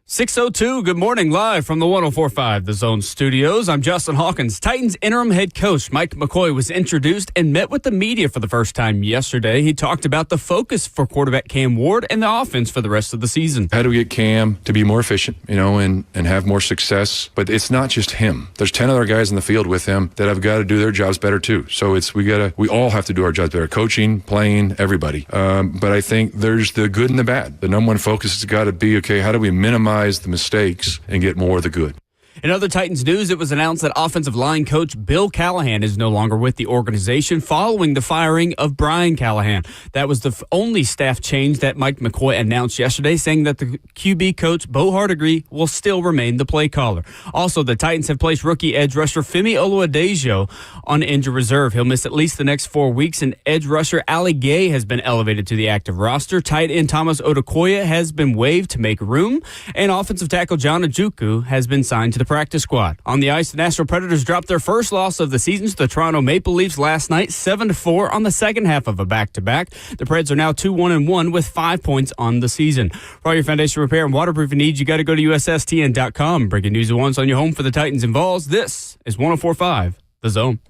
6:02, good morning, live from the 104.5 The Zone studios. I'm Justin Hawkins. Titans interim head coach Mike McCoy was introduced and met with the media for the first time yesterday. He talked about the focus for quarterback Cam Ward and the offense for the rest of the season. How do we get Cam to be more efficient, and have more success? But it's not just him. There's 10 other guys in the field with him that have got to do their jobs better too. So we all have to do our jobs better. Coaching, playing, everybody. But I think there's the good and the bad. The number one focus has got to be, okay, how do we minimize the mistakes and get more of the good? In other Titans news, it was announced that offensive line coach Bill Callahan is no longer with the organization following the firing of Brian Callahan. That was the only staff change that Mike McCoy announced yesterday, saying that the QB coach, Bo Hardegree, will still remain the play caller. Also, the Titans have placed rookie edge rusher Femi Oluwadejo on injured reserve. He'll miss at least the next 4 weeks, and edge rusher Ali Gay has been elevated to the active roster. Tight end Thomas Odukoya has been waived to make room, and offensive tackle John Ojukwu has been signed to the practice squad. On the ice, the Nashville Predators dropped their first loss of the season to the Toronto Maple Leafs last night, 7-4 on the second half of a back-to-back. The Preds are now 2-1-1 with 5 points on the season. For all your foundation repair and waterproofing needs, you got to go to USSTN.com. Breaking news at once on your home for the Titans and Vols. This is 104.5 The Zone.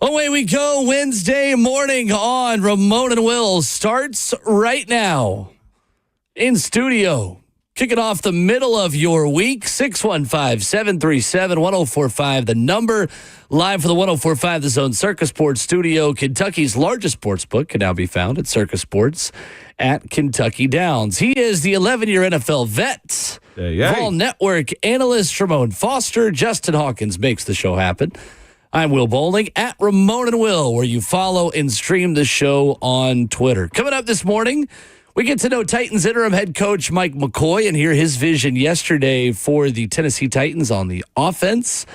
Away we go. Wednesday morning on Ramon and Will starts right now. In studio, kicking off the middle of your week, 615-737-1045. The number live for the 104.5 The Zone Circus Sports Studio. Kentucky's largest sports book can now be found at Circus Sports at Kentucky Downs. He is the 11-year NFL vet. Vol Network analyst Ramon Foster. Justin Hawkins makes the show happen. I'm Will Bowling at Ramon and Will, where you follow and stream the show on Twitter. Coming up this morning, we get to know Titans interim head coach Mike McCoy and hear his vision yesterday for the Tennessee Titans on the offense.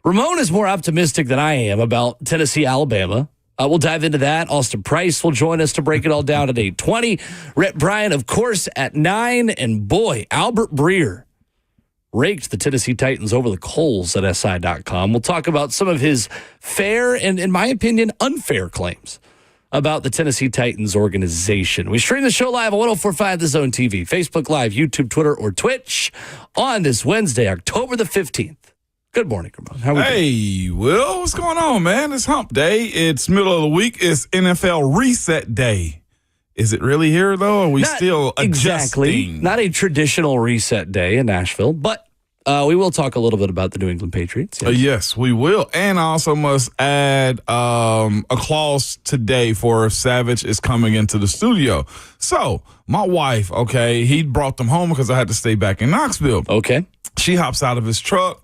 Ramon is more optimistic than I am about Tennessee, Alabama. We'll dive into that. Austin Price will join us to break it all down at 8:20. Rhett Bryant, of course, at 9. And boy, Albert Breer raked the Tennessee Titans over the coals at SI.com. We'll talk about some of his fair and, in my opinion, unfair claims about the Tennessee Titans organization. We stream the show live on 104.5 The Zone TV, Facebook Live, YouTube, Twitter, or Twitch on this Wednesday, October the 15th. Good morning, Ramon. How are we doing? Hey, Will, what's going on, man? It's hump day. It's middle of the week. It's NFL reset day. Is it really here, though? Or are we still adjusting? Exactly. Not a traditional reset day in Nashville, but we will talk a little bit about the New England Patriots. Yes, we will. And I also must add a clause today for if Savage is coming into the studio. So my wife, he brought them home because I had to stay back in Knoxville. Okay. She hops out of his truck.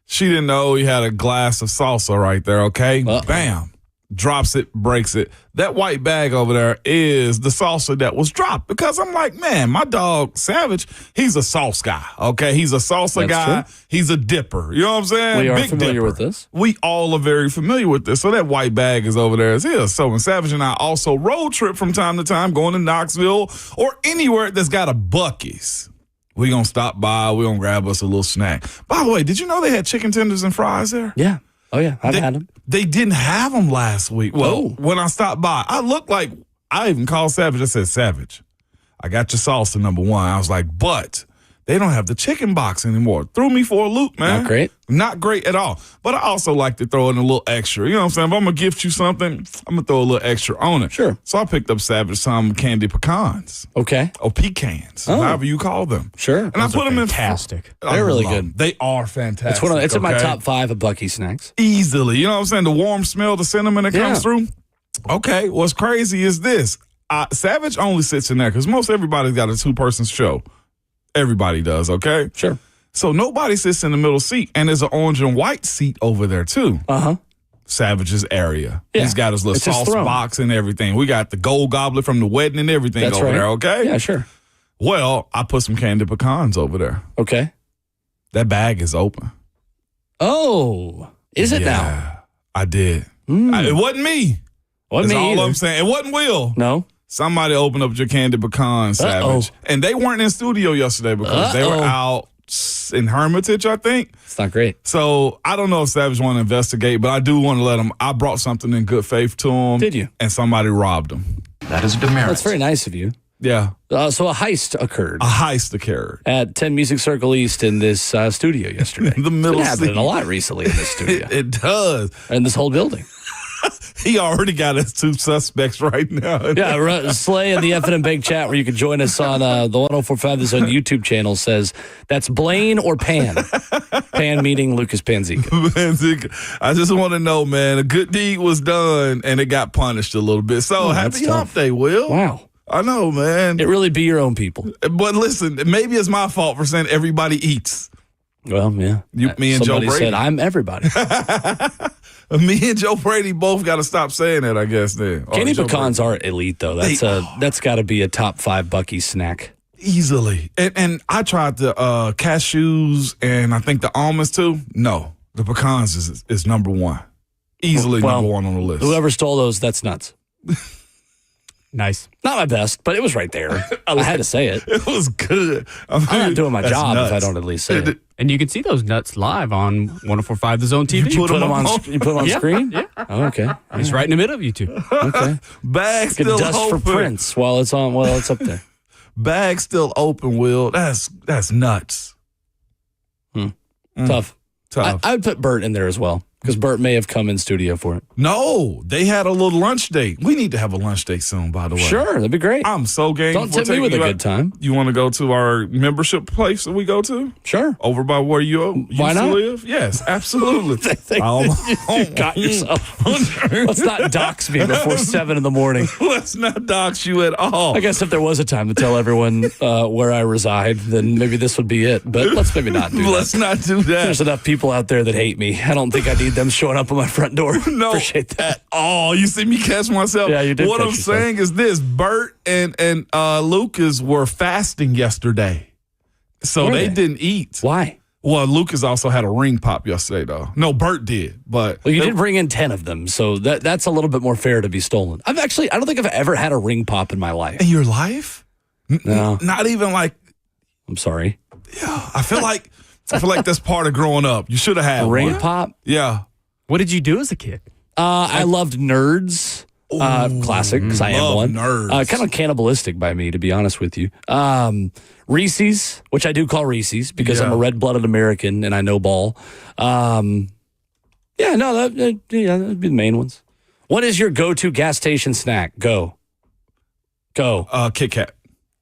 She didn't know he had a glass of salsa right there, Bam. Drops it, breaks it. That white bag over there is the salsa that was dropped because I'm like, man, my dog Savage, he's a sauce guy, He's a salsa guy. True. He's a dipper. You know what I'm saying? We are Big familiar dipper. with this. We all are very familiar with this. So that white bag is over there as his. So when Savage and I also road trip from time to time, going to Knoxville or anywhere that's got a Buc-ee's, we going to stop by. We going to grab us a little snack. By the way, did you know they had chicken tenders and fries there? Yeah. Oh, yeah. I've had them. They didn't have them last week. Well, when I stopped by, I looked like, I even called Savage. I said, Savage, I got your salsa, number one. I was like, but they don't have the chicken box anymore. Threw me for a loop, man. Not great. Not great at all. But I also like to throw in a little extra. You know what I'm saying? If I'm going to gift you something, I'm going to throw a little extra on it. Sure. So I picked up Savage some candy pecans. Okay. Or pecans, however you call them. Sure. And I put them fantastic. They're really good. They are fantastic. It's in my top 5 of Buc-ee snacks. Easily. You know what I'm saying? The warm smell, the cinnamon that comes through. Okay, what's crazy is this. Savage only sits in there because most everybody's got a 2-person show. Everybody does, okay? Sure. So nobody sits in the middle seat, and there's an orange and white seat over there, too. Uh-huh. Savage's area. Yeah. He's got his little sauce box and everything. We got the gold goblet from the wedding and everything over there, okay? Yeah, sure. Well, I put some candy pecans over there. Okay. That bag is open. Oh, is it now? I did. It wasn't me. Wasn't That's me all either. I'm saying. It wasn't Will. No. Somebody opened up your candy pecan, Savage. And they weren't in studio yesterday because they were out in Hermitage, I think. It's not great. So I don't know if Savage want to investigate, but I do want to let him. I brought something in good faith to him. Did you? And somebody robbed him. That is a demerit. That's very nice of you. Yeah. So a heist occurred. A heist occurred. At 10 Music Circle East in this studio yesterday. The middle It's been happening seat. a lot recently in this studio. It does. In this whole building. He already got his 2 suspects right now. Yeah, Slay in the F&M Bank chat where you can join us on the 1045 This on YouTube channel says that's Blaine or Pan. Pan meaning Lucas Panzica. I just want to know, man, a good deed was done and it got punished a little bit. So happy hump day, Will. Wow. I know, man. It really be your own people. But listen, maybe it's my fault for saying everybody eats. Well, yeah. Me and Joe Somebody Brady. said I'm everybody. Me and Joe Brady both got to stop saying that, I guess, then. Candy Joe pecans are elite, though. That's got to be a top 5 Bucky snack. Easily. And I tried the cashews and I think the almonds too. No, the pecans is number one. Easily number one on the list. Whoever stole those, that's nuts. Nice. Not my best, but it was right there. I had to say it. It was good. I'm not doing my That's job nuts. if I don't at least say it. And you can see those nuts live on 1045 The Zone TV. You Put them on screen? Yeah. Oh, okay. He's right in the middle of you two. Okay. Bag Get still dust open. for Prince while it's up there. Bag still open, Will. That's nuts. Tough. Tough. I would put Bert in there as well because Bert may have come in studio for it. No, they had a little lunch date. We need to have a lunch date soon, by the way. Sure, that'd be great. I'm so game. Don't for tempt me taking with a you good out. time. You want to go to our membership place that we go to? Sure. Over by where you used to not? live? Yes, absolutely. You got yourself. Let's not dox me before 7 in the morning. Let's not dox you at all. I guess if there was a time to tell everyone where I reside, then maybe this would be it. But let's maybe not do that. Let's not do that. There's enough people out there that hate me. I don't think I need them showing up at my front door. No, Appreciate that. Oh, you see me catch myself. Yeah, you did What catch I'm yourself. saying is this: Bert and Lucas were fasting yesterday, so Were they they? didn't eat. Why? Well, Lucas also had a ring pop yesterday, though. No, Bert did, but Well, you did bring in 10 of them, so that's a little bit more fair to be stolen. I don't think I've ever had a ring pop in my life. in your life, No, not even like. I'm sorry. I feel like that's part of growing up. You should have had A ring one. pop? Yeah. What did you do as a kid? I loved Nerds. Classic, because I am love one. Nerds. Kind of cannibalistic by me, to be honest with you. Reese's, which I do call Reese's because I'm a red-blooded American and I know ball. That'd be the main ones. What is your go-to gas station snack? Go. Kit Kat.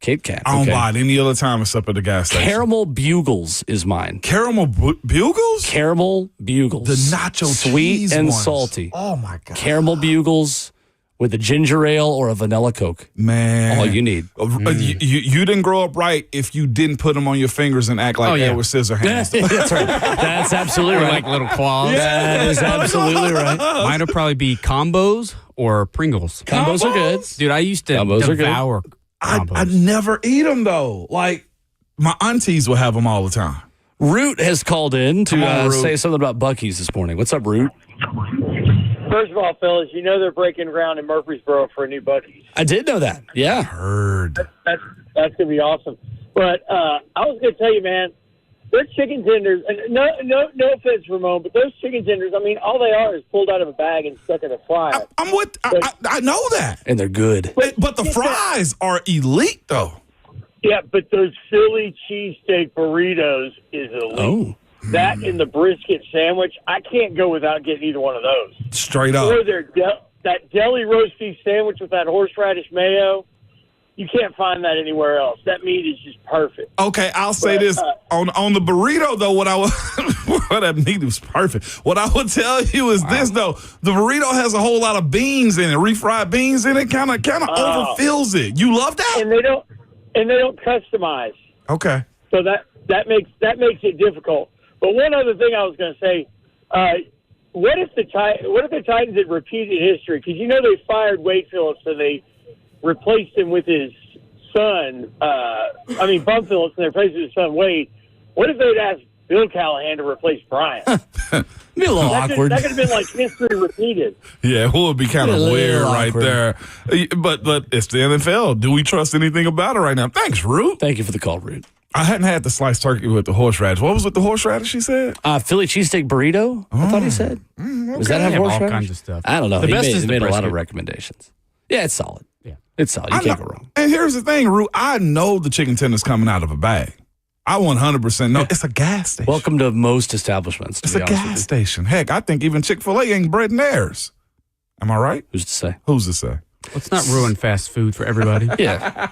Kit Kat. I don't okay. buy it any other time except at the gas station. Caramel Bugles is mine. Caramel Bugles? Caramel Bugles. The nacho Sweet cheese and ones. salty. Oh, my God. Caramel Bugles with a ginger ale or a vanilla Coke. Man. All you need. You didn't grow up right if you didn't put them on your fingers and act like Edward Scissorhands. That's right. That's absolutely right. Like little claws. That is absolutely right. Mine would probably be combos or Pringles. Combos are good. Dude, I used to Combos are good. devour combos. I never eat them, though. Like, my aunties will have them all the time. Root has called in Come on, to Root. say something about Buc-ee's this morning. What's up, Root? First of all, fellas, you know they're breaking ground in Murfreesboro for a new Buc-ee's. I did know that. Yeah. Heard. That's gonna be awesome. But I was gonna tell you, man, their chicken tenders. And no offense, Ramon, but those chicken tenders. I mean, all they are is pulled out of a bag and stuck in a fryer. I know that. And they're good. But the fries are elite, though. Yeah, but those Philly cheesesteak burritos is elite. Oh. That and the brisket sandwich, I can't go without getting either one of those. Straight up. Or that deli roast beef sandwich with that horseradish mayo. You can't find that anywhere else. That meat is just perfect. Okay, I'll say this. On the burrito, though, well, that meat was perfect. What I would tell you is this, though. The burrito has a whole lot of beans in it, refried beans in it, kind of overfills it. You love that? And they don't customize. Okay. So that makes it difficult. But one other thing I was going to say, what if the Titans had repeated history? Because you know they fired Wade Phillips and they replaced him with his son. Bum Phillips, and they replaced him with his son Wade. What if they'd asked Bill Callahan to replace Brian. Be a little awkward. That could have been like history repeated. Yeah, it would be kind of A little weird right awkward. there. But it's the NFL. Do we trust anything about it right now? Thanks, Root. Thank you for the call, Root. I hadn't had the sliced turkey with the horseradish. What was with the horseradish, she said? Philly cheesesteak burrito, I thought he said. Does that have They have all horseradish? kinds of stuff. I don't know. The He best made, is he the made a lot of brisket. recommendations. Yeah, it's solid. Yeah. It's solid. You can't go wrong. And here's the thing, Root. I know the chicken tender's coming out of a bag. I 100% know. It's a gas station. Welcome to most establishments, to It's be a honest with gas you. station. Heck, I think even Chick-fil-A ain't bread and theirs. Am I right? Who's to say? Who's to say? Let's not ruin fast food for everybody. Yeah.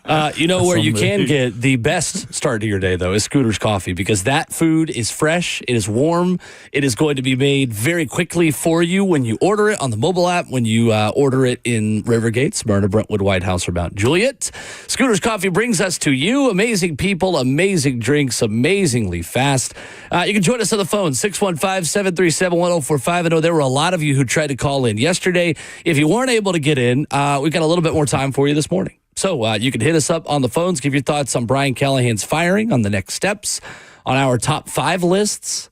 Where you can get the best start to your day, though, is Scooter's Coffee, because that food is fresh, it is warm, it is going to be made very quickly for you when you order it on the mobile app, when you order it in Rivergate, Smyrna, Brentwood, White House, or Mount Juliet. Scooter's Coffee brings us to you. Amazing people, amazing drinks, amazingly fast. You can join us on the phone, 615-737-1045. I know there were a lot of you who tried to call in yesterday. If you weren't able to get in, we've got a little bit more time for you this morning. So you can hit us up on the phones, give your thoughts on Brian Callahan's firing, on the next steps, on our top 5 lists.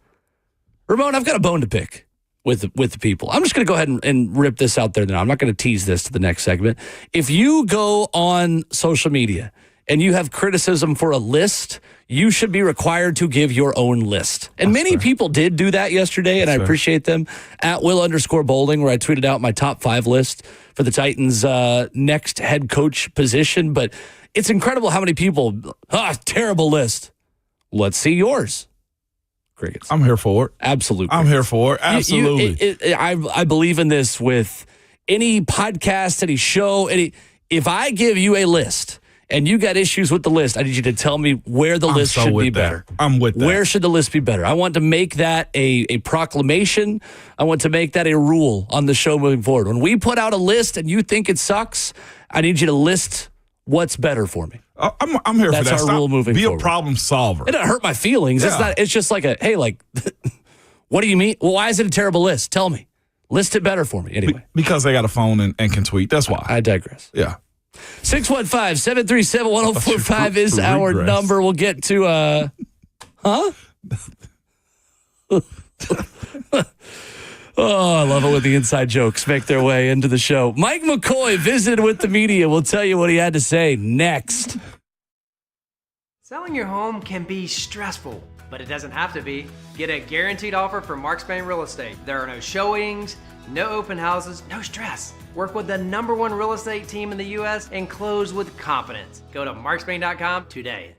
Ramon, I've got a bone to pick with the people. I'm just going to go ahead and rip this out there now. I'm not going to tease this to the next segment. If you go on social media and you have criticism for a list, you should be required to give your own list. And many people did do that yesterday, and I appreciate them. At Will_Bowling, where I tweeted out my top 5 list for the Titans' next head coach position. But it's incredible how many people, terrible list. Let's see yours. Crickets. I'm here for it. Absolutely. I'm here for it. Absolutely. I believe in this with any podcast, any show. If I give you a list and you got issues with the list, I need you to tell me where the list should be better. I'm with that. Where should the list be better? I want to make that a proclamation. I want to make that a rule on the show moving forward. When we put out a list and you think it sucks, I need you to list what's better for me. I'm here for that. That's our rule moving Be forward. a problem solver. It doesn't hurt my feelings. Yeah. It's just like what do you mean? Well, why is it a terrible list? Tell me. List it better for me. Anyway. Because they got a phone and can tweet. That's why. I digress. Yeah. 615-737-1045 is our number. We'll get to, Oh, I love it when the inside jokes make their way into the show. Mike McCoy visited with the media. We'll tell you what he had to say next. Selling your home can be stressful, but it doesn't have to be. Get a guaranteed offer from Mark Spain Real Estate. There are no showings, no open houses, no stress. Work with the #1 real estate team in the U.S. and close with confidence. Go to markspain.com today.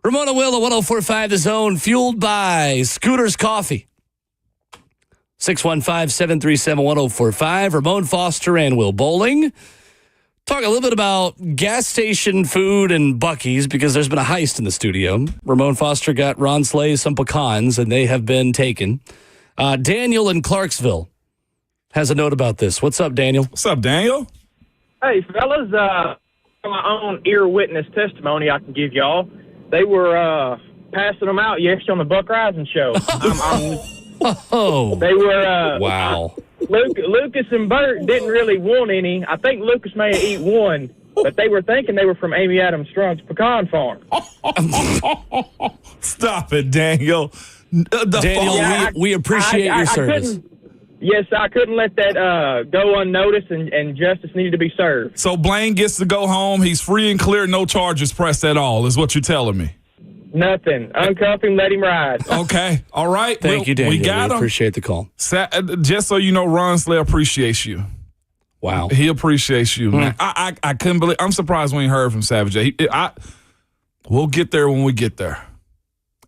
Ramona Will at 104.5 The Zone, fueled by Scooter's Coffee. 615-737-1045. Ramon Foster and Will Bowling. Talk a little bit about gas station food and Buc-ee's because there's been a heist in the studio. Ramon Foster got Ron Slay some pecans, and they have been taken. Daniel in Clarksville has a note about this. What's up, Daniel? What's up, Daniel? Hey, fellas, my own ear witness testimony I can give y'all. They were passing them out yesterday on the Buck Rising show. They were, wow. Lucas and Bert didn't really want any. I think Lucas may have eaten one, but they were thinking they were from Amy Adams Strunk's pecan farm. Stop it, Daniel. Daniel, we appreciate your service. I couldn't let that go unnoticed, and justice needed to be served. So Blaine gets to go home. He's free and clear, no charges pressed at all, is what you're telling me. Nothing. Uncuff him, let him ride. Okay. All right. Thank you, Daniel. We got him. Appreciate the call. Just so you know, Ron Slay appreciates you. Wow. He appreciates you, man. I couldn't believe. I'm surprised we ain't heard from Savage. We'll get there when we get there.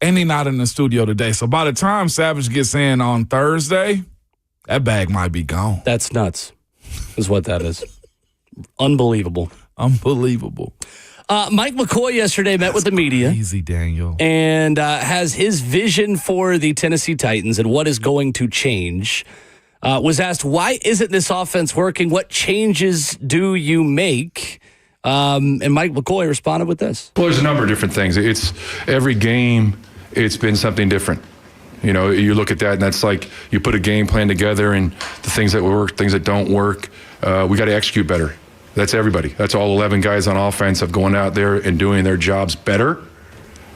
And he's not in the studio today. So by the time Savage gets in on Thursday, that bag might be gone. That's nuts, is what that is. Unbelievable. Unbelievable. Mike McCoy yesterday met with the media. Easy, Daniel. And has his vision for the Tennessee Titans and what is going to change. Was asked, why isn't this offense working? What changes do you make? And Mike McCoy responded with this. Well, there's a number of different things. It's every game, it's been something different. You know, you look at that, and that's like you put a game plan together, and the things that work, things that don't work, we got to execute better. That's everybody. That's all 11 guys on offense of going out there and doing their jobs better.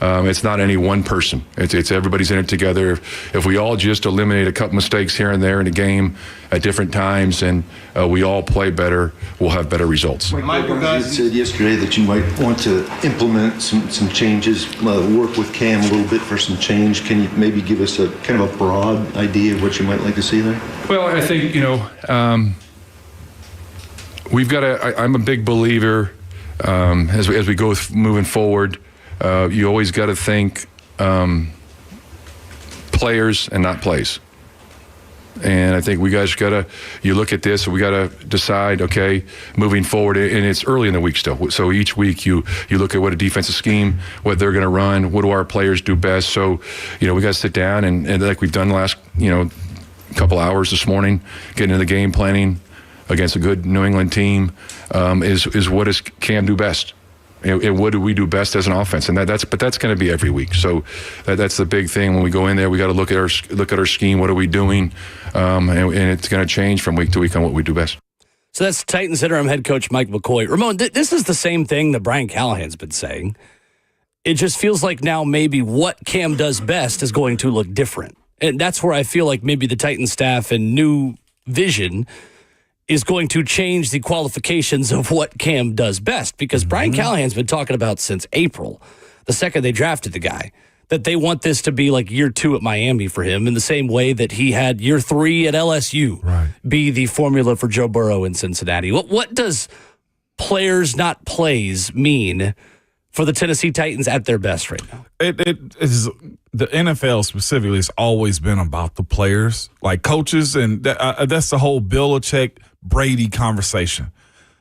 It's not any one person. It's everybody's in it together. If we all just eliminate a couple mistakes here and there in a game at different times and we all play better, we'll have better results. Michael, you said yesterday that you might want to implement some changes, work with Cam a little bit for some change. Can you maybe give us a kind of a broad idea of what you might like to see there? Well, I think, we've got to, I'm a big believer as we go moving forward, you always got to think players and not plays. And I think we guys got to, you look at this, we got to decide, okay, moving forward, and it's early in the week still. So each week you look at what a defensive scheme, what they're going to run, what do our players do best. So, we got to sit down and like we've done the last, couple hours this morning, getting into the game planning against a good New England team, is what does Cam do best? And what do we do best as an offense? And that's going to be every week. So that's the big thing when we go in there. We got to look at our scheme. What are we doing? And it's going to change from week to week on what we do best. So that's Titans interim head coach Mike McCoy. Ramon, this is the same thing that Brian Callahan's been saying. It just feels like now maybe what Cam does best is going to look different. And that's where I feel like maybe the Titans staff and new vision is going to change the qualifications of what Cam does best, because Brian Callahan's been talking about since April, the second they drafted the guy, that they want this to be like year 2 at Miami for him in the same way that he had year 3 at LSU be the formula for Joe Burrow in Cincinnati. What does players, not plays, mean for the Tennessee Titans at their best right now? It is, the NFL specifically has always been about the players, like coaches, and that's the whole Belichick Brady conversation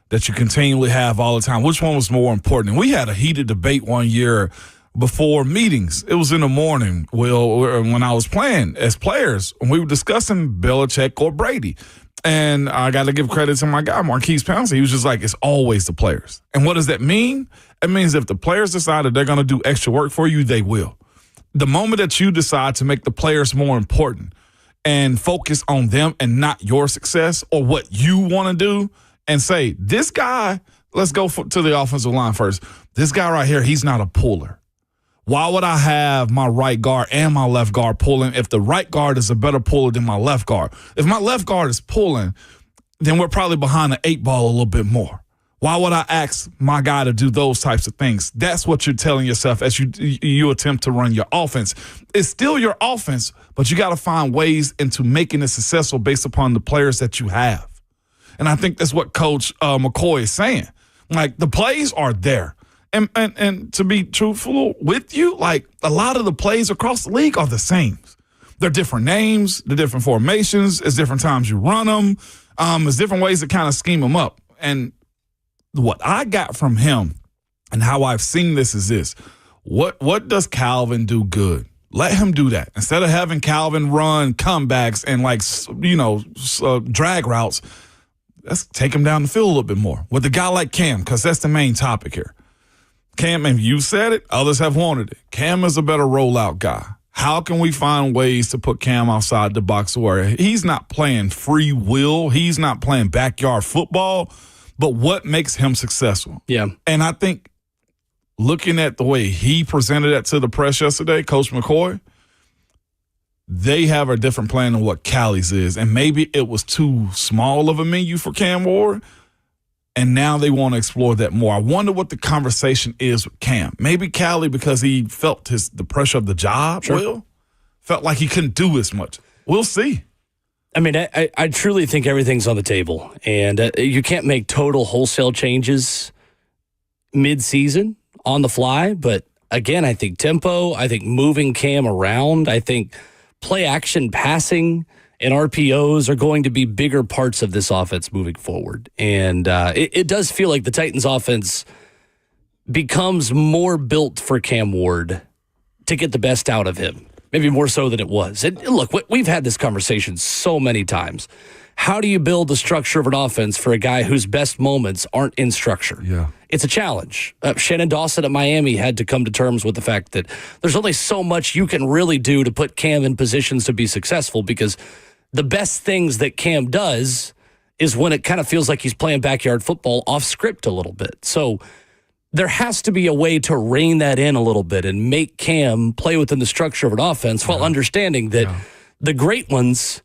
that you continually have all the time. Which one was more important? And we had a heated debate one year before meetings. It was in the morning, when I was playing as players, and we were discussing Belichick or Brady. And I got to give credit to my guy, Marquise Pouncey. He was just like, it's always the players. And what does that mean? It means if the players decide that they're going to do extra work for you, they will. The moment that you decide to make the players more important and focus on them and not your success or what you want to do, and say, this guy, let's go to the offensive line first. This guy right here, he's not a puller. Why would I have my right guard and my left guard pulling if the right guard is a better puller than my left guard? If my left guard is pulling, then we're probably behind the 8 ball a little bit more. Why would I ask my guy to do those types of things? That's what you're telling yourself as you attempt to run your offense. It's still your offense, but you got to find ways into making it successful based upon the players that you have. And I think that's what Coach McCoy is saying. Like, the plays are there. And to be truthful with you, like a lot of the plays across the league are the same. They're different names, they're different formations, it's different times you run them, there's different ways to kind of scheme them up. And what I got from him and how I've seen this is this. What does Calvin do good? Let him do that. Instead of having Calvin run comebacks and drag routes, let's take him down the field a little bit more with a guy like Cam, because that's the main topic here. Cam, and you said it, others have wanted it. Cam is a better rollout guy. How can we find ways to put Cam outside the box where he's not playing free will, he's not playing backyard football, but what makes him successful? Yeah. And I think looking at the way he presented that to the press yesterday, Coach McCoy, they have a different plan than what Callie's is. And maybe it was too small of a menu for Cam Ward, and now they want to explore that more. I wonder what the conversation is with Cam. Maybe Callie, because he felt the pressure of the job, felt like he couldn't do as much. We'll see. I mean, I truly think everything's on the table, and you can't make total wholesale changes mid-season on the fly. But again, I think tempo, I think moving Cam around, I think play action passing and RPOs are going to be bigger parts of this offense moving forward. And it does feel like the Titans offense becomes more built for Cam Ward to get the best out of him, maybe more so than it was. And look, we've had this conversation so many times. How do you build the structure of an offense for a guy whose best moments aren't in structure? Yeah. It's a challenge. Shannon Dawson at Miami had to come to terms with the fact that there's only so much you can really do to put Cam in positions to be successful, because the best things that Cam does is when it kind of feels like he's playing backyard football off script a little bit. So there has to be a way to rein that in a little bit and make Cam play within the structure of an offense while understanding that the great ones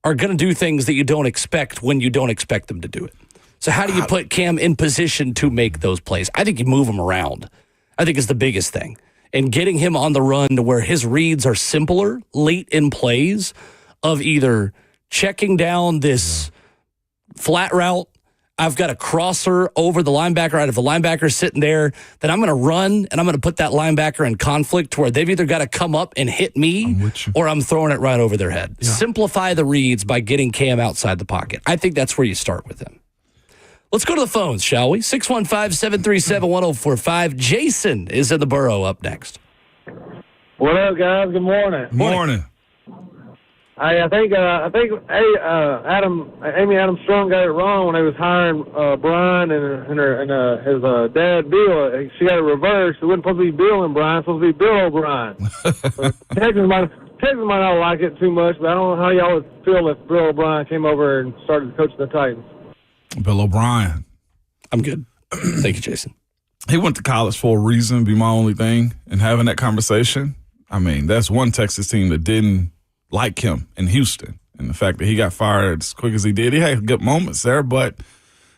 are going to do things that you don't expect when you don't expect them to do it. So how do you put Cam in position to make those plays? I think you move him around. I think is the biggest thing. And getting him on the run to where his reads are simpler late in plays of either checking down this flat route, I've got a crosser over the linebacker. If the linebacker's sitting there, then I'm going to run and I'm going to put that linebacker in conflict to where they've either got to come up and hit me or I'm throwing it right over their head. Yeah. Simplify the reads by getting Cam outside the pocket. I think that's where you start with him. Let's go to the phones, shall we? 615-737-1045. Jason is in the borough up next. What up, guys? Good morning. Morning. I think Amy Adams Strong got it wrong when they was hiring Brian and his dad Bill. She got it reversed. It wasn't supposed to be Bill and Brian. It was supposed to be Bill O'Brien. Texans might not like it too much, but I don't know how y'all would feel if Bill O'Brien came over and started coaching the Titans. Bill O'Brien. I'm good. Thank you, Jason. He went to college for a reason, be my only thing. And having that conversation, I mean, that's one Texas team that didn't like him in Houston. And the fact that he got fired as quick as he did, he had good moments there, but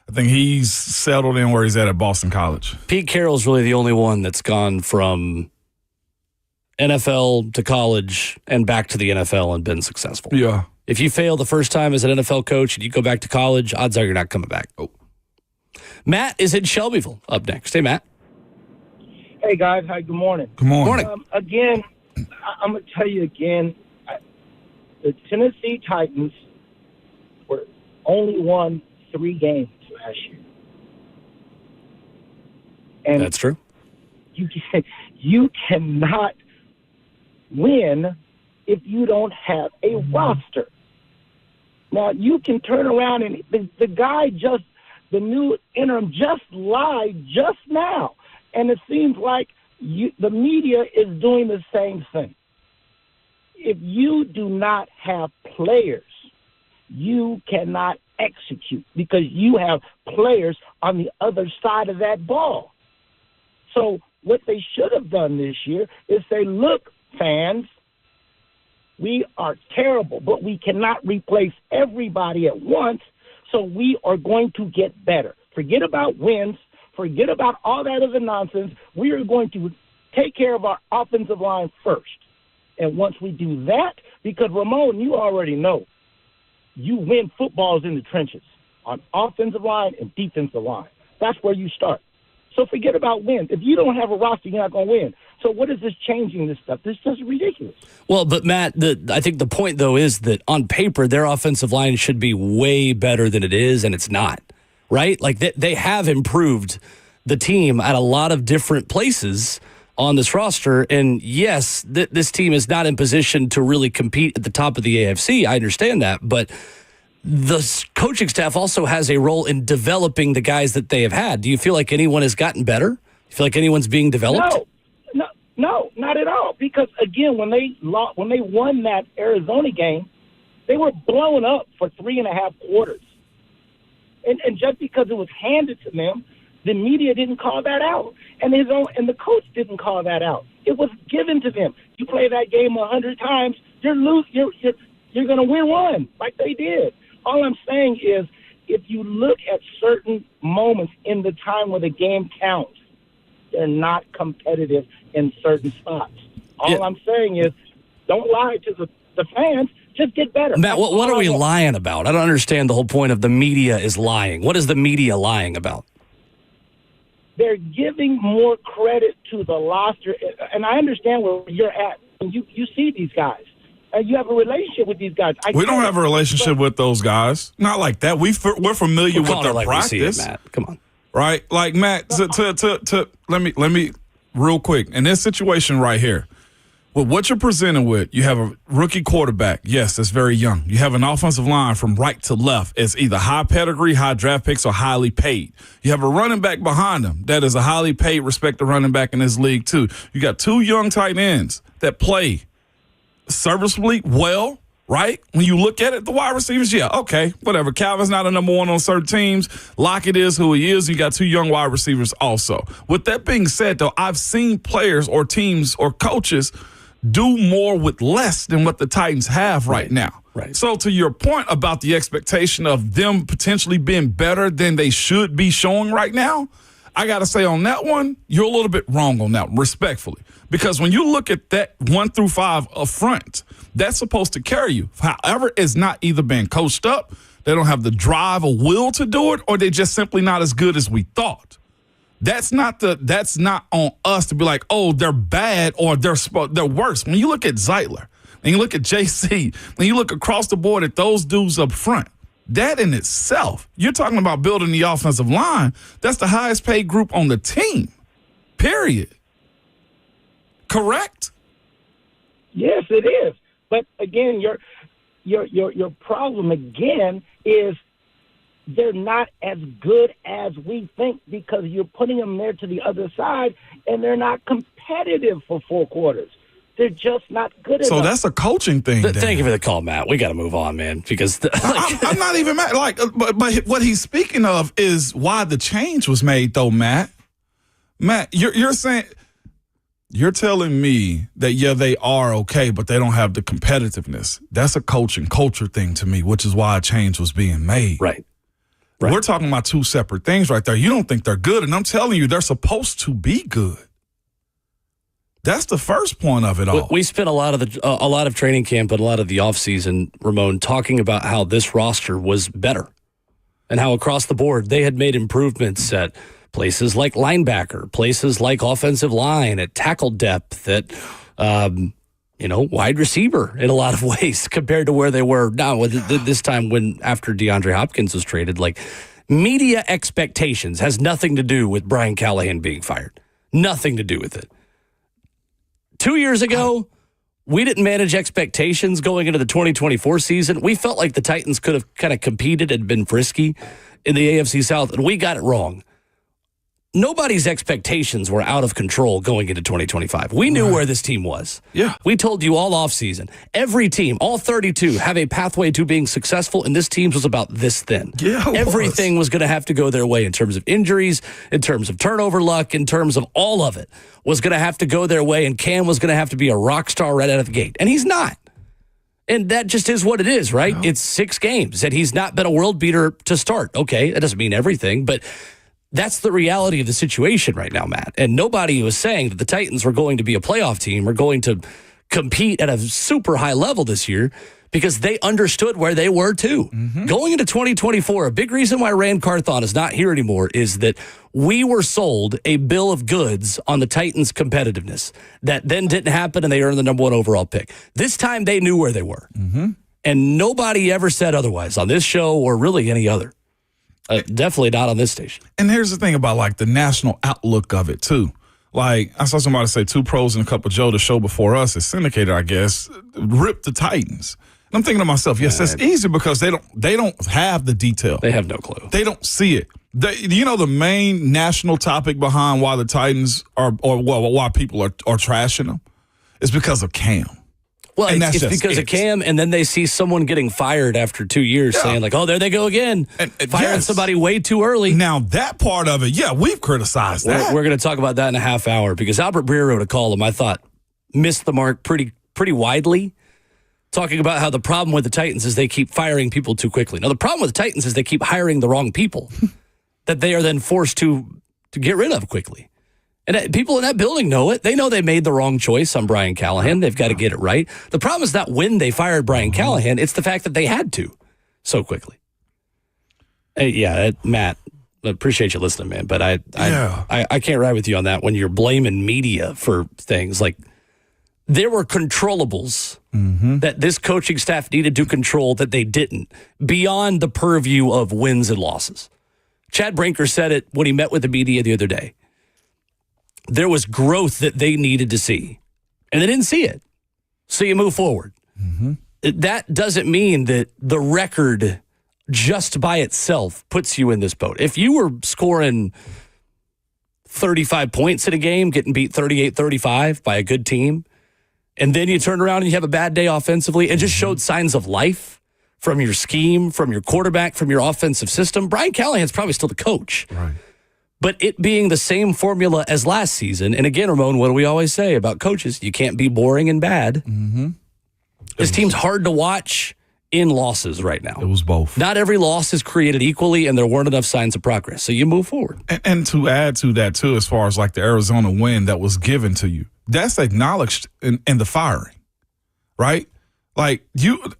I think he's settled in where he's at Boston College. Pete Carroll's really the only one that's gone from NFL to college and back to the NFL and been successful. Yeah. If you fail the first time as an NFL coach and you go back to college, odds are you're not coming back. Oh. Matt is in Shelbyville up next. Hey, Matt. Hey, guys. Hi, good morning. Good morning. Again, I'm going to tell you again, the Tennessee Titans only won 3 games last year. And that's true. You cannot win if you don't have a roster. Now, you can turn around and the guy the new interim just lied just now. And it seems like the media is doing the same thing. If you do not have players, you cannot execute because you have players on the other side of that ball. So what they should have done this year is say, look, fans, we are terrible, but we cannot replace everybody at once, so we are going to get better. Forget about wins. Forget about all that other nonsense. We are going to take care of our offensive line first. And once we do that, because, Ramon, you already know, you win footballs in the trenches on offensive line and defensive line. That's where you start. So forget about wins. If you don't have a roster, you're not going to win. So what is this changing this stuff? This is just ridiculous. Well, but Matt, I think the point, though, is that on paper, their offensive line should be way better than it is, and it's not, right? Like, they have improved the team at a lot of different places on this roster. And yes, this team is not in position to really compete at the top of the AFC. I understand that, but the coaching staff also has a role in developing the guys that they have had. Do you feel like anyone has gotten better? Do you feel like anyone's being developed? No, not at all. Because again, when they won that Arizona game, they were blown up for 3.5 quarters, and just because it was handed to them, the media didn't call that out, and the coach didn't call that out. It was given to them. You play that game 100 times, you're going to win one like they did. All I'm saying is, if you look at certain moments in the time where the game counts, they're not competitive in certain spots. All I'm saying is, don't lie to the fans. Just get better. Matt, what are we lying about? I don't understand the whole point of the media is lying. What is the media lying about? They're giving more credit to the roster, and I understand where you're at. You see these guys. You have a relationship with these guys. We don't have a relationship with those guys. Not like that. We're familiar with their practice. We see it, Matt. Come on. Right? Like, Matt, let me real quick. In this situation right here, with what you're presented with, you have a rookie quarterback. Yes, that's very young. You have an offensive line from right to left. It's either high pedigree, high draft picks, or highly paid. You have a running back behind them that is a highly paid, respected running back in this league, too. You got 2 young tight ends that play serviceably well, right? When you look at it, the wide receivers, yeah, okay, whatever. Calvin's not a number one on certain teams. Lockett is who he is. You got 2 young wide receivers also. With that being said, though, I've seen players or teams or coaches do more with less than what the Titans have right now. Right. So to your point about the expectation of them potentially being better than they should be showing right now, I got to say on that one, you're a little bit wrong on that, respectfully. Because when you look at that 1 through 5 up front, that's supposed to carry you. However, it's not either being coached up, they don't have the drive or will to do it, or they're just simply not as good as we thought. That's not on us to be like, oh, they're bad or they're worse. When you look at Zeitler, and you look at JC, and you look across the board at those dudes up front, that in itself, you're talking about building the offensive line. That's the highest paid group on the team, period. Correct? Yes, it is. But again, your problem again is they're not as good as we think because you're putting them there to the other side, and they're not competitive for 4 quarters. They're just not good enough. So that's a coaching thing. Thank you for the call, Matt. We got to move on, man, because I'm not even mad. But what he's speaking of is why the change was made, though, Matt. Matt, you're saying. You're telling me that, yeah, they are okay, but they don't have the competitiveness. That's a coaching culture thing to me, which is why a change was being made. Right. We're talking about 2 separate things right there. You don't think they're good, and I'm telling you, they're supposed to be good. That's the first point of it all. We spent a lot of training camp and a lot of the offseason, Ramon, talking about how this roster was better and how across the board they had made improvements at places like linebacker, places like offensive line, at tackle depth, at wide receiver in a lot of ways compared to where they were now. This time when after DeAndre Hopkins was traded, like media expectations has nothing to do with Brian Callahan being fired. Nothing to do with it. 2 years ago, we didn't manage expectations going into the 2024 season. We felt like the Titans could have kind of competed and been frisky in the AFC South, and we got it wrong. Nobody's expectations were out of control going into 2025. We knew where this team was. Yeah. We told you all offseason. Every team, all 32, have a pathway to being successful, and this team was about this thin. Yeah, everything was going to have to go their way in terms of injuries, in terms of turnover luck, in terms of all of it was going to have to go their way, and Cam was going to have to be a rock star right out of the gate. And he's not. And that just is what it is, right? Yeah. It's 6 games, and he's not been a world beater to start. Okay, that doesn't mean everything, but that's the reality of the situation right now, Matt. And nobody was saying that the Titans were going to be a playoff team or going to compete at a super high level this year because they understood where they were too. Going into 2024, a big reason why Rand Carthon is not here anymore is that we were sold a bill of goods on the Titans' competitiveness that then didn't happen, and they earned the number 1 overall pick. This time they knew where they were. And nobody ever said otherwise on this show or really any other. Definitely not on this station. And here's the thing about like the national outlook of it too. Like I saw somebody say 2 Pros and a Cup of Joe, the show before us, is syndicated, I guess, rip the Titans. And I'm thinking to myself, yes, that's easy because they don't have the detail. They have no clue. They don't see it. The main national topic behind why the Titans why people are trashing them is because of Cam. Well, it's because of Cam, and then they see someone getting fired after 2 years saying, like, oh, there they go again, firing somebody way too early. Now, that part of it, we've criticized that. We're going to talk about that in a half hour because Albert Breer wrote a column I thought missed the mark pretty widely, talking about how the problem with the Titans is they keep firing people too quickly. Now, the problem with the Titans is they keep hiring the wrong people that they are then forced to get rid of quickly. And people in that building know it. They know they made the wrong choice on Brian Callahan. They've got to get it right. The problem is not when they fired Brian Callahan. It's the fact that they had to so quickly. Matt, appreciate you listening, man. But I can't ride with you on that when you're blaming media for things. Like, there were controllables that this coaching staff needed to control that they didn't, beyond the purview of wins and losses. Chad Brinker said it when he met with the media the other day. There was growth that they needed to see, and they didn't see it. So you move forward. That doesn't mean that the record just by itself puts you in this boat. If you were scoring 35 points in a game, getting beat 38-35 by a good team, and then you turn around and you have a bad day offensively and just showed signs of life from your scheme, from your quarterback, from your offensive system, Brian Callahan's probably still the coach. Right. But it being the same formula as last season, and again, Ramon, what do we always say about coaches? You can't be boring and bad. This team's hard to watch in losses right now. It was both. Not every loss is created equally, and there weren't enough signs of progress. So you move forward. And to add to that, too, as far as like the Arizona win that was given to you, that's acknowledged in the firing, right? Like,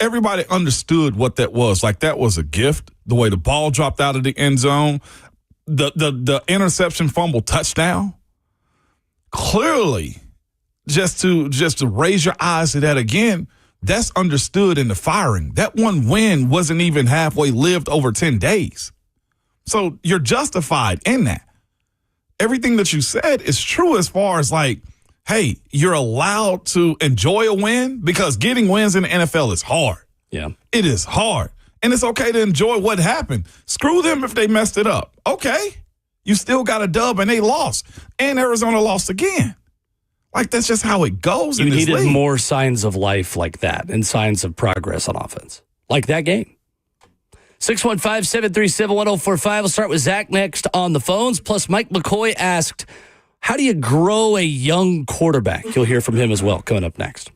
everybody understood what that was. Like, that was a gift. The way the ball dropped out of the end zone, the interception, fumble, touchdown. Clearly, just to raise your eyes to that again, that's understood in the firing. That one win wasn't even halfway lived over 10 days. So you're justified in that. Everything that you said is true as far as like, hey, you're allowed to enjoy a win because getting wins in the NFL is hard. Yeah. It is hard. And it's okay to enjoy what happened. Screw them if they messed it up. Okay. You still got a dub and they lost. And Arizona lost again. Like, that's just how it goes in this league. You needed more signs of life like that and signs of progress on offense. Like that game. 615-737-1045. We'll start with Zach next on the phones. Plus, Mike McCoy asked, how do you grow a young quarterback? You'll hear from him as well coming up next.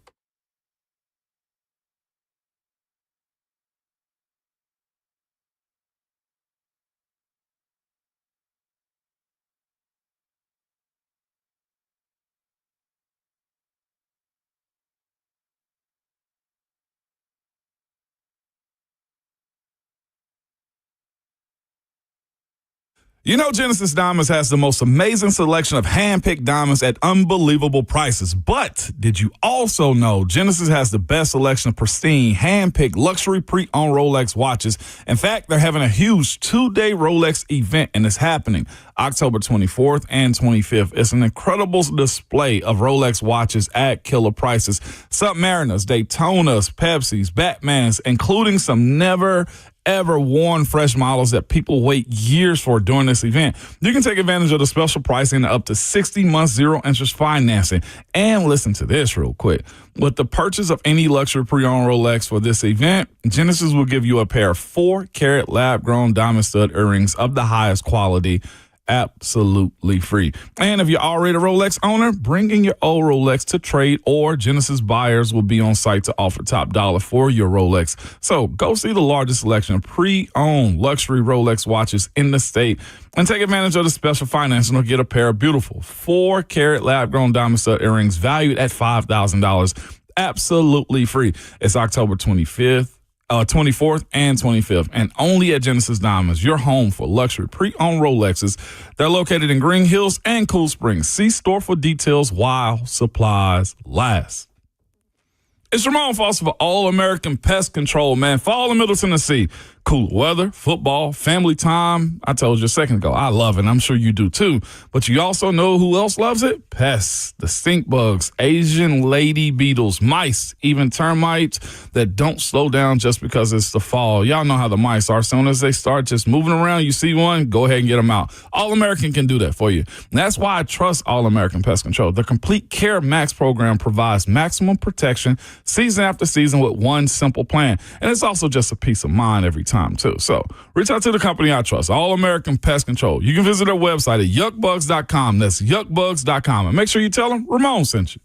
You know, Genesis Diamonds has the most amazing selection of hand-picked diamonds at unbelievable prices. But did you also know Genesis has the best selection of pristine, hand-picked luxury pre-owned Rolex watches? In fact, they're having a huge 2-day Rolex event, and it's happening October 24th and 25th. It's an incredible display of Rolex watches at killer prices. Submariners, Daytonas, Pepsis, Batmans, including some never-ever worn fresh models that people wait years for during this event. You can take advantage of the special pricing and up to 60 months zero interest financing. And listen to this real quick. With the purchase of any luxury pre-owned Rolex for this event, Genesis will give you a pair of 4-carat lab-grown diamond stud earrings of the highest quality, absolutely free. And if you're already a Rolex owner, bring in your old Rolex to trade, or Genesis buyers will be on site to offer top dollar for your Rolex. So go see the largest selection of pre-owned luxury Rolex watches in the state and take advantage of the special financing or get a pair of beautiful 4-carat lab-grown diamond stud earrings valued at $5,000. absolutely free. It's October 24th and 25th, and only at Genesis Diamonds, your home for luxury pre-owned Rolexes. They're located in Green Hills and Cool Springs. See store for details while supplies last. It's Ramon Foster for All-American Pest Control, man. Fall in Middle Tennessee. Cool weather, football, family time. I told you a second ago, I love it. I'm sure you do too. But you also know who else loves it? Pests, the stink bugs, Asian lady beetles, mice, even termites that don't slow down just because it's the fall. Y'all know how the mice are. As soon as they start just moving around, you see one, go ahead and get them out. All-American can do that for you. And that's why I trust All-American Pest Control. The Complete Care Max program provides maximum protection season after season with one simple plan. And it's also just a peace of mind every time too. So reach out to the company I trust, All American Pest Control. You can visit their website at yuckbugs.com. That's yuckbugs.com. And make sure you tell them Ramon sent you.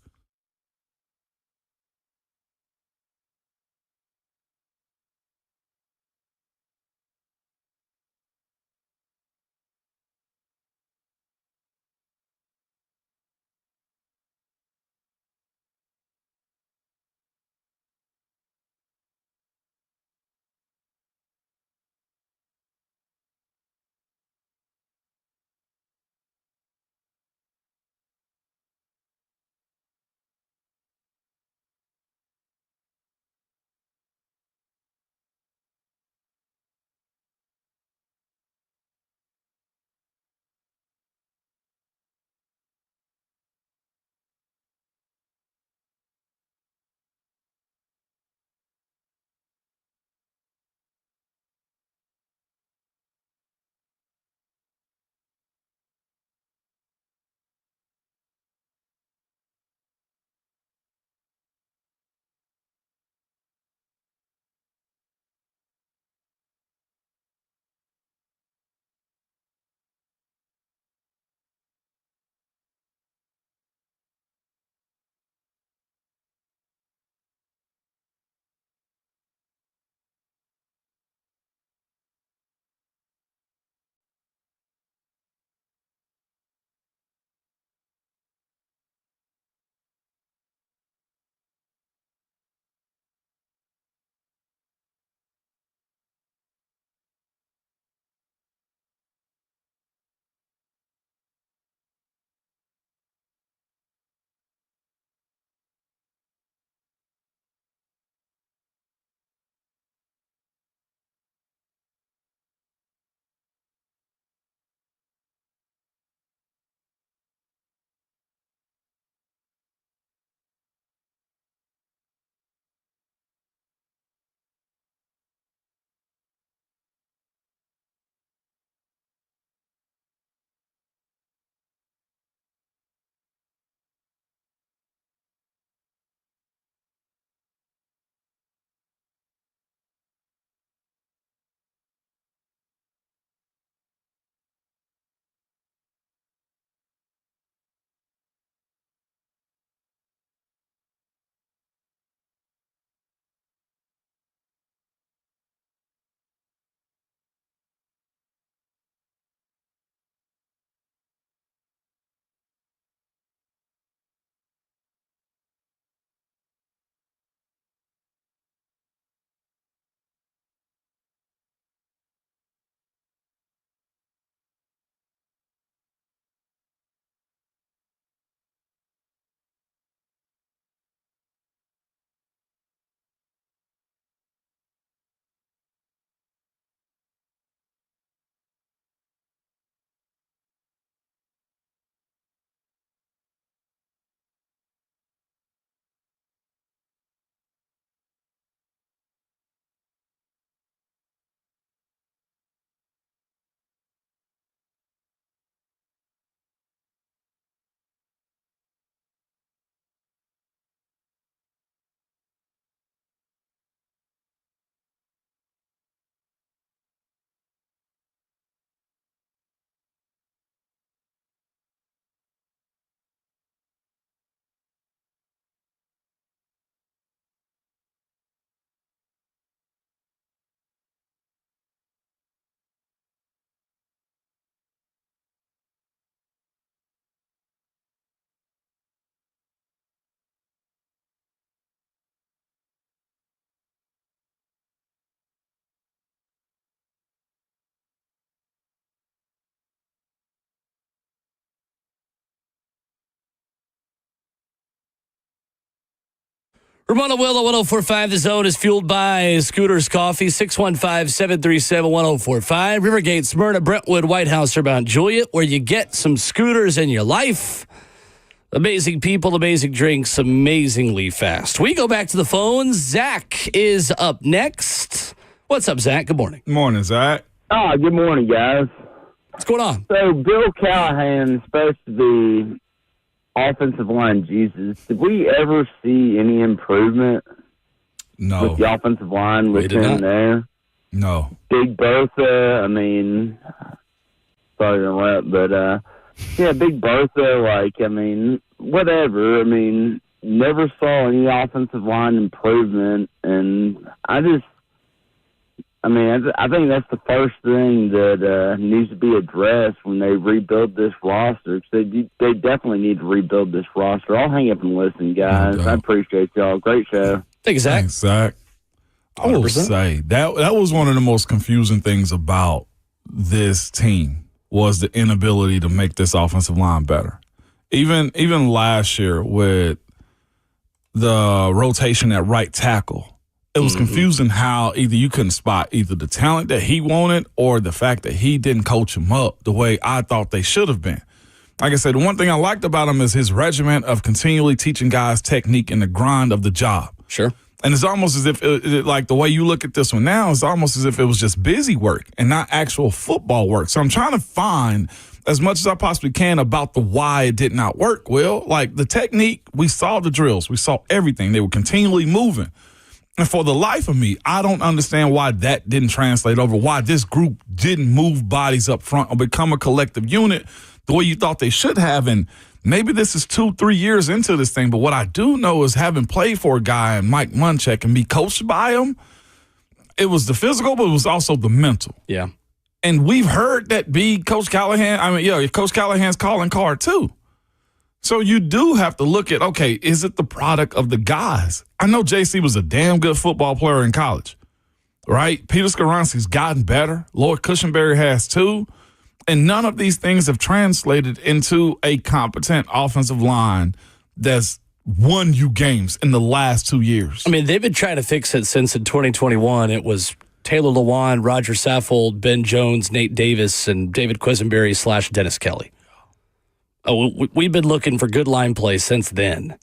Ramona Will at 104.5. The Zone is fueled by Scooters Coffee, 615-737-1045. Rivergate, Smyrna, Brentwood, White House, or Mount Juliet, where you get some scooters in your life. Amazing people, amazing drinks, amazingly fast. We go back to the phones. Zach is up next. What's up, Zach? Good morning. Morning, Zach. Good morning, guys. What's going on? So Bill Callahan is supposed to be offensive line Jesus. Did we ever see any improvement No. with the offensive line with him there? No. Big Bertha, I mean, sorry to interrupt, but Big Bertha, whatever. I mean, never saw any offensive line improvement, and I think that's the first thing that needs to be addressed when they rebuild this roster. They definitely need to rebuild this roster. I'll hang up and listen, guys. I appreciate y'all. Great show. Thanks, Zach. Thanks, Zach. I will 100%. say that was one of the most confusing things about this team was the inability to make this offensive line better. Even last year with the rotation at right tackle, it was confusing how either you couldn't spot either the talent that he wanted or the fact that he didn't coach him up the way I thought they should have been. Like I said, the one thing I liked about him is his regiment of continually teaching guys technique and the grind of the job. Sure. And it's almost as if, like the way you look at this one now, it's almost as if it was just busy work and not actual football work. So I'm trying to find as much as I possibly can about the why it did not work, Will. Like the technique, we saw the drills. We saw everything. They were continually moving. And for the life of me, I don't understand why that didn't translate over, why this group didn't move bodies up front or become a collective unit the way you thought they should have. And maybe this is 2-3 years into this thing, but what I do know is having played for a guy in Mike Munchak and be coached by him, it was the physical, but it was also the mental. Yeah. And we've heard that be Coach Callahan. Coach Callahan's calling card too. So you do have to look at, okay, is it the product of the guys? I know JC was a damn good football player in college, right? Peter Skoronski's gotten better. Lloyd Cushenberry has too. And none of these things have translated into a competent offensive line that's won you games in the last 2 years. I mean, they've been trying to fix it since in 2021. It was Taylor Lewan, Roger Saffold, Ben Jones, Nate Davis, and David Quisenberry / Dennis Kelly. We've been looking for good line play since then.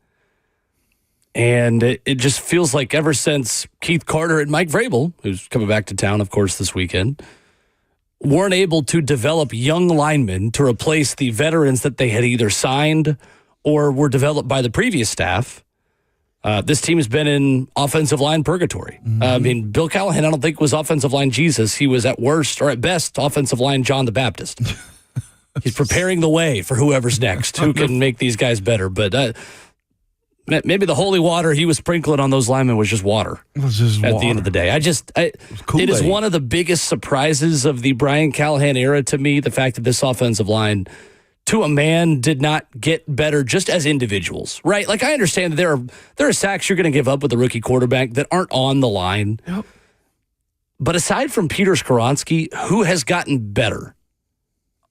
And it just feels like ever since Keith Carter and Mike Vrabel, who's coming back to town, of course, this weekend, weren't able to develop young linemen to replace the veterans that they had either signed or were developed by the previous staff. This team has been in offensive line purgatory. I mean, Bill Callahan, I don't think was offensive line Jesus. He was at worst or at best offensive line John the Baptist. He's preparing the way for whoever's next, who can make these guys better. But maybe the holy water he was sprinkling on those linemen was just water. It was just at water. the end of the day. It is one of the biggest surprises of the Brian Callahan era to me, the fact that this offensive line, to a man, did not get better just as individuals, right? Like, I understand that there are sacks you're going to give up with a rookie quarterback that aren't on the line. Yep. But aside from Peter Skoronski, who has gotten better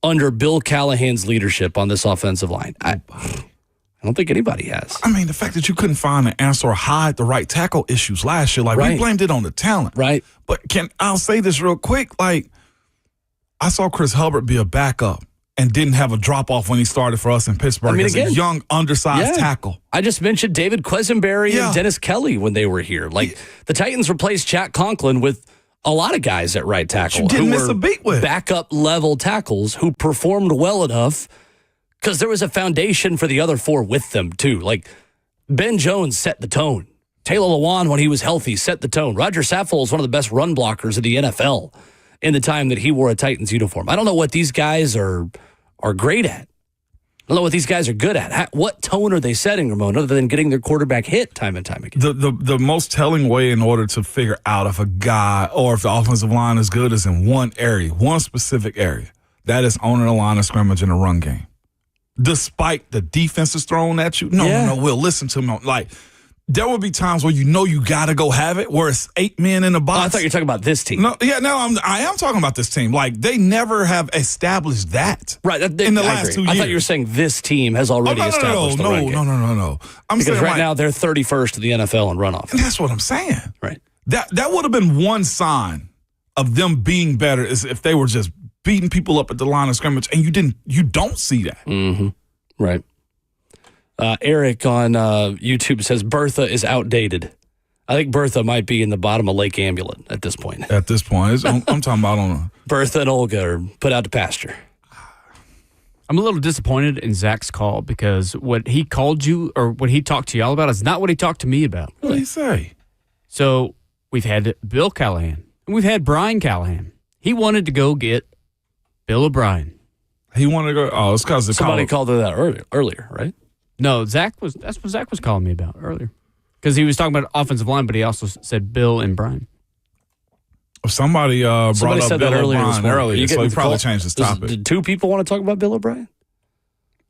under Bill Callahan's leadership on this offensive line? I don't think anybody has. I mean, the fact that you couldn't find an answer or hide the right tackle issues last year, we blamed it on the talent. Right. But I'll say this real quick. I saw Chris Hubbard be a backup and didn't have a drop-off when he started for us in Pittsburgh as a young, undersized tackle. I just mentioned David Quisenberry and Dennis Kelly when they were here. The Titans replaced Jack Conklin with a lot of guys at right tackle. You didn't miss a beat with. Backup level tackles who performed well enough because there was a foundation for the other four with them, too. Ben Jones set the tone. Taylor Lewan, when he was healthy, set the tone. Roger Saffold is one of the best run blockers of the NFL in the time that he wore a Titans uniform. I don't know what these guys are great at. I don't know what these guys are good at. What tone are they setting, Ramon, other than getting their quarterback hit time and time again? The most telling way in order to figure out if a guy or if the offensive line is good is in one specific area. That is owning the line of scrimmage in the run game. Despite the defenses thrown at you. No, Will, listen to me. there will be times where you got to go have it, where it's 8 men in the box. I thought you were talking about this team. I am talking about this team. Like, they never have established that. Right. In the last 2 years. I thought you were saying this team has already established the run game. No. Because right now they're 31st in the NFL in runoff. And that's what I'm saying. Right. That would have been one sign of them being better, is if they were just beating people up at the line of scrimmage, and you don't see that. Mm-hmm. Right. Eric on YouTube says Bertha is outdated. I think Bertha might be in the bottom of Lake Ambulance at this point. At this point, I'm talking about Bertha and Olga are put out to pasture. I'm a little disappointed in Zach's call, because what he called you, or what he talked to y'all about, is not what he talked to me about. What did he say? So we've had Bill Callahan, and we've had Brian Callahan. He wanted to go get Bill O'Brien. He wanted to go. Oh, it's because somebody called her that earlier, right? No, that's what Zach was calling me about earlier, because he was talking about offensive line, but he also said Bill and Brian. Somebody brought up said Bill that earlier, so he probably changed his topic. Did two people want to talk about Bill O'Brien?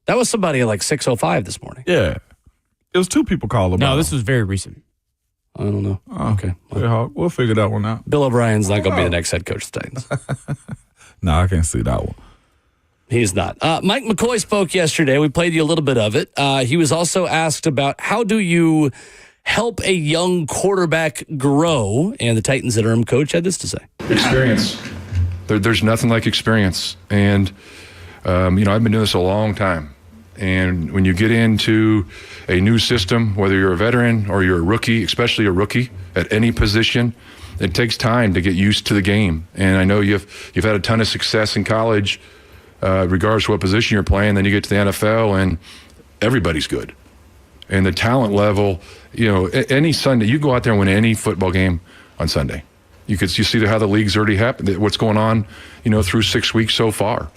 That was somebody at like 6:05 this morning. Yeah, it was two people called about. No, this was very recent. I don't know. Okay, we'll figure that one out. Bill O'Brien's not going to be the next head coach of the Titans. No, I can't see that one. He's not. Mike McCoy spoke yesterday. We played you a little bit of it. He was also asked about how do you help a young quarterback grow, and the Titans interim coach had this to say. Experience. There's nothing like experience. And, I've been doing this a long time. And when you get into a new system, whether you're a veteran or you're a rookie, especially a rookie at any position, it takes time to get used to the game. And I know you've had a ton of success in college, regardless of what position you're playing. Then you get to the NFL and everybody's good. And the talent level, any Sunday, you go out there and win any football game on Sunday. You see how the league's already happened, what's going on, through 6 weeks so far.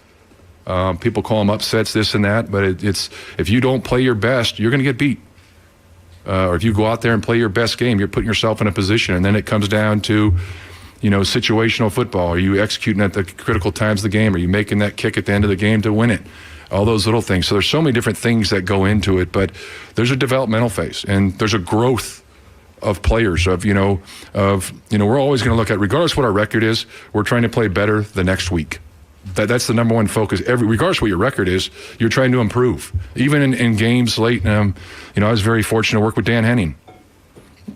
People call them upsets, this and that, but it's if you don't play your best, you're going to get beat. Or if you go out there and play your best game, you're putting yourself in a position. And then it comes down to, situational football. Are you executing at the critical times of the game? Are you making that kick at the end of the game to win it? All those little things. So there's so many different things that go into it, but there's a developmental phase and there's a growth of players we're always going to look at, regardless of what our record is, we're trying to play better the next week. That's the number one focus. Regardless of what your record is, you're trying to improve. Even in games late, I was very fortunate to work with Dan Henning.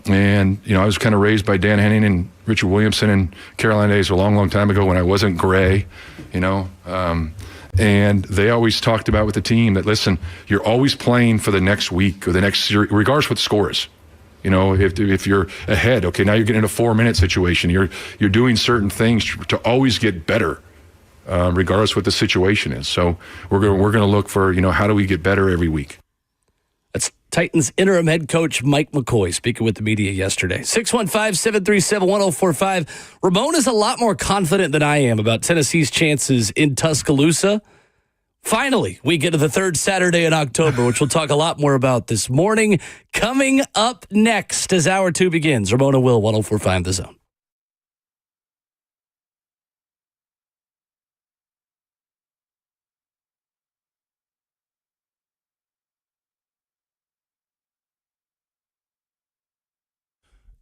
And, I was kind of raised by Dan Henning and Richard Williamson in Carolina days a long, long time ago when I wasn't gray, and they always talked about with the team that, listen, you're always playing for the next week or the next series, regardless of what the score is. If you're ahead, okay, now you're getting in a 4-minute situation. You're doing certain things to always get better, regardless of what the situation is. So we're going to look for, how do we get better every week? That's Titans interim head coach Mike McCoy speaking with the media yesterday. 615-737-1045. Ramon is a lot more confident than I am about Tennessee's chances in Tuscaloosa. Finally, we get to the third Saturday in October, which we'll talk a lot more about this morning. Coming up next as Hour 2 begins, Ramon and Will, 104.5 The Zone.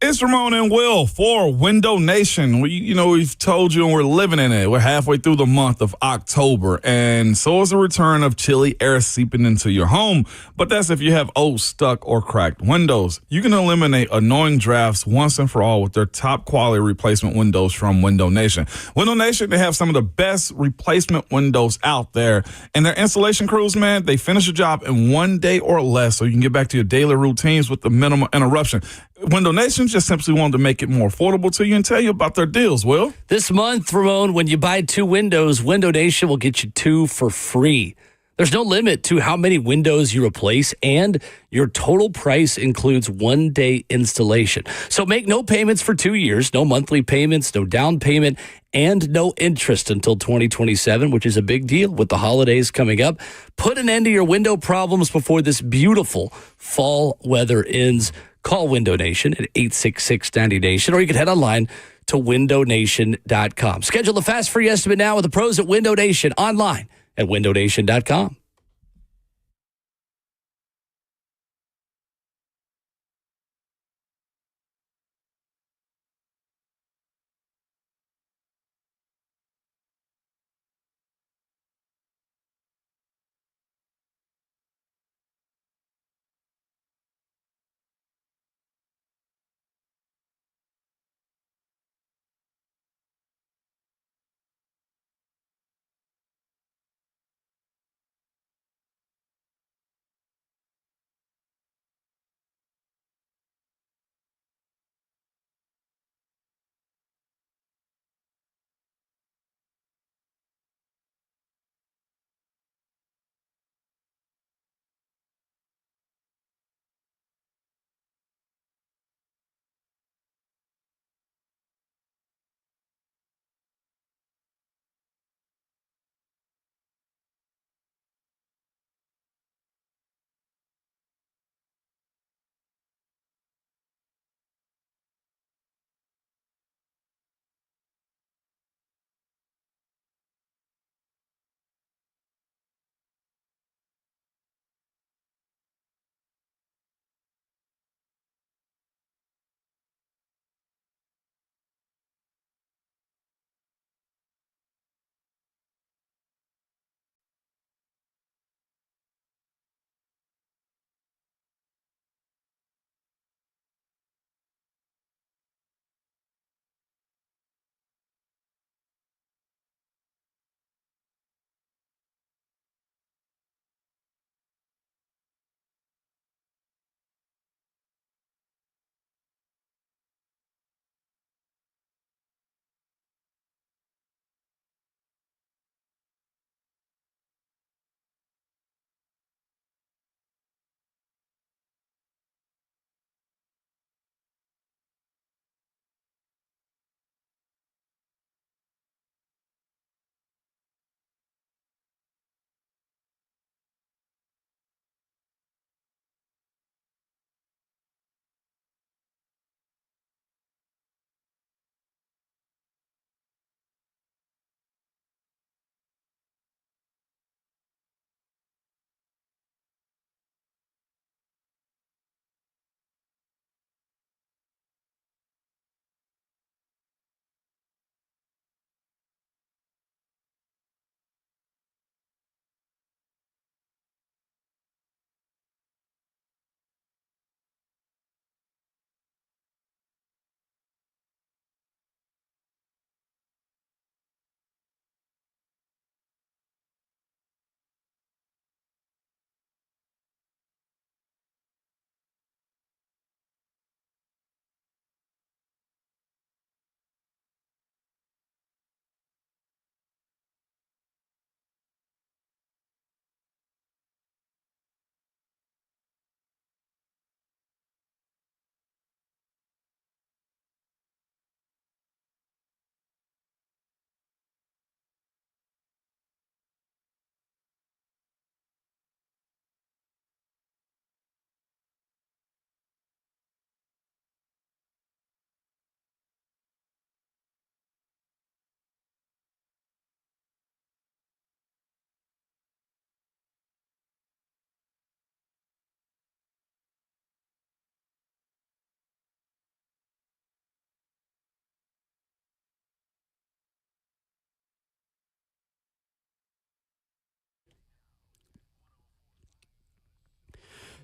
It's Ramon and Will for Window Nation. We've told you and we're living in it. We're halfway through the month of October, and so is the return of chilly air seeping into your home. But that's if you have old, stuck, or cracked windows. You can eliminate annoying drafts once and for all with their top quality replacement windows from Window Nation. Window Nation, they have some of the best replacement windows out there. And their installation crews, man, they finish the job in 1 day or less so you can get back to your daily routines with the minimal interruption. Window Nation just simply wanted to make it more affordable to you and tell you about their deals, Will. This month, Ramon, when you buy 2 windows, Window Nation will get you 2 for free. There's no limit to how many windows you replace, and your total price includes 1-day installation. So make no payments for 2 years, no monthly payments, no down payment, and no interest until 2027, which is a big deal with the holidays coming up. Put an end to your window problems before this beautiful fall weather ends. Call Window Nation at 866-90-NATION, or you can head online to windownation.com. Schedule a fast free estimate now with the pros at Window Nation online at windownation.com.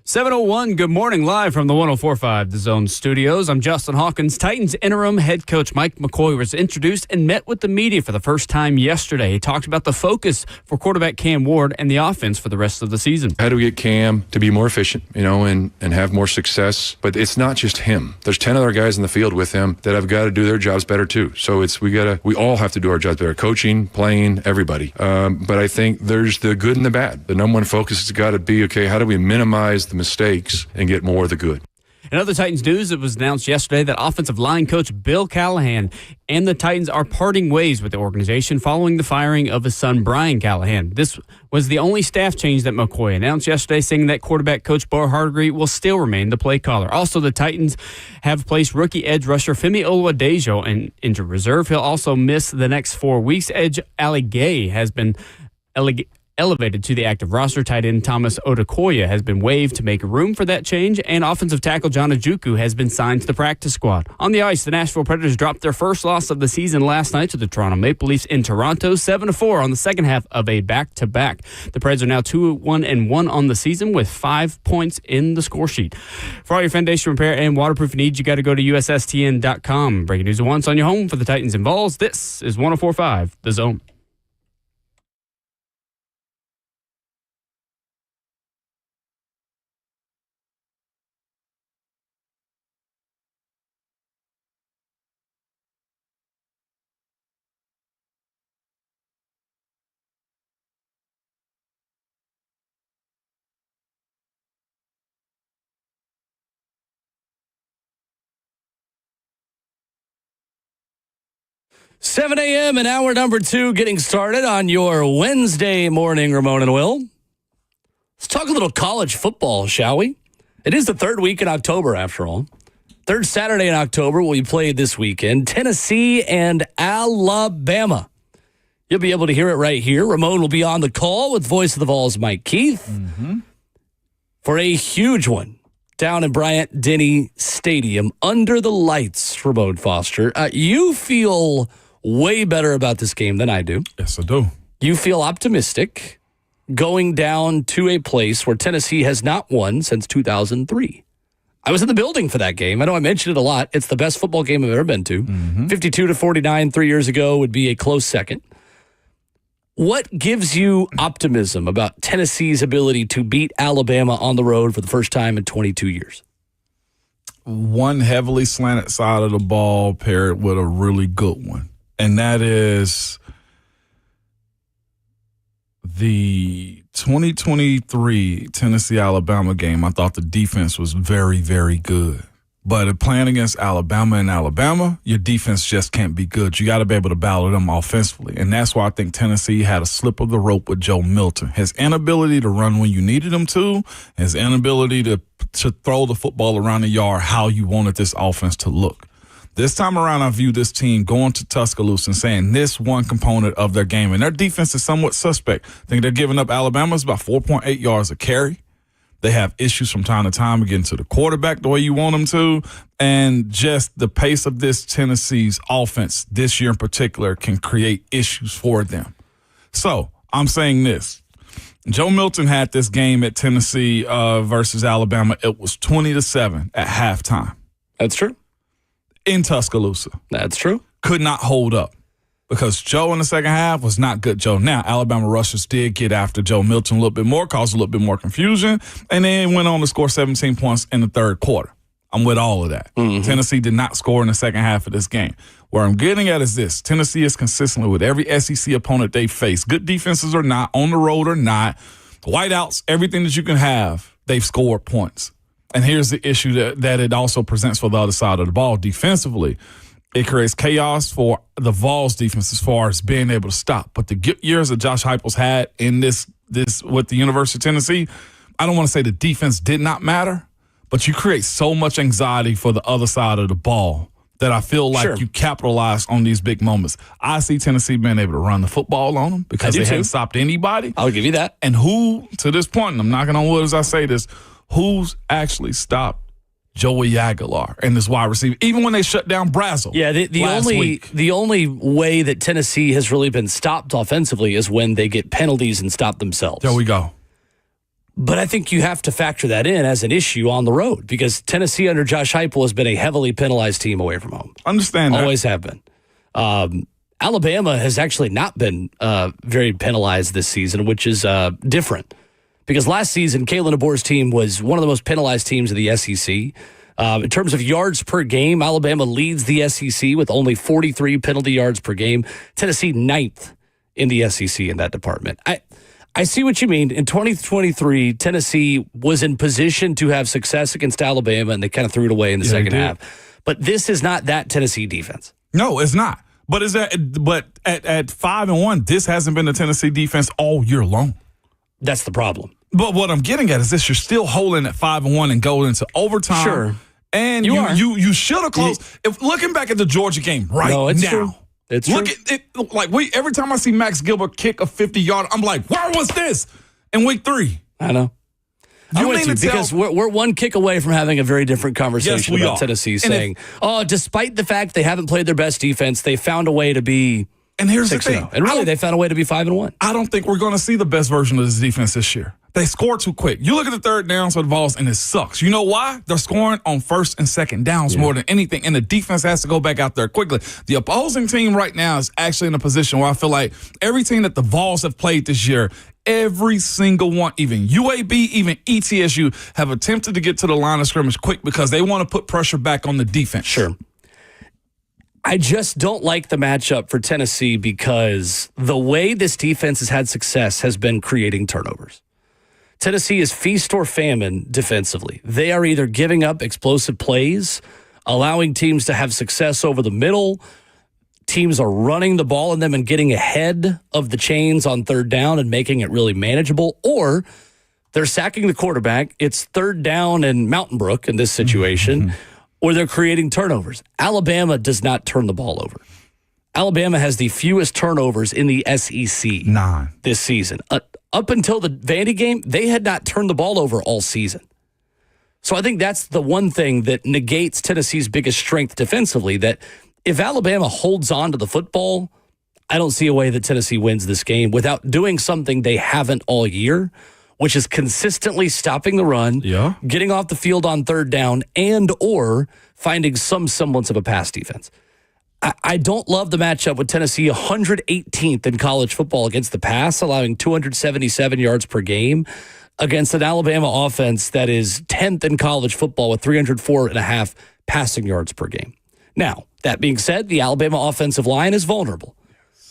7:01, good morning, live from the 104.5 The Zone studios. I'm Justin Hawkins. Titans interim head coach Mike McCoy was introduced and met with the media for the first time yesterday. He talked about the focus for quarterback Cam Ward and the offense for the rest of the season. How do we get Cam to be more efficient, and have more success? But it's not just him. There's 10 other guys in the field with him that have got to do their jobs better too. So we all have to do our jobs better. Coaching, playing, everybody. But I think there's the good and the bad. The number one focus has got to be, okay, how do we minimize the mistakes and get more of the good? In other Titans news, it was announced yesterday that offensive line coach Bill Callahan and the Titans are parting ways with the organization following the firing of his son, Brian Callahan. This was the only staff change that McCoy announced yesterday, saying that quarterback coach Bo Hargree will still remain the play caller. Also, the Titans have placed rookie edge rusher Femi Oluwadejo in injured reserve. He'll also miss the next 4 weeks. Edge Ali Gay has been elevated to the active roster. Tight end Thomas Odukoya has been waived to make room for that change, and offensive tackle John Ojukwu has been signed to the practice squad. On the ice, the Nashville Predators dropped their first loss of the season last night to the Toronto Maple Leafs in Toronto, 7-4 on the second half of a back-to-back. The Preds are now 2-1-1 on the season with 5 points in the score sheet. For all your foundation repair and waterproof needs, you got to go to USSTN.com. Breaking news at once on your home for the Titans and Vols. This is 104.5 The Zone. $7 a.m. and hour number 2 getting started on your Wednesday morning, Ramon and Will. Let's talk a little college football, shall we? It is the third week in October, after all. Third Saturday in October will be played this weekend. Tennessee and Alabama. You'll be able to hear it right here. Ramon will be on the call with voice of the Vols, Mike Keith, for a huge one down in Bryant-Denny Stadium under the lights, Ramon Foster. You feel way better about this game than I do. Yes, I do. You feel optimistic going down to a place where Tennessee has not won since 2003. I was in the building for that game. I know I mentioned it a lot. It's the best football game I've ever been to. 52-49 3 years ago would be a close second. What gives you optimism about Tennessee's ability to beat Alabama on the road for the first time in 22 years? One heavily slanted side of the ball paired with a really good one. And that is the 2023 Tennessee-Alabama game. I thought the defense was very, very good. But playing against Alabama and Alabama, your defense just can't be good. You got to be able to battle them offensively. And that's why I think Tennessee had a slip of the rope with Joe Milton. His inability to run when you needed him to, his inability to throw the football around the yard how you wanted this offense to look. This time around, I view this team going to Tuscaloosa and saying this one component of their game. And their defense is somewhat suspect. I think they're giving up Alabama's about 4.8 yards a carry. They have issues from time to time getting to the quarterback the way you want them to. And just the pace of this Tennessee's offense this year in particular can create issues for them. So I'm saying this. Joe Milton had this game at Tennessee versus Alabama. It was 20-7 at halftime. That's true. In Tuscaloosa. That's true. Could not hold up because Joe in the second half was not good Joe. Now, Alabama rushers did get after Joe Milton a little bit more, caused a little bit more confusion, and then went on to score 17 points in the third quarter. I'm with all of that. Tennessee did not score in the second half of this game. Where I'm getting at is this. Tennessee is consistently with every SEC opponent they face, good defenses or not, on the road or not, whiteouts, everything that you can have, they've scored points. And here's the issue that it also presents for the other side of the ball. Defensively, it creates chaos for the Vols defense as far as being able to stop. But the good years that Josh Heupel's had in this with the University of Tennessee, I don't want to say the defense did not matter, but you create so much anxiety for the other side of the ball that I feel like you capitalize on these big moments. I see Tennessee being able to run the football on them because they haven't stopped anybody. I'll give you that. And who, to this point, and I'm knocking on wood as I say this, who's actually stopped Joey Aguilar and this wide receiver, even when they shut down Brazzell? Yeah, the only way that Tennessee has really been stopped offensively is when they get penalties and stop themselves. There we go. But I think you have to factor that in as an issue on the road because Tennessee under Josh Heupel has been a heavily penalized team away from home. Understand that. Always have been. Alabama has actually not been very penalized this season, which is different. Because last season, Kalen DeBoer's team was one of the most penalized teams of the SEC. In terms of yards per game, Alabama leads the SEC with only 43 penalty yards per game. Tennessee, 9th in the SEC in that department. I see what you mean. In 2023, Tennessee was in position to have success against Alabama, and they kind of threw it away in the second half. But this is not that Tennessee defense. No, it's not. But at 5-1, this hasn't been the Tennessee defense all year long. That's the problem. But what I'm getting at is this: you're still holding at 5-1 and going into overtime. Sure, and you should have closed. If looking back at the Georgia game now. True. It's Look true. at it. Like every time I see Max Gilbert kick a 50-yard, I'm like, where was this in week 3? I know. I'm with you because we're one kick away from having a very different conversation about Tennessee saying, despite the fact they haven't played their best defense, they found a way to be. And here's 6-0. the thing. And really, they found a way to be 5-1. I don't think we're going to see the best version of this defense this year. They score too quick. You look at the third downs for the Vols, and it sucks. You know why? They're scoring on first and second downs more than anything, and the defense has to go back out there quickly. The opposing team right now is actually in a position where I feel like every team that the Vols have played this year, every single one, even UAB, even ETSU, have attempted to get to the line of scrimmage quick because they want to put pressure back on the defense. Sure. I just don't like the matchup for Tennessee because the way this defense has had success has been creating turnovers. Tennessee is feast or famine defensively. They are either giving up explosive plays, allowing teams to have success over the middle. Teams are running the ball in them and getting ahead of the chains on third down and making it really manageable, or they're sacking the quarterback. It's third down and Mountain Brook in this situation, or they're creating turnovers. Alabama does not turn the ball over. Alabama has the fewest turnovers in the SEC 9 this season. Up until the Vandy game, they had not turned the ball over all season. So I think that's the one thing that negates Tennessee's biggest strength defensively, that if Alabama holds on to the football, I don't see a way that Tennessee wins this game without doing something they haven't all year, which is consistently stopping the run, getting off the field on third down, and or finding some semblance of a pass defense. I don't love the matchup with Tennessee 118th in college football against the pass, allowing 277 yards per game, against an Alabama offense that is 10th in college football with 304.5 passing yards per game. Now, that being said, the Alabama offensive line is vulnerable.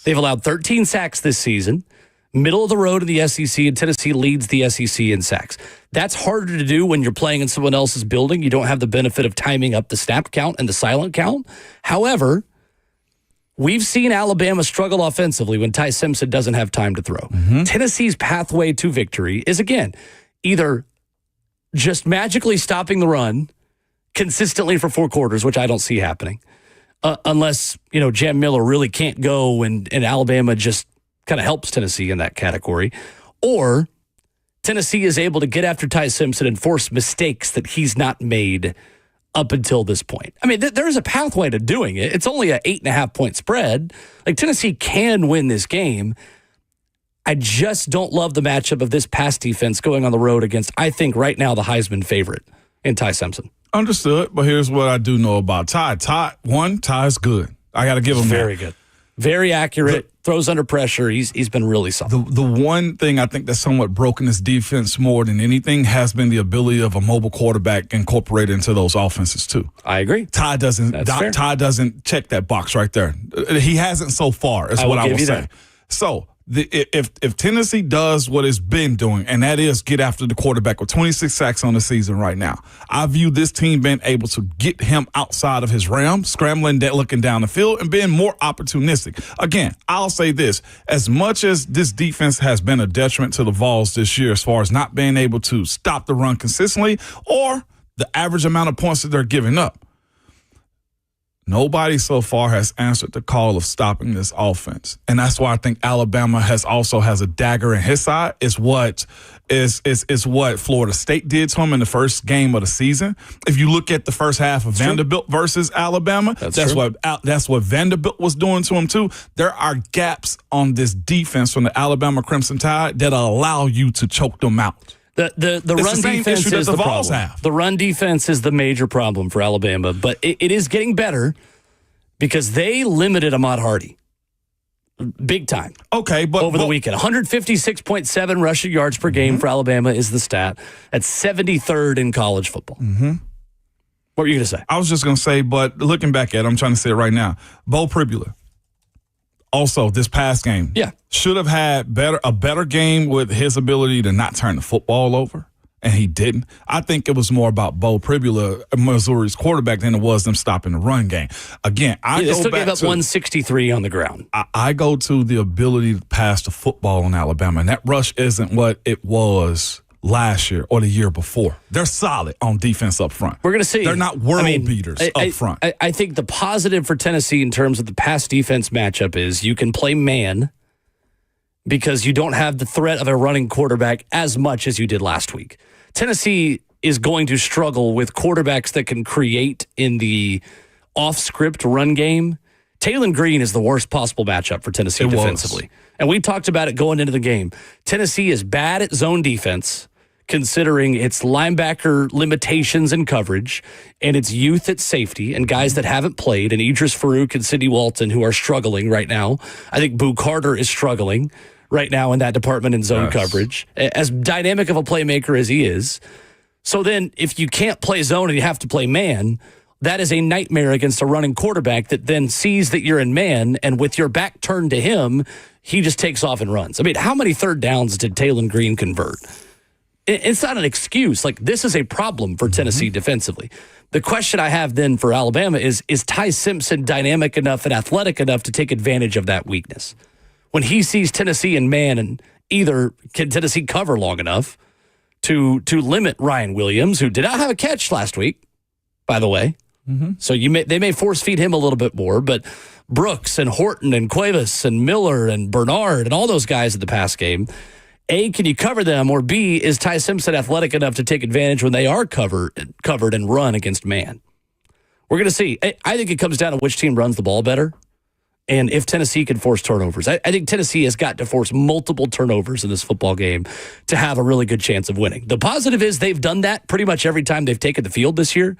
They've allowed 13 sacks this season, middle of the road in the SEC, and Tennessee leads the SEC in sacks. That's harder to do when you're playing in someone else's building. You don't have the benefit of timing up the snap count and the silent count. However, we've seen Alabama struggle offensively when Ty Simpson doesn't have time to throw. Tennessee's pathway to victory is, again, either just magically stopping the run consistently for 4 quarters, which I don't see happening, unless, Jam Miller really can't go and Alabama just kind of helps Tennessee in that category, or Tennessee is able to get after Ty Simpson and force mistakes that he's not made up until this point. I mean, there's a pathway to doing it. It's only an 8.5-point spread. Like, Tennessee can win this game. I just don't love the matchup of this pass defense going on the road against, I think right now, the Heisman favorite in Ty Simpson. Understood, but here's what I do know about Ty. Ty's good. I got to give him very good. Very accurate, throws under pressure. He's been really solid. The one thing I think that's somewhat broken this defense more than anything has been the ability of a mobile quarterback incorporated into those offenses too. I agree. Ty doesn't check that box right there. He hasn't so far, is what I will say. So if Tennessee does what it's been doing, and that is get after the quarterback with 26 sacks on the season right now, I view this team being able to get him outside of his realm, scrambling, looking down the field, and being more opportunistic. Again, I'll say this. As much as this defense has been a detriment to the Vols this year as far as not being able to stop the run consistently or the average amount of points that they're giving up, nobody so far has answered the call of stopping this offense. And that's why I think Alabama has a dagger in his side. Is what Florida State did to him in the first game of the season. If you look at the first half of Vanderbilt versus Alabama, that's what Vanderbilt was doing to him too. There are gaps on this defense from the Alabama Crimson Tide that allow you to choke them out. The run defense is the problem. The run defense is the major problem for Alabama, but it is getting better because they limited Ahmad Hardy big time. Okay, but over the weekend, 156.7 rushing yards per game for Alabama is the stat. That's 73rd in college football. Mm-hmm. What were you going to say? I was just going to say, but looking back at it, I'm trying to say it right now. Bo Pribula, also this past game, should have had a better game with his ability to not turn the football over, and he didn't. I think it was more about Bo Pribula, Missouri's quarterback, than it was them stopping the run game. Again, they still gave up 163 on the ground. I go to the ability to pass the football in Alabama, and that rush isn't what it was last year or the year before. They're solid on defense up front. We're going to see. They're not world beaters up front. I think the positive for Tennessee in terms of the pass defense matchup is you can play man because you don't have the threat of a running quarterback as much as you did last week. Tennessee is going to struggle with quarterbacks that can create in the off-script run game. Taylon Green is the worst possible matchup for Tennessee defensively. And we talked about it going into the game. Tennessee is bad at zone defense, considering its linebacker limitations and coverage and its youth at safety and guys that haven't played, and Idris Farouk and Sidney Walton, who are struggling right now. I think Boo Carter is struggling right now in that department in zone coverage, as dynamic of a playmaker as he is. So then if you can't play zone and you have to play man, that is a nightmare against a running quarterback that then sees that you're in man, and with your back turned to him, he just takes off and runs. I mean, how many third downs did Taylon Green convert? It's not an excuse. Like, this is a problem for Tennessee defensively. The question I have then for Alabama is Ty Simpson dynamic enough and athletic enough to take advantage of that weakness? When he sees Tennessee in man, and either can Tennessee cover long enough to limit Ryan Williams, who did not have a catch last week, by the way. Mm-hmm. So they may force feed him a little bit more, but Brooks and Horton and Cuevas and Miller and Bernard and all those guys in the pass game, A, can you cover them? Or B, is Ty Simpson athletic enough to take advantage when they are covered and run against man? We're going to see. I think it comes down to which team runs the ball better and if Tennessee can force turnovers. I think Tennessee has got to force multiple turnovers in this football game to have a really good chance of winning. The positive is they've done that pretty much every time they've taken the field this year.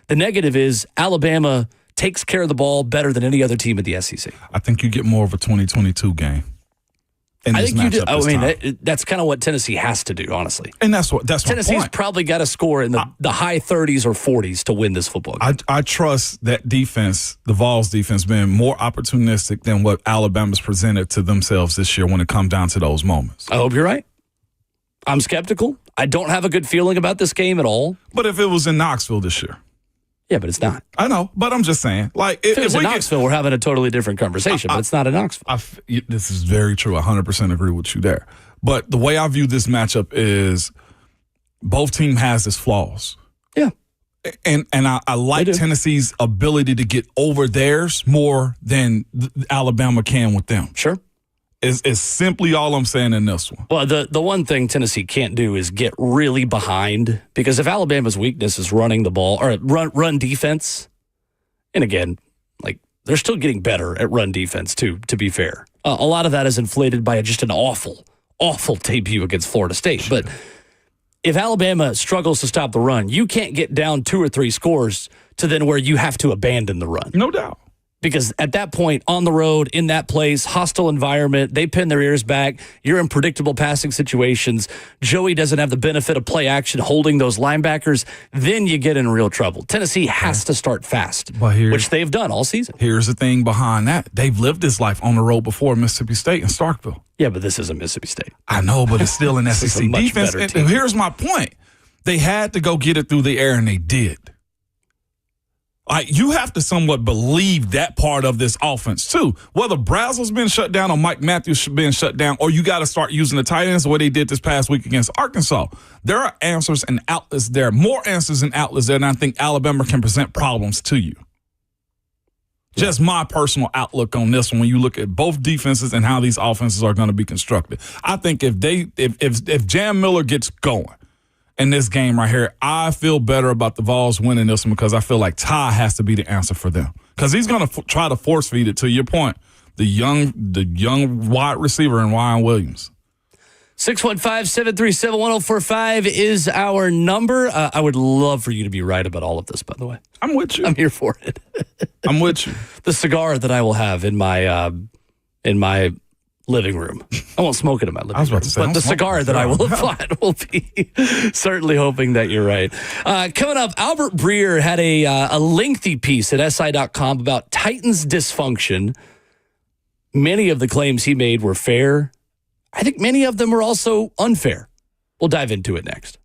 The negative is Alabama takes care of the ball better than any other team in the SEC. I think you get more of a 2022 game. I think you do. I mean, that's kind of what Tennessee has to do, honestly. And that's Tennessee's probably got to score in the high 30s or 40s to win this football game. I trust that defense, the Vols defense, being more opportunistic than what Alabama's presented to themselves this year when it comes down to those moments. I hope you're right. I'm skeptical. I don't have a good feeling about this game at all. But if it was in Knoxville this year. Yeah, but it's not. I know, but I'm just saying. Like, if it was in Knoxville, we're having a totally different conversation, but it's not in Knoxville. This is very true. I 100% agree with you there. But the way I view this matchup is both team has its flaws. Yeah. And I like Tennessee's ability to get over theirs more than Alabama can with them. Sure. Is simply all I'm saying in this one. Well, the one thing Tennessee can't do is get really behind, because if Alabama's weakness is running the ball or run defense, and again, like, they're still getting better at run defense too, to be fair. A lot of that is inflated by just an awful debut against Florida State. But if Alabama struggles to stop the run, you can't get down 2 or 3 scores to then where you have to abandon the run. No doubt. Because at that point, on the road, in that place, hostile environment, they pin their ears back. You're in predictable passing situations. Joey doesn't have the benefit of play action holding those linebackers. Then you get in real trouble. Tennessee has to start fast, which they've done all season. Here's the thing behind that. They've lived this life on the road before, Mississippi State and Starkville. Yeah, but this isn't Mississippi State. I know, but it's still an SEC defense. And here's my point. They had to go get it through the air, and they did. You have to somewhat believe that part of this offense, too. Whether Brazel's been shut down or Mike Matthews been shut down, or you got to start using the tight ends the way they did this past week against Arkansas. There are answers and outlets there, more answers and outlets there, and I think Alabama can present problems to you. Just my personal outlook on this one when you look at both defenses and how these offenses are going to be constructed. I think if Jam Miller gets going in this game right here, I feel better about the Vols winning this one because I feel like Ty has to be the answer for them. Because he's going to try to force feed it, to your point, the young wide receiver in Ryan Williams. 615-737-1045 is our number. I would love for you to be right about all of this, by the way. I'm with you. I'm here for it. I'm with you. The cigar that I will have in my living room. I won't smoke it in my living room. I was about to say, but the cigar that I will find will be certainly hoping that you're right. Coming up, Albert Breer had a lengthy piece at SI.com about Titans dysfunction. Many of the claims he made were fair. I think many of them were also unfair. We'll dive into it next.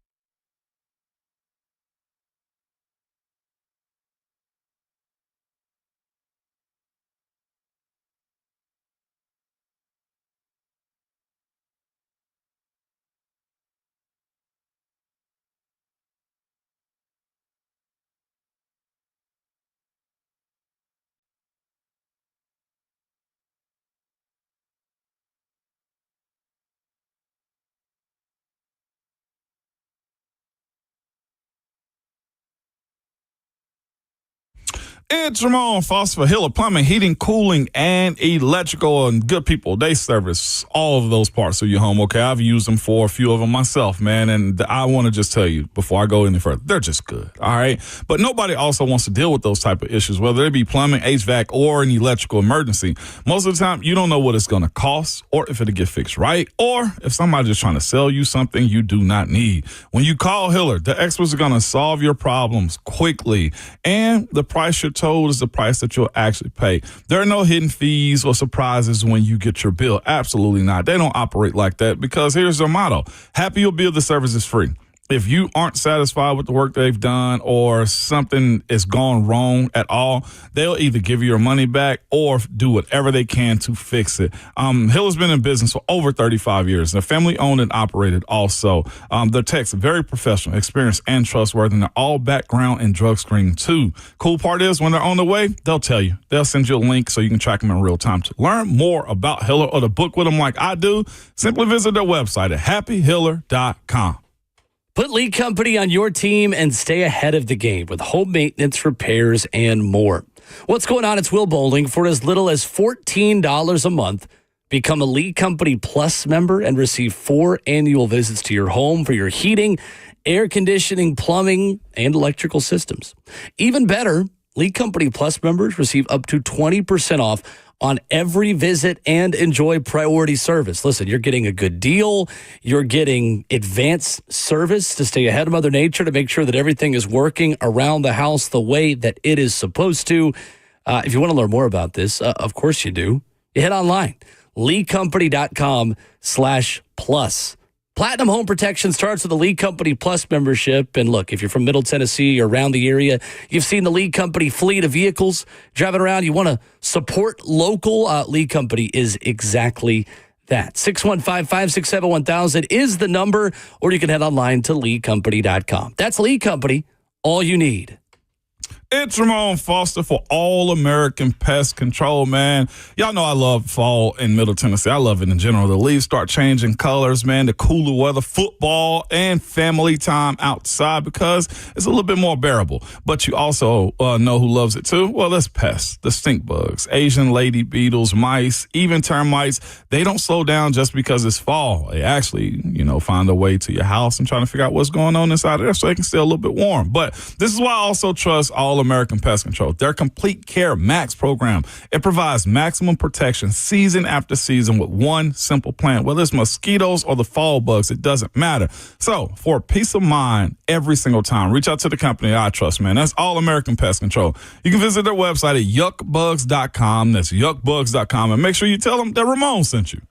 It's Ramon Foster for Hiller Plumbing, Heating, Cooling, and Electrical. And good people, they service all of those parts of your home. Okay, I've used them for a few of them myself, man. And I want to just tell you before I go any further, they're just good. All right. But nobody also wants to deal with those type of issues, whether it be plumbing, HVAC, or an electrical emergency. Most of the time, you don't know what it's going to cost or if it'll get fixed right, or if somebody's just trying to sell you something you do not need. When you call Hiller, the experts are going to solve your problems quickly, and the price you're told is the price that you'll actually pay. There are no hidden fees or surprises when you get your bill. Absolutely not. They don't operate like that because here's their motto. Happy your bill, the service is free. If you aren't satisfied with the work they've done or something is gone wrong at all, they'll either give you your money back or do whatever they can to fix it. Hiller's been in business for over 35 years. They're family owned and operated also. Their techs are very professional, experienced, and trustworthy. And they're all background and drug screening too. Cool part is when they're on the way, they'll tell you. They'll send you a link so you can track them in real time. To learn more about Hiller or to book with them like I do, simply visit their website at happyhiller.com. Put Lee Company on your team and stay ahead of the game with home maintenance, repairs, and more. What's going on? It's Will Bowling. For as little as $14 a month, become a Lee Company Plus member and receive 4 annual visits to your home for your heating, air conditioning, plumbing, and electrical systems. Even better, Lee Company Plus members receive up to 20% off on every visit and enjoy priority service. Listen, you're getting a good deal. You're getting advanced service to stay ahead of Mother Nature, to make sure that everything is working around the house the way that it is supposed to. If you want to learn more about this, of course you do. You head online, leecompany.com/plus. Platinum Home Protection starts with the Lee Company Plus membership. And look, if you're from Middle Tennessee or around the area, you've seen the Lee Company fleet of vehicles driving around. You want to support local. Lee Company is exactly that. 615-567-1000 is the number, or you can head online to leecompany.com. That's Lee Company, all you need. It's Ramon Foster for All American Pest Control, man. Y'all know I love fall in Middle Tennessee. I love it in general. The leaves start changing colors, man. The cooler weather, football, and family time outside because it's a little bit more bearable. But you also know who loves it too? Well, that's pests, the stink bugs, Asian lady beetles, mice, even termites. They don't slow down just because it's fall. They actually, find their way to your house and trying to figure out what's going on inside of there so they can stay a little bit warm. But this is why I also trust All American Pest Control. Their Complete Care Max program. It provides maximum protection season after season with one simple plan. Whether it's mosquitoes or the fall bugs, it doesn't matter. So for peace of mind every single time, reach out to the company I trust, man. That's All American Pest Control. You can visit their website at yuckbugs.com. That's yuckbugs.com. And make sure you tell them that Ramon sent you.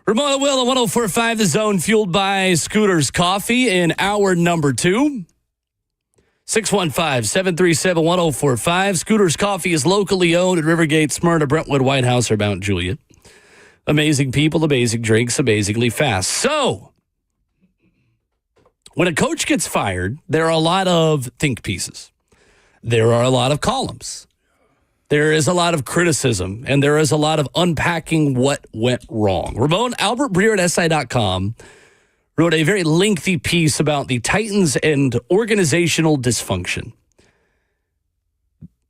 Ramona Will at 104.5 The Zone, fueled by Scooter's Coffee in hour number 2. 615-737-1045. Scooter's Coffee is locally owned at Rivergate, Smyrna, Brentwood, White House, or Mount Juliet. Amazing people, amazing drinks, amazingly fast. So, when a coach gets fired, there are a lot of think pieces. There are a lot of columns. There is a lot of criticism, and there is a lot of unpacking what went wrong. Ramon Albert Breer at SI.com wrote a very lengthy piece about the Titans and organizational dysfunction.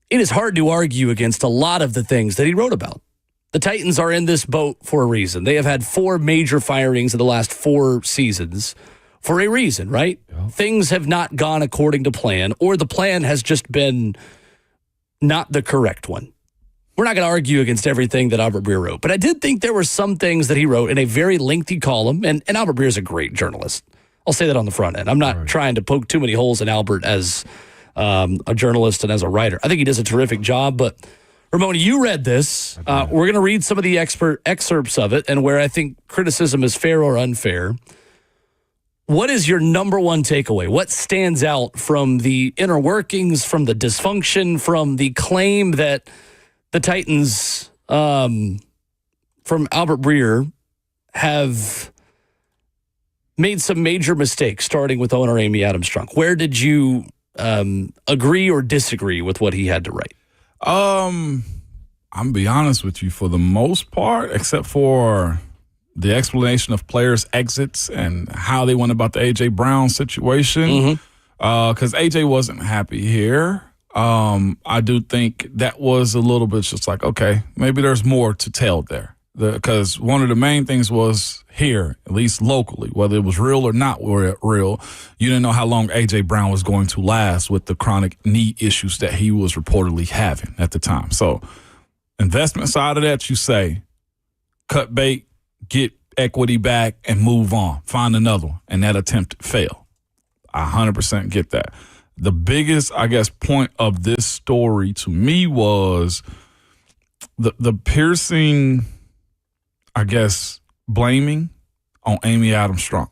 It is hard to argue against a lot of the things that he wrote about. The Titans are in this boat for a reason. They have had 4 major firings in the last 4 seasons for a reason, right? Yeah. Things have not gone according to plan, or the plan has just been not the correct one. We're not going to argue against everything that Albert Breer wrote, but I did think there were some things that he wrote in a very lengthy column, and Albert Breer is a great journalist. I'll say that on the front end. I'm not trying to poke too many holes in Albert as a journalist and as a writer. I think he does a terrific job, but Ramona, you read this. We're going to read some of the excerpts of it and where I think criticism is fair or unfair. What is your number one takeaway? What stands out from the inner workings, from the dysfunction, from the claim that the Titans, from Albert Breer, have made some major mistakes, starting with owner Amy Adams-Strunk? Where did you agree or disagree with what he had to write? I'm gonna be honest with you, for the most part, except for the explanation of players' exits and how they went about the A.J. Brown situation, because A.J. wasn't happy here. I do think that was a little bit just like, okay, maybe there's more to tell there. Because one of the main things was here, at least locally, whether it was real or not real, you didn't know how long A.J. Brown was going to last with the chronic knee issues that he was reportedly having at the time. So investment side of that, you say, cut bait, get equity back, and move on. Find another one. And that attempt failed. I 100% get that. The biggest, I guess, point of this story to me was the piercing, I guess, blaming on Amy Adams-Strunk.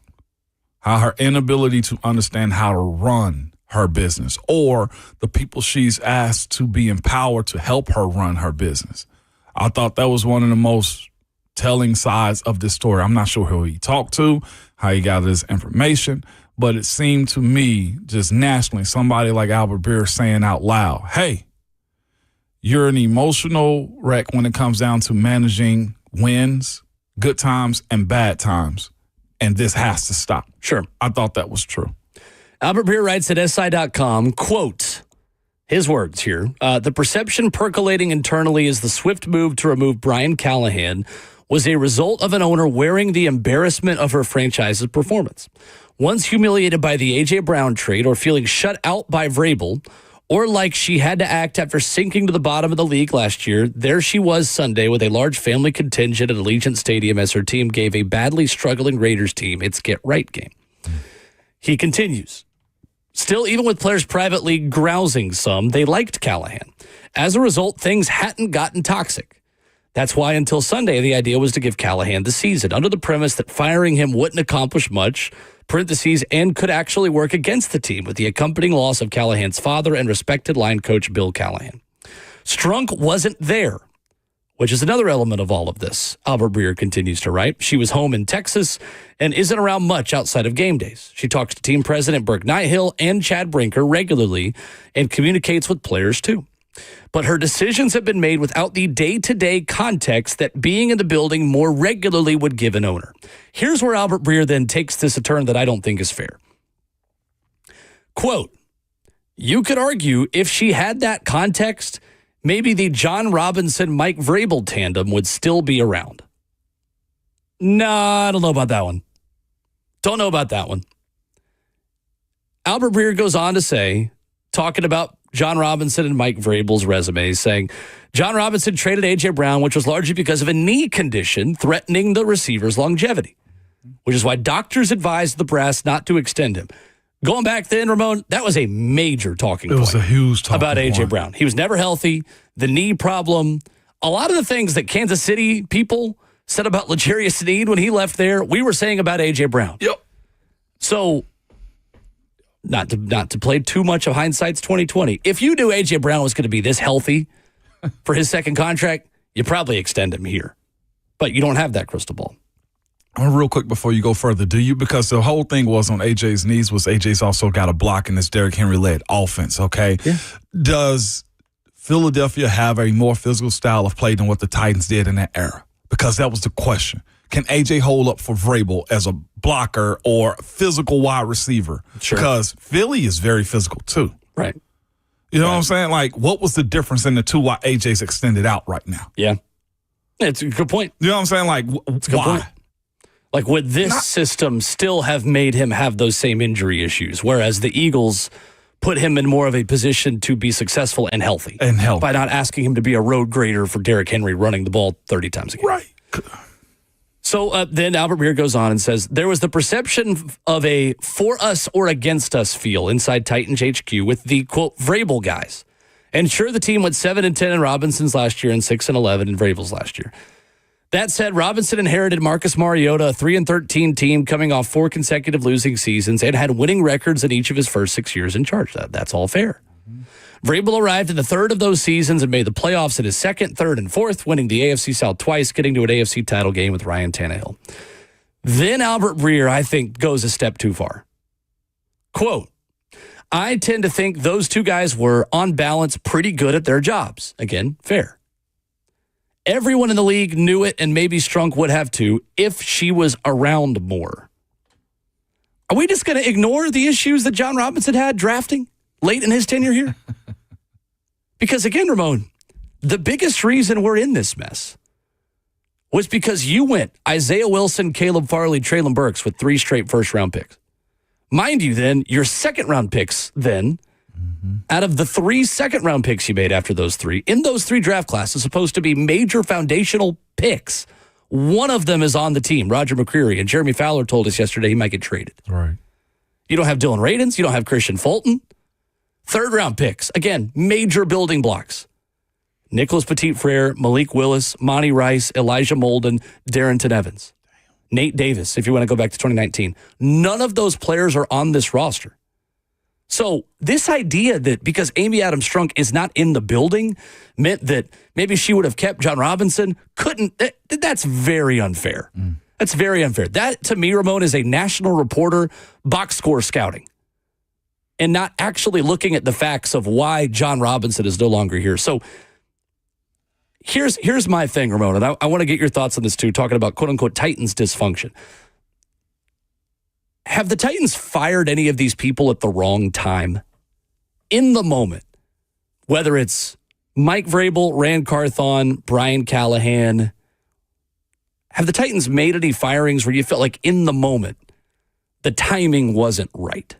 How her inability to understand how to run her business, or the people she's asked to be empowered to help her run her business. I thought that was one of the most telling sides of this story. I'm not sure who he talked to, how he got his information, but it seemed to me just nationally somebody like Albert Breer saying out loud, hey, you're an emotional wreck when it comes down to managing wins, good times, and bad times, and this has to stop. Sure. I thought that was true. Albert Breer writes at SI.com, quote, his words here, the perception percolating internally is the swift move to remove Brian Callahan was a result of an owner wearing the embarrassment of her franchise's performance. Once humiliated by the A.J. Brown trade or feeling shut out by Vrabel, or like she had to act after sinking to the bottom of the league last year, there she was Sunday with a large family contingent at Allegiant Stadium as her team gave a badly struggling Raiders team its get-right game. He continues. Still, even with players privately grousing some, they liked Callahan. As a result, things hadn't gotten toxic. That's why until Sunday, the idea was to give Callahan the season, under the premise that firing him wouldn't accomplish much, parentheses, and could actually work against the team with the accompanying loss of Callahan's father and respected line coach Bill Callahan. Strunk wasn't there, which is another element of all of this. Albert Breer continues to write. She was home in Texas and isn't around much outside of game days. She talks to team president Burke Nighhill and Chad Brinker regularly and communicates with players too. But her decisions have been made without the day-to-day context that being in the building more regularly would give an owner. Here's where Albert Breer then takes this a turn that I don't think is fair. Quote, you could argue if she had that context, maybe the John Robinson-Mike Vrabel tandem would still be around. Nah, I don't know about that one. Don't know about that one. Albert Breer goes on to say, talking about John Robinson and Mike Vrabel's resumes, saying, John Robinson traded A.J. Brown, which was largely because of a knee condition threatening the receiver's longevity, which is why doctors advised the brass not to extend him. Going back then, Ramon, that was a major talking point. It was a huge talking about A.J. point. Brown. He was never healthy, the knee problem, a lot of the things that Kansas City people said about L'Jarius Sneed when he left there, we were saying about A.J. Brown. Yep. So, not to play too much of hindsight's 2020, if you knew A.J. Brown was going to be this healthy for his second contract, you probably extend him here. But you don't have that crystal ball. Real quick before you go further, do you? Because the whole thing was on AJ's knees was AJ's also got a block in this Derrick Henry-led offense, okay? Yeah. Does Philadelphia have a more physical style of play than what the Titans did in that era? Because that was the question. Can AJ hold up for Vrabel as a blocker or physical wide receiver? Sure. Because Philly is very physical too. Right. You know what I'm saying? Like, what was the difference in the two while AJ's extended out right now? Yeah. It's a good point. You know what I'm saying? Like, It's a good why? point. Like, would this system still have made him have those same injury issues, whereas the Eagles put him in more of a position to be successful and healthy? By not asking him to be a road grader for Derrick Henry running the ball 30 times a game. Right. So then Albert Breer goes on and says, there was the perception of a for us or against us feel inside Titans HQ with the, quote, Vrabel guys. And sure, the team went 7-10 in Robinson's last year and 6-11 in Vrabel's last year. That said, Robinson inherited Marcus Mariota, a 3-13 team coming off 4 consecutive losing seasons and had winning records in each of his first 6 years in charge. That's all fair. Vrabel arrived in the third of those seasons and made the playoffs in his second, third, and fourth, winning the AFC South twice, getting to an AFC title game with Ryan Tannehill. Then Albert Breer, I think, goes a step too far. Quote, I tend to think those two guys were, on balance, pretty good at their jobs. Again, fair. Everyone in the league knew it, and maybe Strunk would have too if she was around more. Are we just going to ignore the issues that John Robinson had drafting late in his tenure here? Because again, Ramon, the biggest reason we're in this mess was because you went Isaiah Wilson, Caleb Farley, Treylon Burks with 3 straight first-round picks. Mind you, then, your second-round picks, then, out of the 3 second-round picks you made after those 3, in those 3 draft classes, supposed to be major foundational picks, one of them is on the team, Roger McCreary, and Jeremy Fowler told us yesterday he might get traded. Right. You don't have Dylan Radins. You don't have Christian Fulton. Third-round picks, again, major building blocks. Nicholas Petit-Frere, Malik Willis, Monty Rice, Elijah Molden, Darrington Evans. Nate Davis, if you want to go back to 2019. None of those players are on this roster. So this idea that because Amy Adams Strunk is not in the building meant that maybe she would have kept John Robinson, that's very unfair. That's very unfair. That, to me, Ramon, is a national reporter box score scouting and not actually looking at the facts of why John Robinson is no longer here. So here's my thing, Ramon, and I want to get your thoughts on this too, talking about quote-unquote Titans dysfunction. Have the Titans fired any of these people at the wrong time? In the moment, whether it's Mike Vrabel, Rand Carthon, Brian Callahan, have the Titans made any firings where you felt like in the moment the timing wasn't right?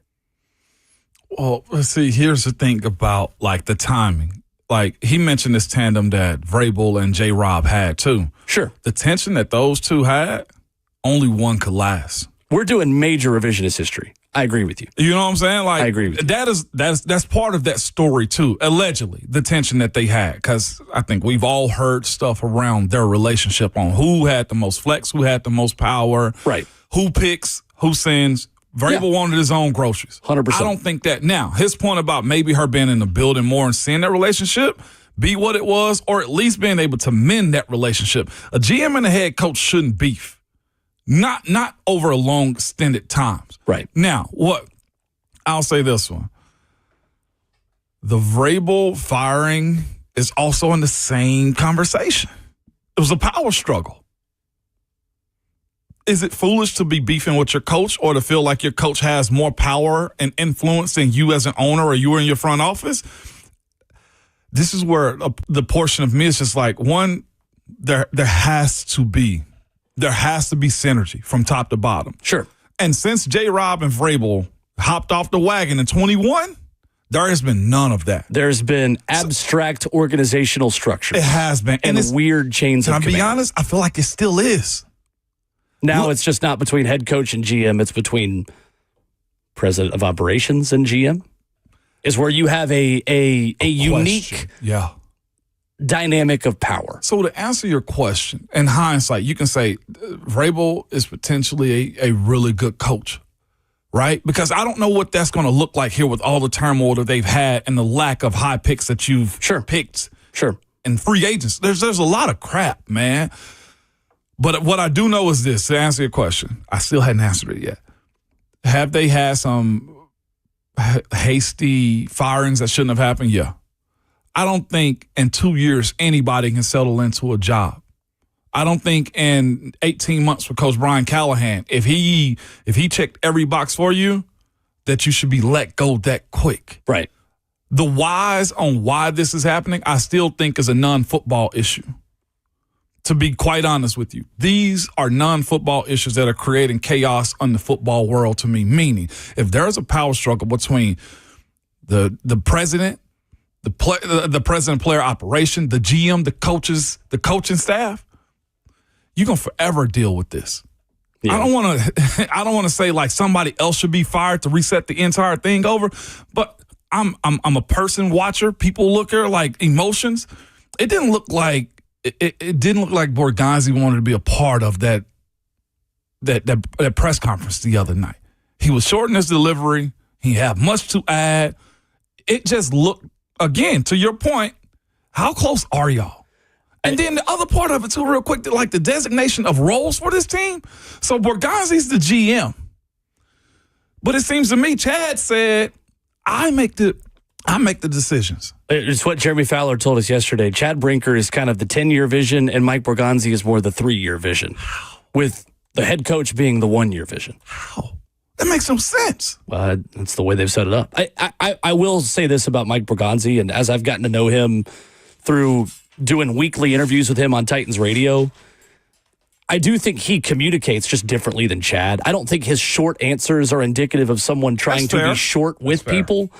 Well, let's see, here's the thing about, like, the timing. Like, he mentioned this tandem that Vrabel and J-Rob had, too. Sure. The tension that those two had, only one could last. We're doing major revisionist history. I agree with you. You know what I'm saying? Like, I agree with you. That's part of that story, too, allegedly, the tension that they had. Because I think we've all heard stuff around their relationship on who had the most flex, who had the most power, right? Who picks, who sends. Vrabel wanted his own groceries. 100%. I don't think that. Now, his point about maybe her being in the building more and seeing that relationship be what it was, or at least being able to mend that relationship. A GM and a head coach shouldn't beef. Not over a long extended times. Right. Now, what? I'll say this one. The Vrabel firing is also in the same conversation. It was a power struggle. Is it foolish to be beefing with your coach or to feel like your coach has more power and influence than you as an owner or you in your front office? This is where the portion of me is just like, one, there has to be synergy from top to bottom. Sure. And since J-Rob and Vrabel hopped off the wagon in 21, there has been none of that. There's been abstract organizational structure. It has been. And weird chains of command. Can I be honest? I feel like it still is. Now it's just not between head coach and GM. It's between president of operations and GM. Is where you have a unique dynamic of power. So to answer your question, in hindsight, you can say Vrabel is potentially a really good coach, right? Because I don't know what that's going to look like here with all the turmoil that they've had and the lack of high picks that you've picked. Sure. And free agents. There's a lot of crap, man. But what I do know is this, to answer your question, I still hadn't answered it yet. Have they had some hasty firings that shouldn't have happened? Yeah. I don't think in 2 years anybody can settle into a job. I don't think in 18 months for Coach Brian Callahan, if he checked every box for you, that you should be let go that quick. Right. The whys on why this is happening, I still think is a non-football issue. To be quite honest with you, these are non-football issues that are creating chaos in the football world to me. Meaning, if there's a power struggle between the president, the president-player operation, the GM, the coaches, the coaching staff, you're gonna forever deal with this. Yeah. I don't want to say like somebody else should be fired to reset the entire thing over, but I'm a person watcher, people looker, like emotions. It didn't look like Borgonzi wanted to be a part of that press conference the other night. He was short in his delivery. He had much to add. It just looked, again, to your point, how close are y'all? And then the other part of it too, real quick, like the designation of roles for this team. So Borgonzi's the GM. But it seems to me, Chad said, I make the decisions. It's what Jeremy Fowler told us yesterday. Chad Brinker is kind of the 10-year vision, and Mike Borgonzi is more the 3-year vision, with the head coach being the 1-year vision. How? That makes some sense. That's the way they've set it up. I will say this about Mike Borgonzi, and as I've gotten to know him through doing weekly interviews with him on Titans Radio, I do think he communicates just differently than Chad. I don't think his short answers are indicative of someone trying to be short with people.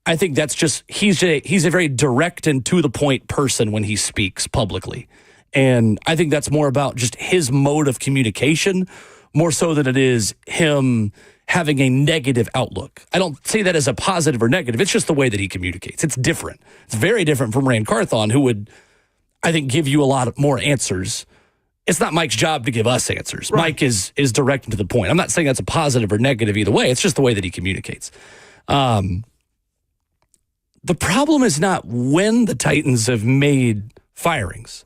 I think that's just, he's a very direct and to the point person when he speaks publicly. And I think that's more about just his mode of communication, more so than it is him having a negative outlook. I don't say that as a positive or negative. It's just the way that he communicates. It's different. It's very different from Rand Carthon, who would, I think, give you a lot more answers. It's not Mike's job to give us answers. Right. Mike is direct and to the point. I'm not saying that's a positive or negative either way. It's just the way that he communicates. The problem is not when the Titans have made firings.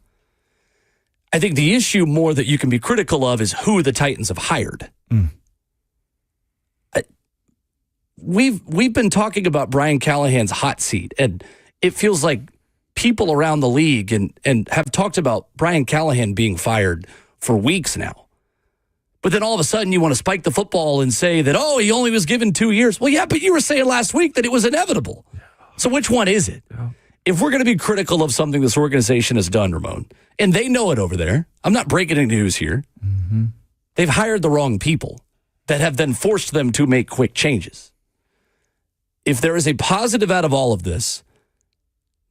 I think the issue more that you can be critical of is who the Titans have hired. We've been talking about Brian Callahan's hot seat, and it feels like people around the league and have talked about Brian Callahan being fired for weeks now. But then all of a sudden you want to spike the football and say that, oh, he only was given 2 years. Well, yeah, but you were saying last week that it was inevitable. So which one is it? Yeah. If we're going to be critical of something this organization has done, Ramon, and they know it over there, I'm not breaking any news here. Mm-hmm. They've hired the wrong people that have then forced them to make quick changes. If there is a positive out of all of this,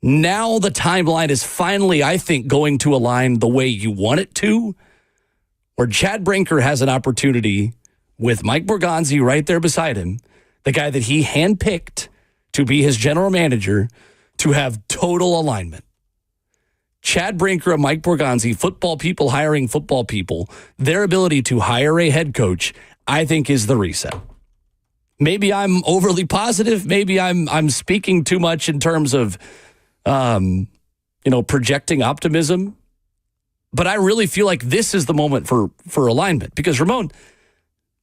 now the timeline is finally, I think, going to align the way you want it to, where Chad Brinker has an opportunity with Mike Borgonzi right there beside him, the guy that he handpicked to be his general manager, to have total alignment. Chad Brinker and Mike Borgonzi, football people hiring football people, their ability to hire a head coach, I think, is the reset. Maybe I'm overly positive. Maybe I'm speaking too much in terms of, projecting optimism. But I really feel like this is the moment for alignment, because Ramon,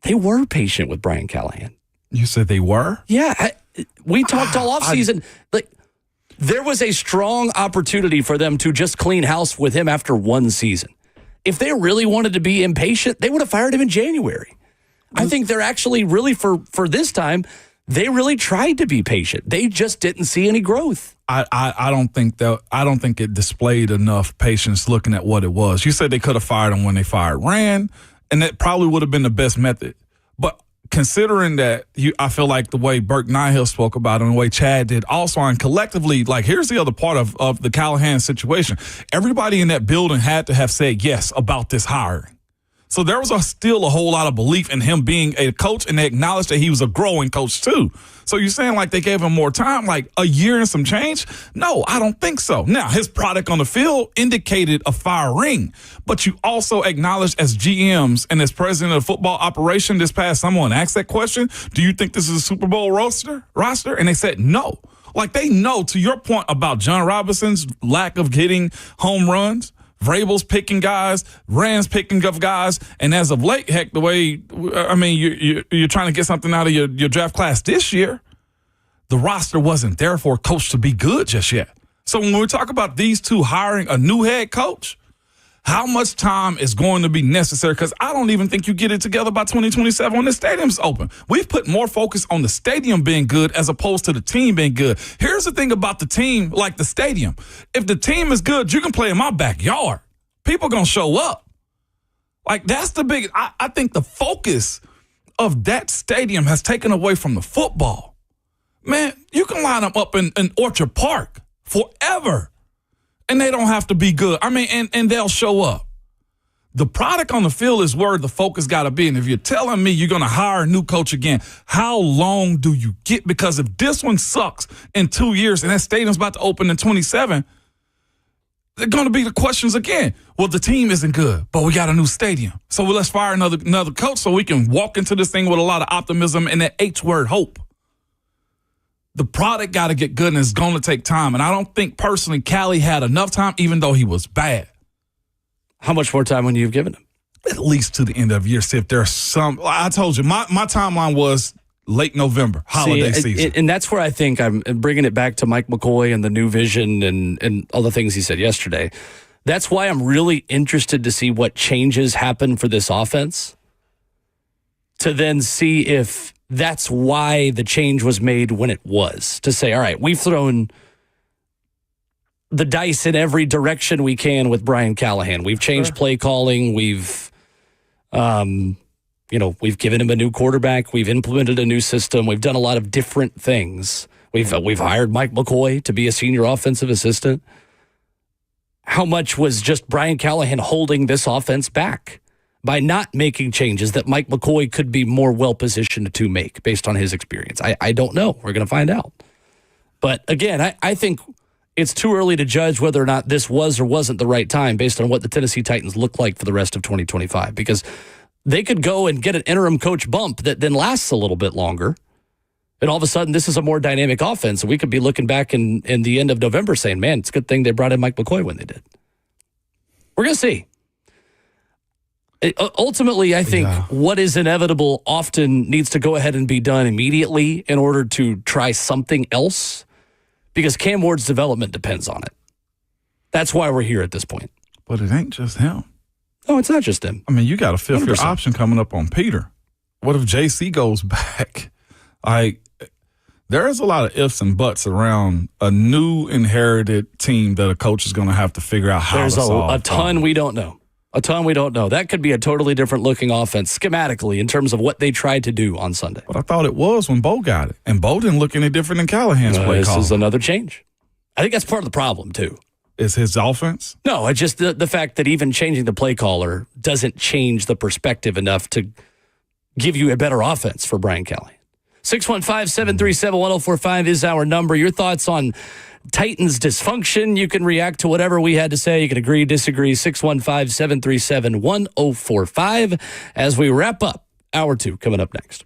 they were patient with Brian Callahan. You said they were? Yeah. We talked all offseason. Like, there was a strong opportunity for them to just clean house with him after one season. If they really wanted to be impatient, they would have fired him in January. I think they're actually really, for this time, they really tried to be patient. They just didn't see any growth. I don't think it displayed enough patience looking at what it was. You said they could have fired him when they fired Rand, and that probably would have been the best method. But considering that, I feel like the way Burke Nihill spoke about it and the way Chad did also, and collectively, like, here's the other part of the Callahan situation. Everybody in that building had to have said yes about this hiring. So there was still a whole lot of belief in him being a coach, and they acknowledged that he was a growing coach too. So you're saying like they gave him more time, like a year and some change? No, I don't think so. Now, his product on the field indicated a fire ring, but you also acknowledged as GMs and as president of football operation this past summer and asked that question, do you think this is a Super Bowl roster? And they said no. Like they know, to your point about John Robinson's lack of hitting home runs, Vrabel's picking guys, Rand's picking up guys, and as of late, heck, the way, I mean, you're trying to get something out of your draft class this year, the roster wasn't there for a coach to be good just yet. So when we talk about these two hiring a new head coach, how much time is going to be necessary? Because I don't even think you get it together by 2027 when the stadium's open. We've put more focus on the stadium being good as opposed to the team being good. Here's the thing about the team, like the stadium. If the team is good, you can play in my backyard. People going to show up. Like, that's the big, I think the focus of that stadium has taken away from the football. Man, you can line them up in Orchard Park forever. And they don't have to be good. I mean, and they'll show up. The product on the field is where the focus got to be. And if you're telling me you're going to hire a new coach again, how long do you get? Because if this one sucks in 2 years and that stadium's about to open in 27, they're going to be the questions again. Well, the team isn't good, but we got a new stadium. So let's fire another coach so we can walk into this thing with a lot of optimism and that H word, hope. The product got to get good, and it's going to take time. And I don't think, personally, Callie had enough time, even though he was bad. How much more time would you have given him? At least to the end of the year. See if there's some – I told you, my timeline was late November, holiday season. And that's where I think I'm bringing it back to Mike McCoy and the new vision and all the things he said yesterday. That's why I'm really interested to see what changes happen for this offense, to then see if – that's why the change was made when it was, to say, all right, we've thrown the dice in every direction we can with Brian Callahan. We've changed play calling. We've given him a new quarterback. We've implemented a new system. We've done a lot of different things. We've hired Mike McCoy to be a senior offensive assistant. How much was just Brian Callahan holding this offense back by not making changes that Mike McCoy could be more well-positioned to make based on his experience? I don't know. We're going to find out. But again, I think it's too early to judge whether or not this was or wasn't the right time based on what the Tennessee Titans look like for the rest of 2025, because they could go and get an interim coach bump that then lasts a little bit longer. And all of a sudden, this is a more dynamic offense. And we could be looking back in the end of November saying, man, it's a good thing they brought in Mike McCoy when they did. We're going to see. Ultimately, I think what is inevitable often needs to go ahead and be done immediately in order to try something else, because Cam Ward's development depends on it. That's why we're here at this point. But it ain't just him. No, it's not just him. I mean, you got a fifth-year 100%. option coming up on Peter. What if JC goes back? There's a lot of ifs and buts around a new inherited team that a coach is going to have to figure out how There's to solve. a ton we don't know. A ton we don't know. That could be a totally different looking offense schematically in terms of what they tried to do on Sunday. But I thought it was when Bo got it. And Bo didn't look any different than Callahan's play This call. is another change. I think that's part of the problem, too. Is his offense? No, it's just the fact that even changing the play caller doesn't change the perspective enough to give you a better offense for Brian Callahan. 615-737-1045 is our number. Your thoughts on Titans dysfunction. You can react to whatever we had to say. You can agree, disagree. 615-737-1045 as we wrap up hour 2 coming up next.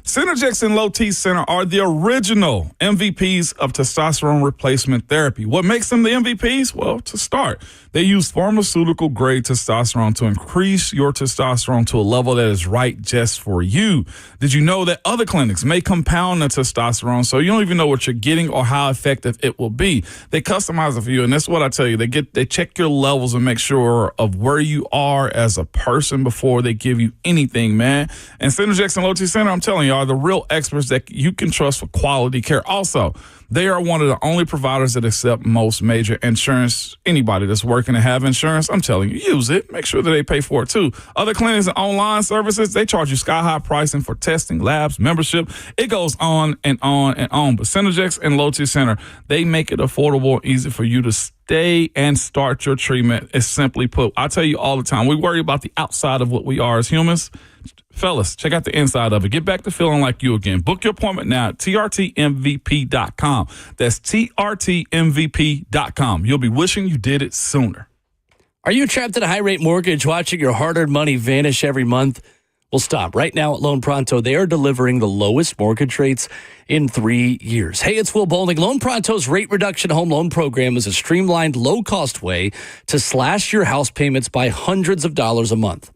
Synergex and Low T Center are the original MVPs of testosterone replacement therapy. What makes them the MVPs? Well, to start, they use pharmaceutical-grade testosterone to increase your testosterone to a level that is right just for you. Did you know that other clinics may compound the testosterone so you don't even know what you're getting or how effective it will be? They customize it for you, and that's what I tell you. They check your levels and make sure of where you are as a person before they give you anything, man. And Synergex and Low T Center, I'm telling you, are the real experts that you can trust for quality care. Also, they are one of the only providers that accept most major insurance. Anybody that's working and have insurance, I'm telling you, use it. Make sure that they pay for it too. Other clinics and online services, they charge you sky-high pricing for testing, labs, membership. It goes on and on and on. But Synergex and Lotus Center, they make it affordable and easy for you to stay and start your treatment. It's simply put, I tell you all the time, we worry about the outside of what we are as humans. Fellas, check out the inside of it. Get back to feeling like you again. Book your appointment now at trtmvp.com. That's trtmvp.com. You'll be wishing you did it sooner. Are you trapped in a high-rate mortgage watching your hard-earned money vanish every month? Well, stop. Right now at Loan Pronto, they are delivering the lowest mortgage rates in 3 years. Hey, it's Will Bowling. Loan Pronto's rate reduction home loan program is a streamlined, low-cost way to slash your house payments by hundreds of dollars a month.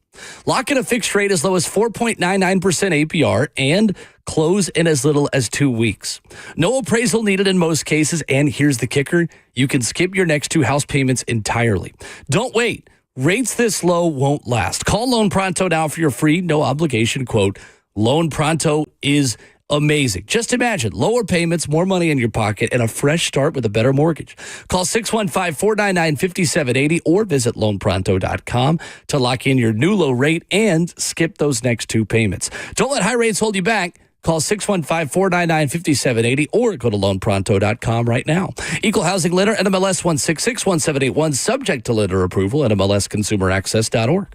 Lock in a fixed rate as low as 4.99% APR and close in as little as 2 weeks. No appraisal needed in most cases, and here's the kicker. You can skip your next 2 house payments entirely. Don't wait. Rates this low won't last. Call Loan Pronto now for your free, no obligation quote. Loan Pronto is amazing. Just imagine lower payments, more money in your pocket, and a fresh start with a better mortgage. Call 615-499-5780 or visit loanpronto.com to lock in your new low rate and skip those next 2 payments. Don't let high rates hold you back. Call 615-499-5780 or go to loanpronto.com right now. Equal housing lender, NMLS 1661781, subject to lender approval, NMLSconsumeraccess.org.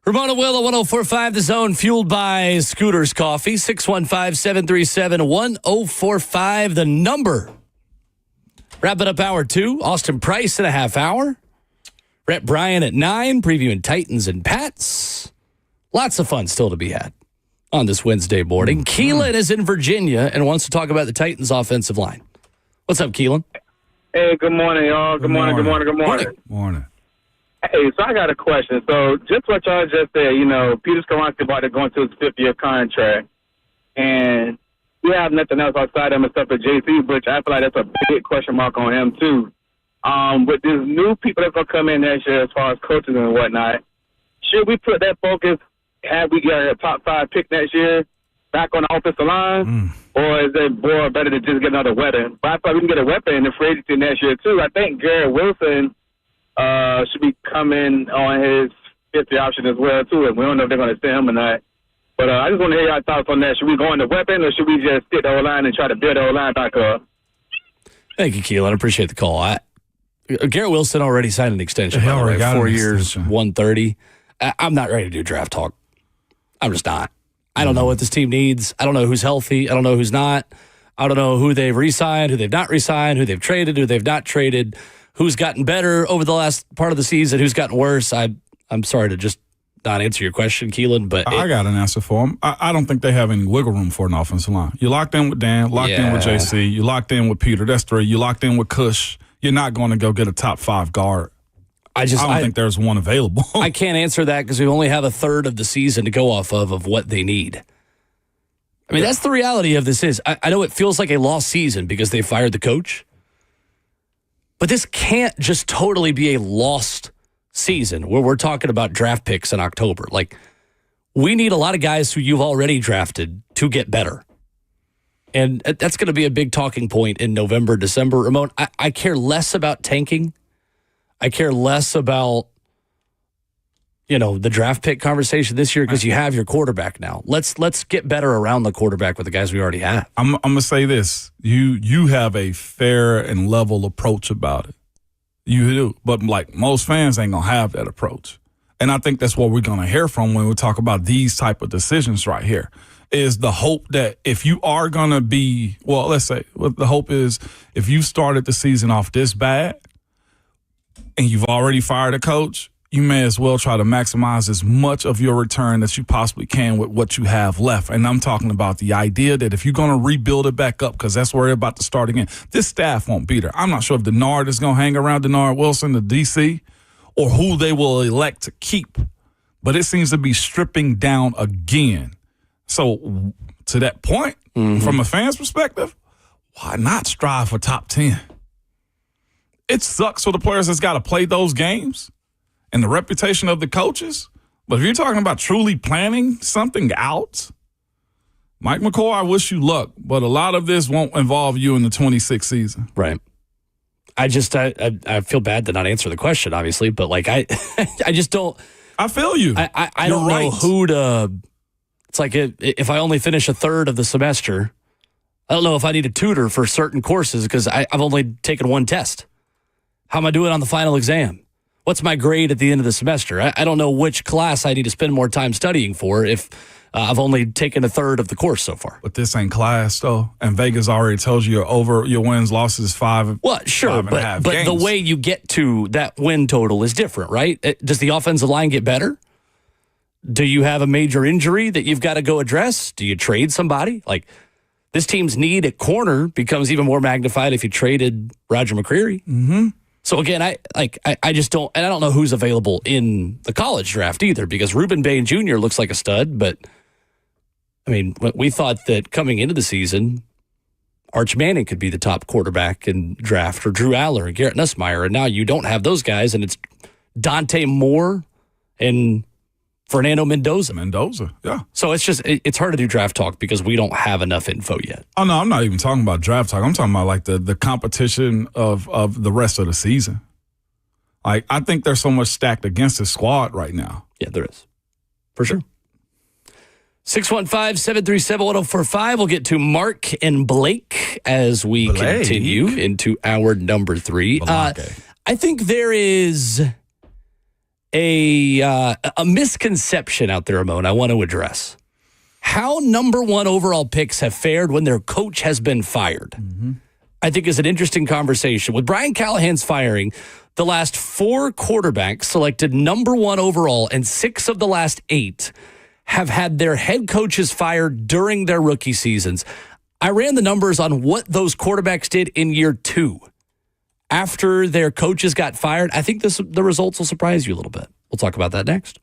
Ramona Will at 104.5 The Zone, fueled by Scooter's Coffee. 615-737-1045, the number. Wrapping up hour 2. Austin Price in a half hour. Rhett Bryan at 9, previewing Titans and Pats. Lots of fun still to be had on this Wednesday morning. Keelan is in Virginia and wants to talk about the Titans' offensive line. What's up, Keelan? Hey, good morning, y'all. Good morning. Morning. Hey, so I got a question. So just what y'all just said, Peter Skoronski about to go into his 5th-year contract, and we have nothing else outside of him except for JC, which I feel like that's a big question mark on him too. With these new people that's gonna come in next year, as far as coaches and whatnot, should we put that focus? Have we got a top 5 pick next year back on the offensive line, or is it more better to just get another weapon? But I thought we can get a weapon in the free agency next year too. I think Garrett Wilson should be coming on his 50 option as well, too. And we don't know if they're going to send him or not. But I just want to hear your thoughts on that. Should we go in the weapon, or should we just stick the O-line and try to build the O-line back up? Thank you, Keelan. I appreciate the call. Garrett Wilson already signed an extension. He already got 4 an years, extension. 130. I'm not ready to do draft talk. I'm just not. I don't know what this team needs. I don't know who's healthy. I don't know who's not. I don't know who they've re-signed, who they've not re-signed, who they've traded, who they've not traded, who's gotten better over the last part of the season, who's gotten worse. I'm sorry to just not answer your question, Keelan, but I got an answer for him. I don't think they have any wiggle room for an offensive line. You locked in with Dan, locked in with JC, you locked in with Peter. That's 3. You locked in with Cush. You're not going to go get a top 5 guard. I don't think there's one available. I can't answer that because we only have a third of the season to go off of what they need. I mean, that's the reality of this is. I know it feels like a lost season because they fired the coach, but this can't just totally be a lost season where we're talking about draft picks in October. Like, we need a lot of guys who you've already drafted to get better. And that's going to be a big talking point in November, December. Ramon, I care less about tanking. I care less about, the draft pick conversation this year because you have your quarterback now. Let's get better around the quarterback with the guys we already have. I'm going to say this. You have a fair and level approach about it. You do. But like most fans ain't going to have that approach. And I think that's what we're going to hear from when we talk about these type of decisions right here, is the hope that if you are going to be, well, let's say what the hope is, if you started the season off this bad and you've already fired a coach, you may as well try to maximize as much of your return that you possibly can with what you have left. And I'm talking about the idea that if you're going to rebuild it back up, because that's where they're about to start again, this staff won't be there. I'm not sure if Denard is going to hang around Denard Wilson, the DC, or who they will elect to keep. But it seems to be stripping down again. So to that point, from a fan's perspective, why not strive for top 10? It sucks for the players that's got to play those games and the reputation of the coaches. But if you're talking about truly planning something out, Mike McCoy, I wish you luck. But a lot of this won't involve you in the 26th season. Right. I feel bad to not answer the question, obviously, but like I just don't. I feel you. I don't know who to. It's like if I only finish a third of the semester, I don't know if I need a tutor for certain courses because I've only taken one test. How am I doing on the final exam? What's my grade at the end of the semester? I don't know which class I need to spend more time studying for if I've only taken a third of the course so far. But this ain't class, though. And Vegas already told you your wins, losses, 5. Well, sure, but the way you get to that win total is different, right? Does the offensive line get better? Do you have a major injury that you've got to go address? Do you trade somebody? Like, this team's need at corner becomes even more magnified if you traded Roger McCreary. Mm-hmm. So again, I just don't, and I don't know who's available in the college draft either, because Reuben Bain Jr. looks like a stud, but I mean, we thought that coming into the season, Arch Manning could be the top quarterback in draft, or Drew Aller and Garrett Nussmeier, and now you don't have those guys, and it's Dante Moore and Fernando Mendoza. Yeah. So it's hard to do draft talk because we don't have enough info yet. Oh, no, I'm not even talking about draft talk. I'm talking about like the competition of the rest of the season. Like, I think there's so much stacked against the squad right now. Yeah, there is. For sure. 615-737-1045. We'll get to Mark and Blake as we continue into hour number 3. I think there is a misconception out there, Ramon, I want to address. How number one overall picks have fared when their coach has been fired, I think is an interesting conversation. With Brian Callahan's firing, the last 4 quarterbacks selected number one overall and 6 of the last 8 have had their head coaches fired during their rookie seasons. I ran the numbers on what those quarterbacks did in year 2. After their coaches got fired, I think the results will surprise you a little bit. We'll talk about that next.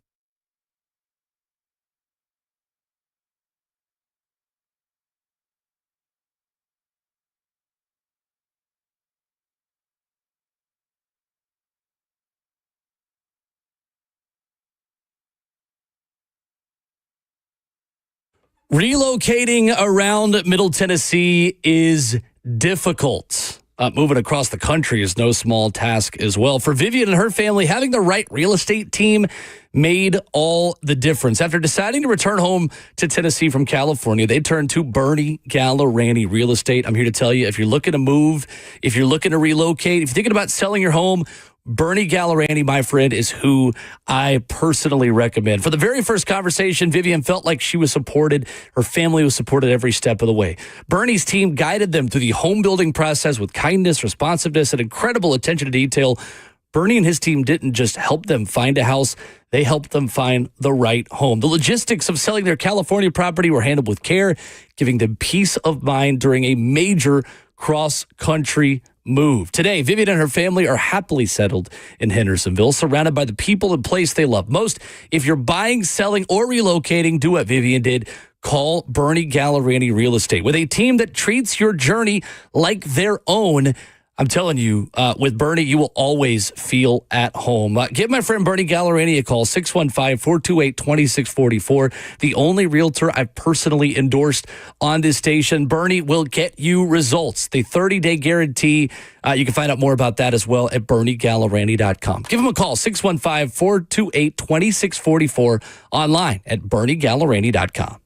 Relocating around Middle Tennessee is difficult. Moving across the country is no small task as well. For Vivian and her family, having the right real estate team made all the difference. After deciding to return home to Tennessee from California, they turned to Bernie Gallerani Real Estate. I'm here to tell you, if you're looking to move, if you're looking to relocate, if you're thinking about selling your home, Bernie Gallerani, my friend, is who I personally recommend. For the very first conversation, Vivian felt like she was supported. Her family was supported every step of the way. Bernie's team guided them through the home building process with kindness, responsiveness, and incredible attention to detail. Bernie and his team didn't just help them find a house, they helped them find the right home. The logistics of selling their California property were handled with care, giving them peace of mind during a major cross-country move. Today, Vivian and her family are happily settled in Hendersonville, surrounded by the people and place they love most. If you're buying, selling, or relocating, do what Vivian did. Call Bernie Gallerani Real Estate. With a team that treats your journey like their own, I'm telling you, with Bernie, you will always feel at home. Give my friend Bernie Gallerani a call, 615-428-2644. The only realtor I've personally endorsed on this station. Bernie will get you results. The 30-day guarantee. You can find out more about that as well at BernieGallerani.com. Give him a call, 615-428-2644, online at BernieGallerani.com.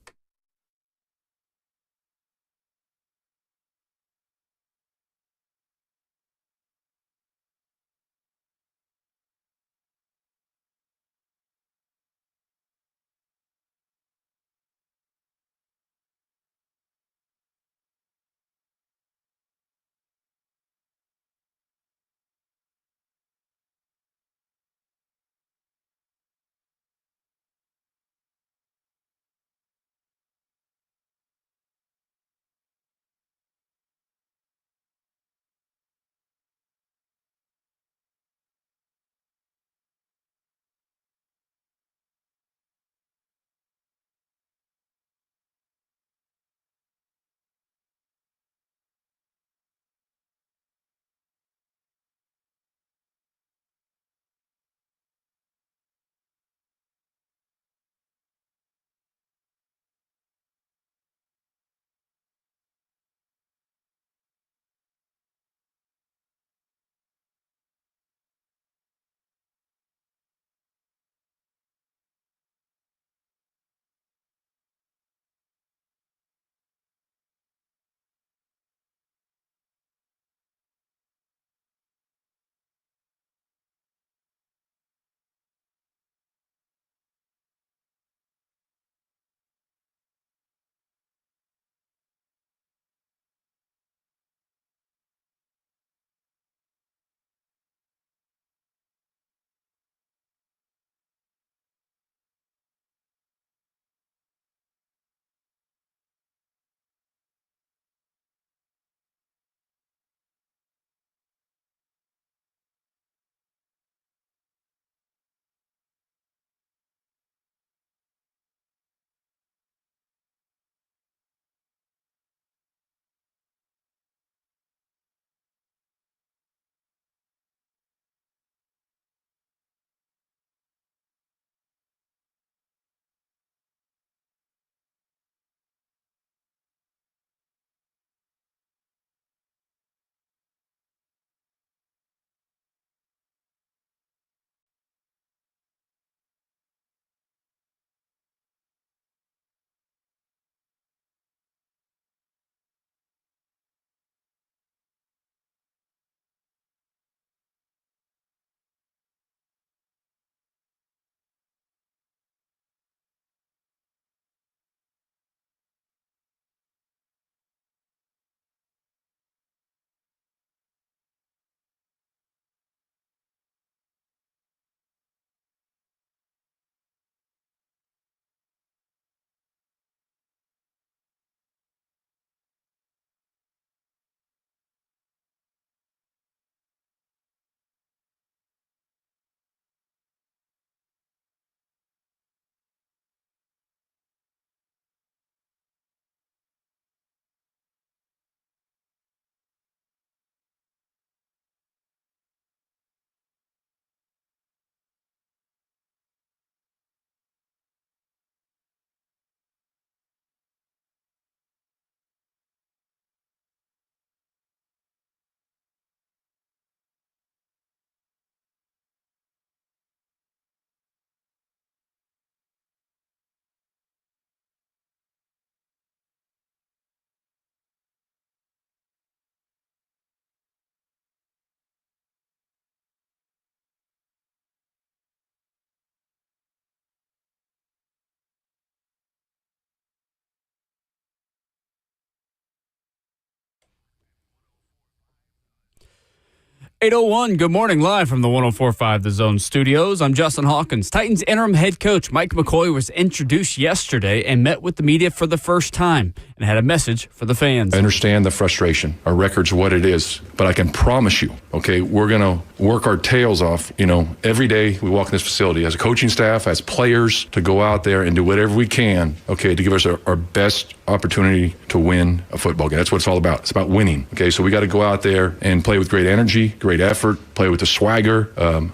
8:01, good morning, live from the 104.5 The Zone studios. I'm Justin Hawkins. Titans interim head coach Mike McCoy was introduced yesterday and met with the media for the first time and had a message for the fans. I understand the frustration. Our record's what it is, but I can promise you, okay, we're going to work our tails off, every day we walk in this facility as a coaching staff, as players, to go out there and do whatever we can, okay, to give us our best opportunity to win a football game. That's what it's all about. It's about winning, okay? So we got to go out there and play with great energy, great effort, play with the swagger,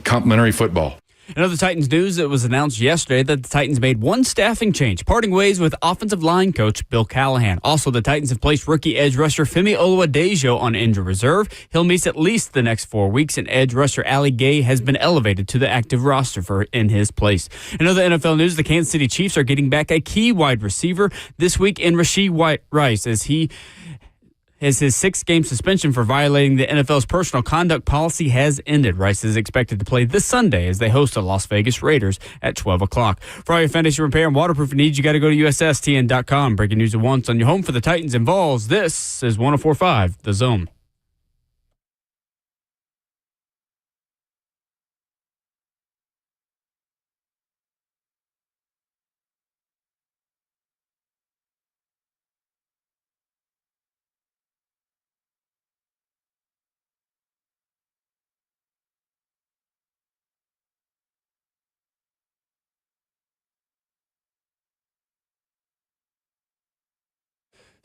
complimentary football. In other Titans news, it was announced yesterday that the Titans made one staffing change, parting ways with offensive line coach Bill Callahan. Also, the Titans have placed rookie edge rusher Femi Oluwadejo on injured reserve. He'll miss at least the next 4 weeks, and edge rusher Ali Gay has been elevated to the active roster in his place. In other NFL news, the Kansas City Chiefs are getting back a key wide receiver this week in Rashee Rice as his 6-game suspension for violating the NFL's personal conduct policy has ended. Rice is expected to play this Sunday as they host the Las Vegas Raiders at 12 o'clock. For all your foundation repair and waterproofing needs, you got to go to USSTN.com. Breaking news at once on your home for the Titans and Vols. This is 104.5 The Zone.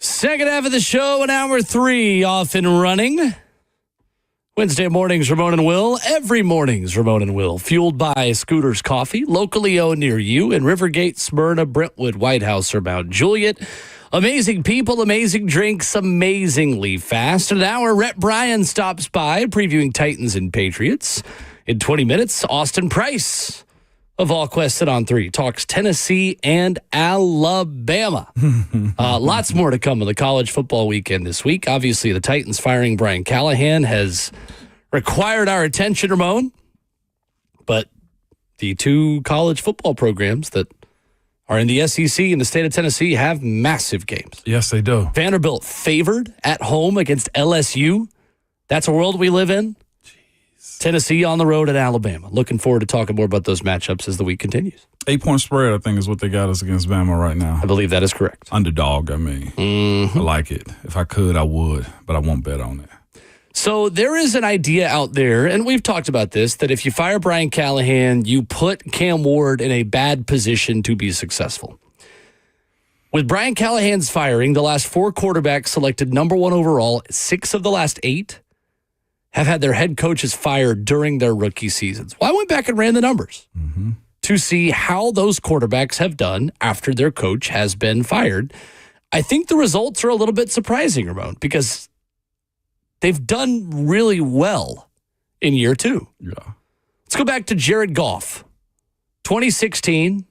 Second half of the show, an hour 3 off and running. Wednesday mornings, Ramon and Will. Every morning's Ramon and Will. Fueled by Scooter's Coffee, locally owned near you in Rivergate, Smyrna, Brentwood, White House, or Mount Juliet. Amazing people, amazing drinks, amazingly fast. An hour, Rhett Bryan stops by, previewing Titans and Patriots. In 20 minutes, Austin Price of All Quested on 3 talks Tennessee and Alabama. Lots more to come on the college football weekend this week. Obviously, the Titans firing Brian Callahan has required our attention, Ramon. But the 2 college football programs that are in the SEC in the state of Tennessee have massive games. Yes, they do. Vanderbilt favored at home against LSU. That's a world we live in. Tennessee on the road at Alabama. Looking forward to talking more about those matchups as the week continues. 8-point spread, I think, is what they got us against Bama right now. I believe that is correct. Underdog, I mean. I like it. If I could, I would, but I won't bet on it. So there is an idea out there, and we've talked about this, that if you fire Brian Callahan, you put Cam Ward in a bad position to be successful. With Brian Callahan's firing, the last 4 quarterbacks selected number 1 overall, 6 of the last 8 have had their head coaches fired during their rookie seasons. Well, I went back and ran the numbers to see how those quarterbacks have done after their coach has been fired. I think the results are a little bit surprising, Ramon, because they've done really well in year 2. Yeah. Let's go back to Jared Goff. 2016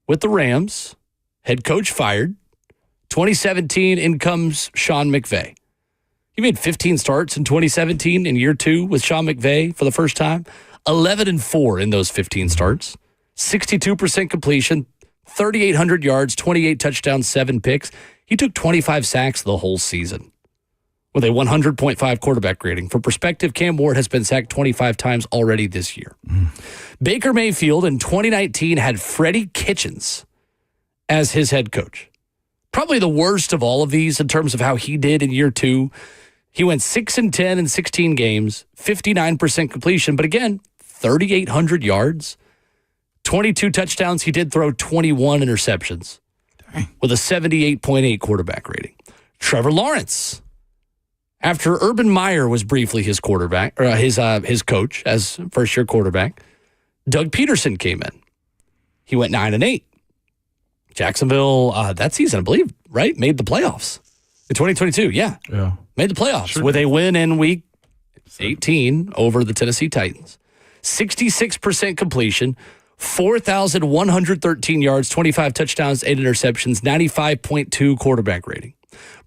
with the Rams, head coach fired. 2017, in comes Sean McVay. He made 15 starts in 2017 in year 2 with Sean McVay for the first time. 11-4 in those 15 starts. 62% completion, 3,800 yards, 28 touchdowns, 7 picks. He took 25 sacks the whole season with a 100.5 quarterback rating. For perspective, Cam Ward has been sacked 25 times already this year. Baker Mayfield in 2019 had Freddie Kitchens as his head coach. Probably the worst of all of these in terms of how he did in year 2. He went 6-10 in 16 games, 59% completion, but again, 3,800 yards, 22 touchdowns. He did throw 21 interceptions with a 78.8 quarterback rating. Trevor Lawrence, after Urban Meyer was briefly his quarterback, or his coach as first-year quarterback, Doug Peterson came in. He went 9-8. Jacksonville, that season, I believe, right? Made the playoffs in 2022. Yeah. Made the playoffs with a win in week 18 over the Tennessee Titans. 66% completion, 4,113 yards, 25 touchdowns, 8 interceptions, 95.2 quarterback rating.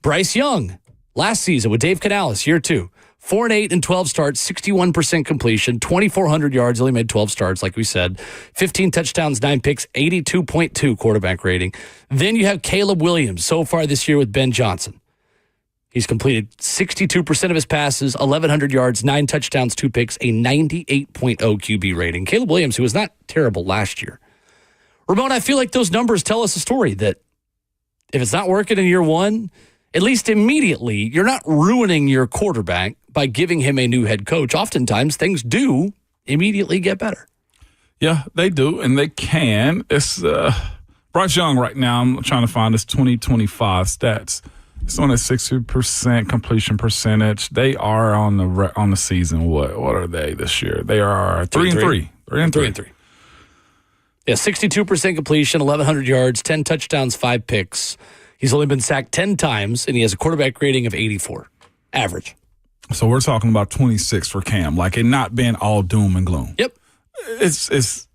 Bryce Young, last season with Dave Canales, year 2. 4-8 in 12 starts, 61% completion, 2,400 yards, only made 12 starts, like we said. 15 touchdowns, 9 picks, 82.2 quarterback rating. Then you have Caleb Williams so far this year with Ben Johnson. He's completed 62% of his passes, 1,100 yards, 9 touchdowns, 2 picks, a 98.0 QB rating. Caleb Williams, who was not terrible last year. Ramon, I feel like those numbers tell us a story that if it's not working in year one, at least immediately, you're not ruining your quarterback by giving him a new head coach. Oftentimes, things do immediately get better. Yeah, they do, and they can. It's Bryce Young right now. I'm trying to find his 2025 stats. It's on a 60% completion percentage. They are on the season. What are they this year? They are 3-3. 3-3. Yeah, 62% completion, 1,100 yards, 10 touchdowns, 5 picks. He's only been sacked 10 times, and he has a quarterback rating of 84, average. So we're talking about 26 for Cam, like it not being all doom and gloom. Yep. It's.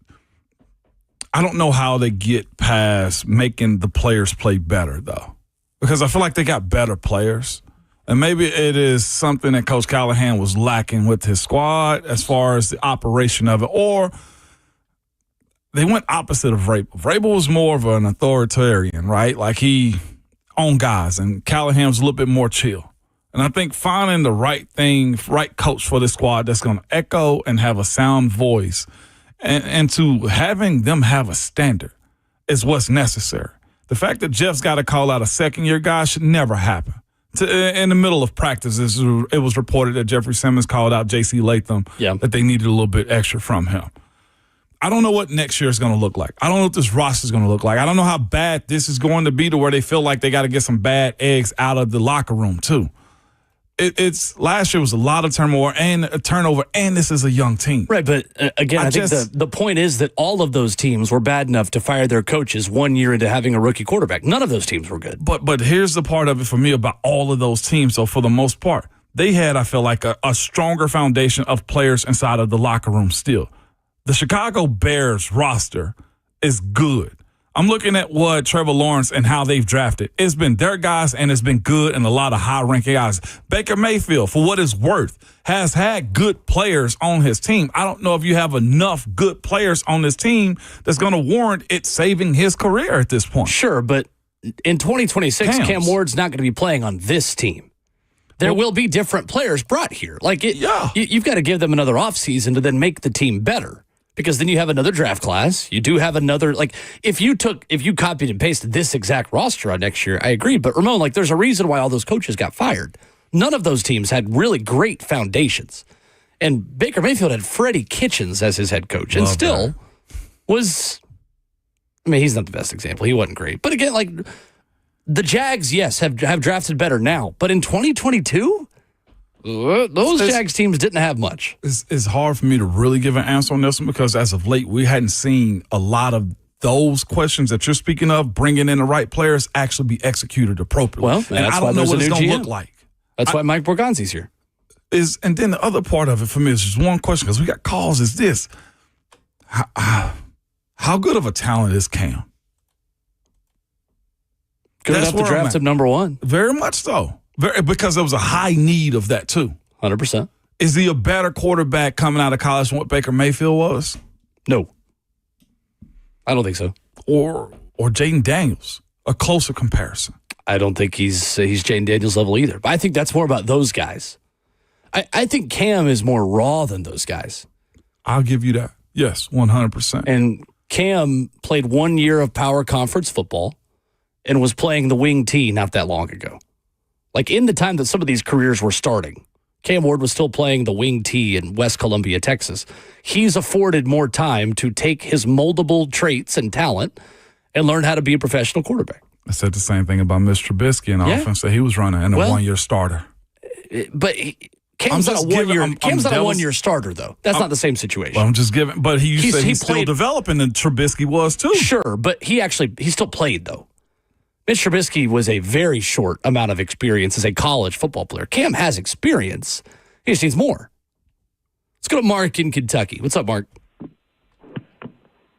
I don't know how they get past making the players play better though, because I feel like they got better players, and maybe it is something that Coach Callahan was lacking with his squad as far as the operation of it, or they went opposite of Vrabel. Vrabel was more of an authoritarian, right? Like he owned guys, and Callahan was a little bit more chill. And I think finding the right coach for this squad that's going to echo and have a sound voice and to having them have a standard is what's necessary. The fact that Jeff's got to call out a second-year guy should never happen. In the middle of practice, it was reported that Jeffrey Simmons called out J.C. Latham, that they needed a little bit extra from him. I don't know what next year is going to look like. I don't know what this roster is going to look like. I don't know how bad this is going to be to where they feel like they got to get some bad eggs out of the locker room, too. It's last year was a lot of turmoil and a turnover, and this is a young team. Right, but again, I think the point is that all of those teams were bad enough to fire their coaches 1 year into having a rookie quarterback. None of those teams were good. But here's the part of it for me about all of those teams. So for the most part, they had, I feel like, a stronger foundation of players inside of the locker room still. The Chicago Bears roster is good. I'm looking at what Trevor Lawrence and how they've drafted. It's been their guys, and it's been good and a lot of high-ranking guys. Baker Mayfield, for what it's worth, has had good players on his team. I don't know if you have enough good players on this team that's going to warrant it saving his career at this point. Sure, but in 2026, Cam Ward's not going to be playing on this team. There will be different players brought here. You've got to give them another offseason to then make the team better. Because then you have another draft class. You do have another, if you copied and pasted this exact roster on next year, I agree. But Ramon, there's a reason why all those coaches got fired. None of those teams had really great foundations. And Baker Mayfield had Freddie Kitchens as his head coach and still was, he's not the best example. He wasn't great. But again, the Jags, yes, have drafted better now. But in 2022, those Jags teams didn't have much. It's hard for me to really give an answer on this one because as of late, we hadn't seen a lot of those questions that you're speaking of, bringing in the right players, actually be executed appropriately. Well, and I don't know what it's going to look like. That's why Mike Borgonzi's here. And then the other part of it for me is just one question because we got calls is this. How good of a talent is Cam? Good enough to draft him number one. Very much so. Because there was a high need of that, too. 100%. Is he a better quarterback coming out of college than what Baker Mayfield was? No. I don't think so. Or Jaden Daniels, a closer comparison. I don't think he's Jaden Daniels level either. But I think that's more about those guys. I think Cam is more raw than those guys. I'll give you that. Yes, 100%. And Cam played 1 year of power conference football and was playing the wing T not that long ago. In the time that some of these careers were starting, Cam Ward was still playing the wing T in West Columbia, Texas. He's afforded more time to take his moldable traits and talent and learn how to be a professional quarterback. I said the same thing about Mr. Trubisky in offense that he was running and a one-year starter. But Cam's not a one-year starter, though. That's not the same situation. Well, I'm just giving, but he's still developing, and Trubisky was too. Sure, but he still played, though. Mitch Trubisky was a very short amount of experience as a college football player. Cam has experience. He just needs more. Let's go to Mark in Kentucky. What's up, Mark?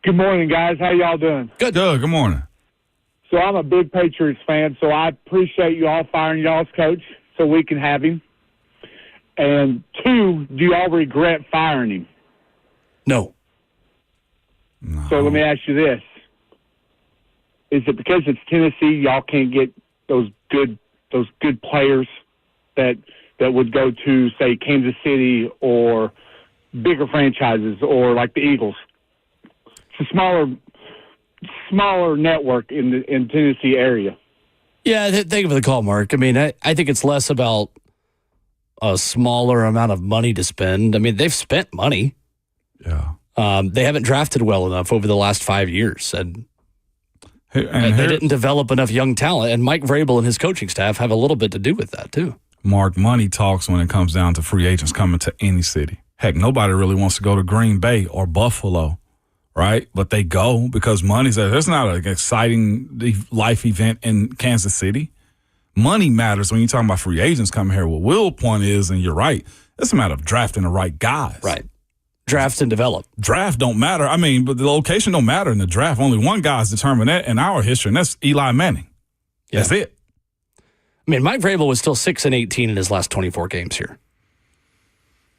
Good morning, guys. How y'all doing? Good. Good morning. So I'm a big Patriots fan, so I appreciate you all firing y'all's coach so we can have him. And 2, do y'all regret firing him? No. So let me ask you this. Is it because it's Tennessee y'all can't get those good players that would go to, say, Kansas City or bigger franchises or like the Eagles. It's a smaller network in the Tennessee area. Yeah, thank you for the call, Mark. I mean, I think it's less about a smaller amount of money to spend. I mean, they've spent money. Yeah. They haven't drafted well enough over the last 5 years, and they didn't develop enough young talent. And Mike Vrabel and his coaching staff have a little bit to do with that, too. Mark, money talks when it comes down to free agents coming to any city. Heck, nobody really wants to go to Green Bay or Buffalo, right? But they go because money's there. There's not an exciting life event in Kansas City. Money matters when you're talking about free agents coming here. What Will's point is, and you're right, it's a matter of drafting the right guys. Right. Draft and develop. Draft don't matter. I mean, but the location don't matter in the draft. Only one guy's determined that in our history, and that's Eli Manning. Yeah. That's it. I mean, Mike Vrabel was still 6-18 in his last 24 games here.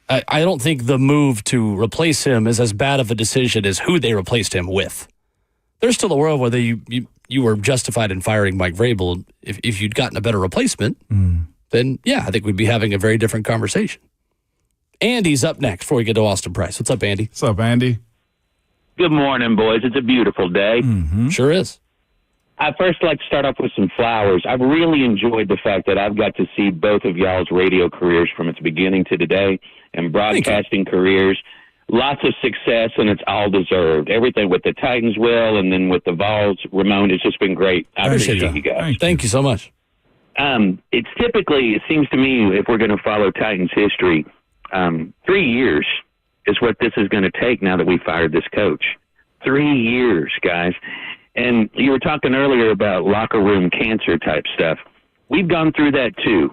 I don't think the move to replace him is as bad of a decision as who they replaced him with. There's still a world where you were justified in firing Mike Vrabel. If you'd gotten a better replacement, then, yeah, I think we'd be having a very different conversation. Andy's up next before we get to Austin Price. What's up, Andy? What's up, Andy? Good morning, boys. It's a beautiful day. Mm-hmm. Sure is. I'd first like to start off with some flowers. I've really enjoyed the fact that I've got to see both of y'all's radio careers from its beginning to today and broadcasting careers. Lots of success, and it's all deserved. Everything with the Titans, Will, and then with the Vols, Ramon, it's just been great. I appreciate you guys. Thank you so much. It seems to me, if we're going to follow Titans history, 3 years is what this is going to take now that we fired this coach. 3 years, guys. And you were talking earlier about locker room cancer type stuff. We've gone through that too.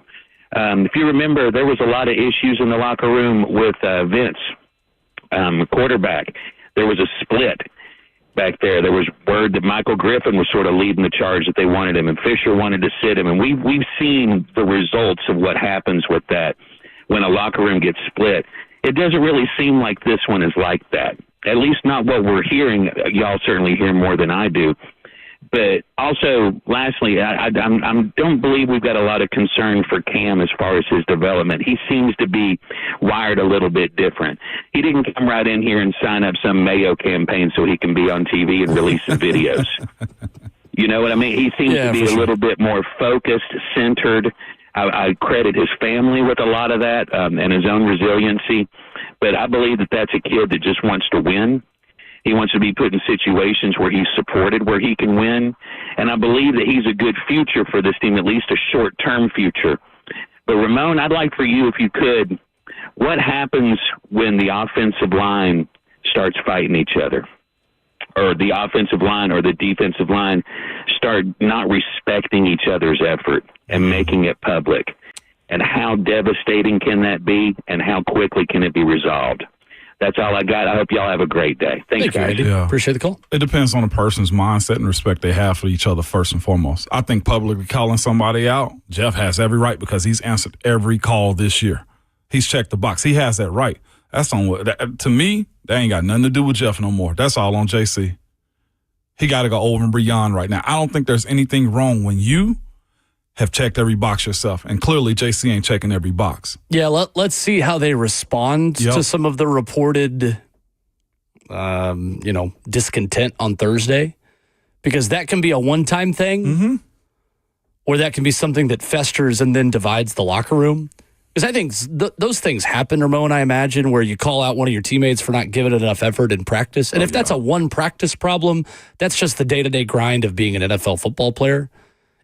If you remember, there was a lot of issues in the locker room with Vince, quarterback. There was a split back there. There was word that Michael Griffin was sort of leading the charge that they wanted him, and Fisher wanted to sit him. And we've seen the results of what happens with that when a locker room gets split. It doesn't really seem like this one is like that. At least not what we're hearing. Y'all certainly hear more than I do. But also, lastly, I don't believe we've got a lot of concern for Cam as far as his development. He seems to be wired a little bit different. He didn't come right in here and sign up some Mayo campaign so he can be on TV and release some videos. You know what I mean? He seems to be a little bit more focused, centered. I credit his family with a lot of that and his own resiliency. But I believe that that's a kid that just wants to win. He wants to be put in situations where he's supported, where he can win. And I believe that he's a good future for this team, at least a short-term future. But, Ramon, I'd like for you, if you could, what happens when the offensive line starts fighting each other? Or the offensive line or the defensive line start not respecting each other's effort and making it public? And how devastating can that be, and how quickly can it be resolved? That's all I got. I hope y'all have a great day. Thanks, guys. Yeah. Appreciate the call. It depends on the person's mindset and respect they have for each other first and foremost. I think publicly calling somebody out, Jeff has every right because he's answered every call this year. He's checked the box. He has that right. That's on what, to me, that ain't got nothing to do with Jeff no more. That's all on JC. He got to go over and beyond right now. I don't think there's anything wrong when you have checked every box yourself. And clearly, JC ain't checking every box. Yeah, let's see how they respond to some of the reported, discontent on Thursday. Because that can be a one-time thing, or that can be something that festers and then divides the locker room. Because I think those things happen, Ramon, I imagine, where you call out one of your teammates for not giving it enough effort in practice. And if that's a one practice problem, that's just the day-to-day grind of being an NFL football player.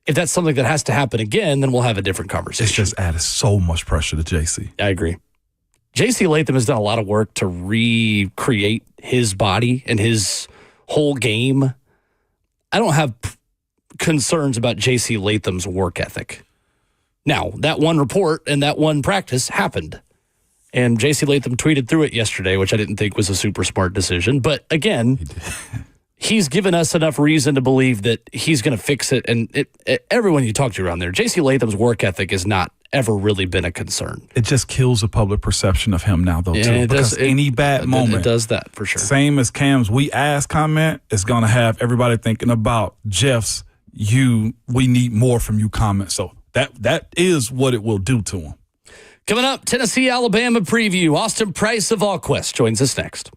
If that's something that has to happen again, then we'll have a different conversation. It's just added so much pressure to JC. I agree. JC Latham has done a lot of work to recreate his body and his whole game. I don't have concerns about JC Latham's work ethic. Now, that one report and that one practice happened. And JC Latham tweeted through it yesterday, which I didn't think was a super smart decision. But again, he's given us enough reason to believe that he's going to fix it. And everyone you talk to around there, JC Latham's work ethic has not ever really been a concern. It just kills the public perception of him now, though, too. Because any bad moment. It does that, for sure. Same as Cam's "we ask" comment is going to have everybody thinking about Jeff's we need more from you comment. So That is what it will do to him. Coming up, Tennessee, Alabama preview. Austin Price of AllQuest joins us next.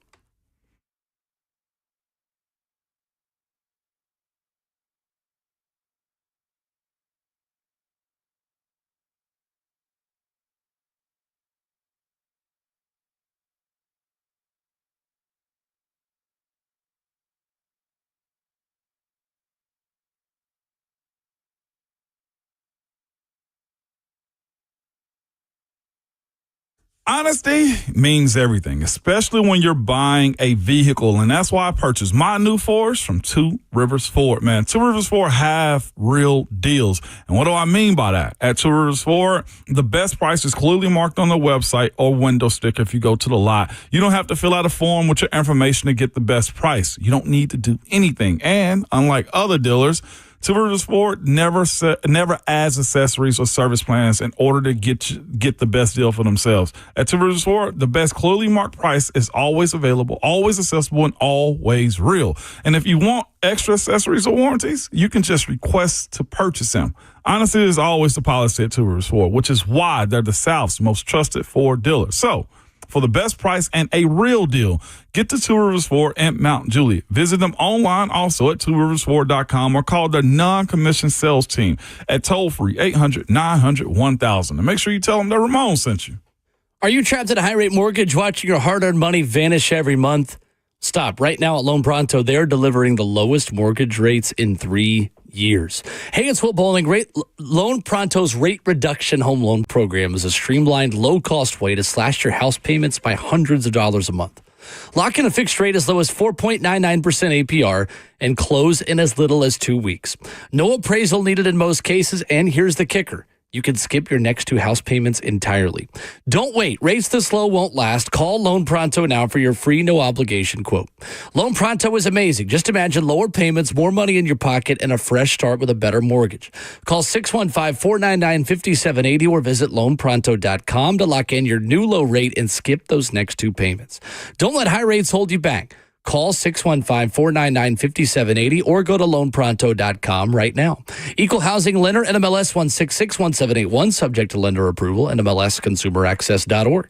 Honesty means everything, especially when you're buying a vehicle. And that's why I purchased my new Forest from Two Rivers Ford. Man, Two Rivers Ford have real deals. And what do I mean by that? At Two Rivers Ford, the best price is clearly marked on the website or window sticker if you go to the lot. You don't have to fill out a form with your information to get the best price. You don't need to do anything. And unlike other dealers, Two Rivers Ford never adds accessories or service plans in order to get the best deal for themselves. At Two Rivers Ford, the best clearly marked price is always available, always accessible, and always real. And if you want extra accessories or warranties, you can just request to purchase them. Honestly, is always the policy at Two Rivers Ford, which is why they're the South's most trusted Ford dealer. So, for the best price and a real deal, get to Two Rivers Ford and Mount Juliet. Visit them online also at tworiversford.com or call their non-commissioned sales team at toll-free 800-900-1000. And make sure you tell them that Ramon sent you. Are you trapped in a high-rate mortgage watching your hard-earned money vanish every month? Stop. Right now at Loan Pronto, they're delivering the lowest mortgage rates in 3 years. Hey, it's Will Bowling. Loan Pronto's rate reduction home loan program is a streamlined, low-cost way to slash your house payments by hundreds of dollars a month. Lock in a fixed rate as low as 4.99% APR and close in as little as 2 weeks. No appraisal needed in most cases, and here's the kicker. You can skip your next 2 house payments entirely. Don't wait. Rates this low won't last. Call Loan Pronto now for your free, no-obligation quote. Loan Pronto is amazing. Just imagine lower payments, more money in your pocket, and a fresh start with a better mortgage. Call 615-499-5780 or visit loanpronto.com to lock in your new low rate and skip those next 2 payments. Don't let high rates hold you back. Call 615-499-5780 or go to loanpronto.com right now. Equal housing lender, NMLS 1661781, subject to lender approval, NMLSconsumeraccess.org.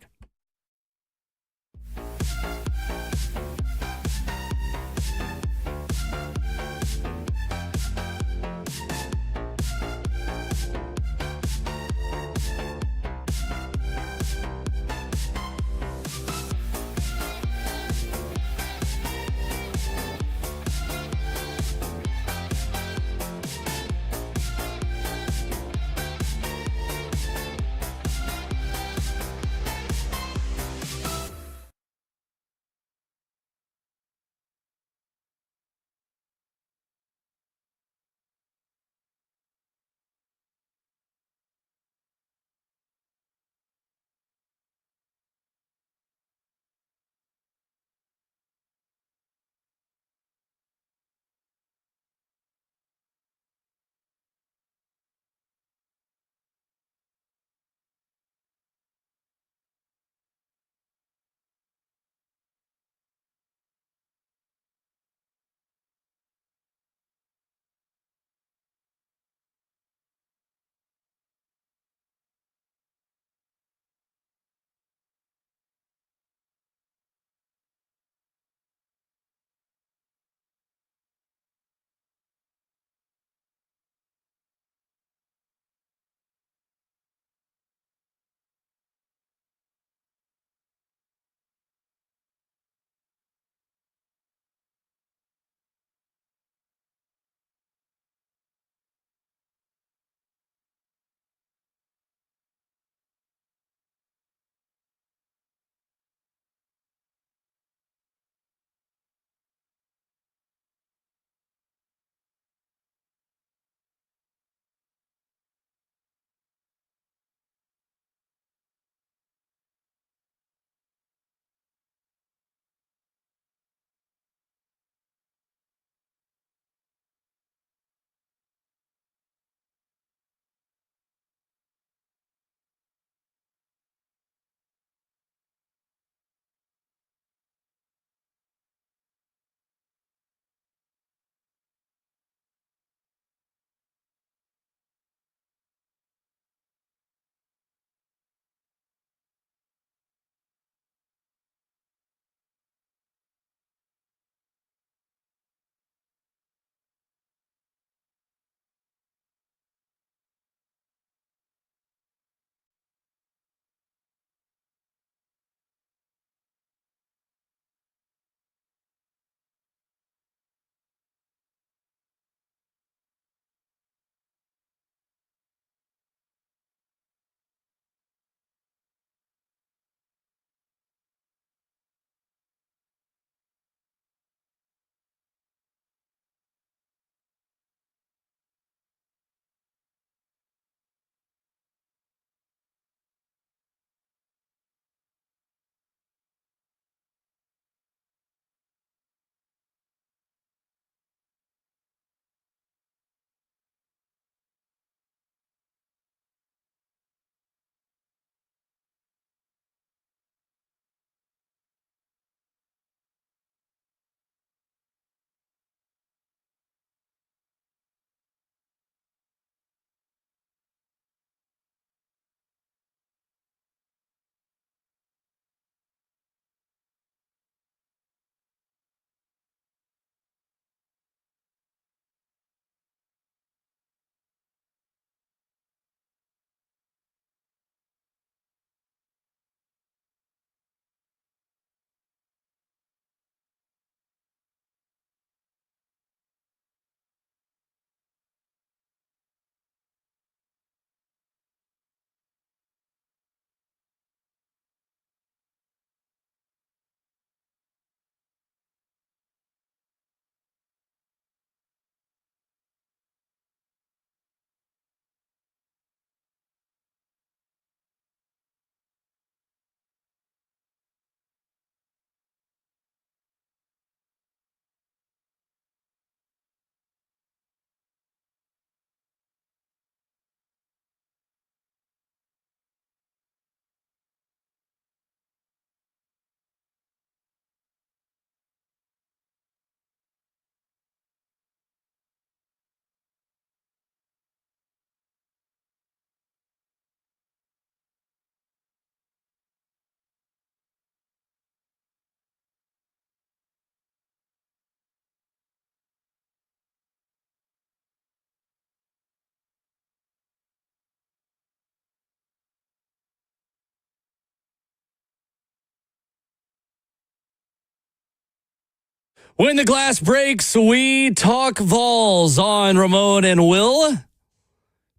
When the glass breaks, we talk Vols on Ramon and Will.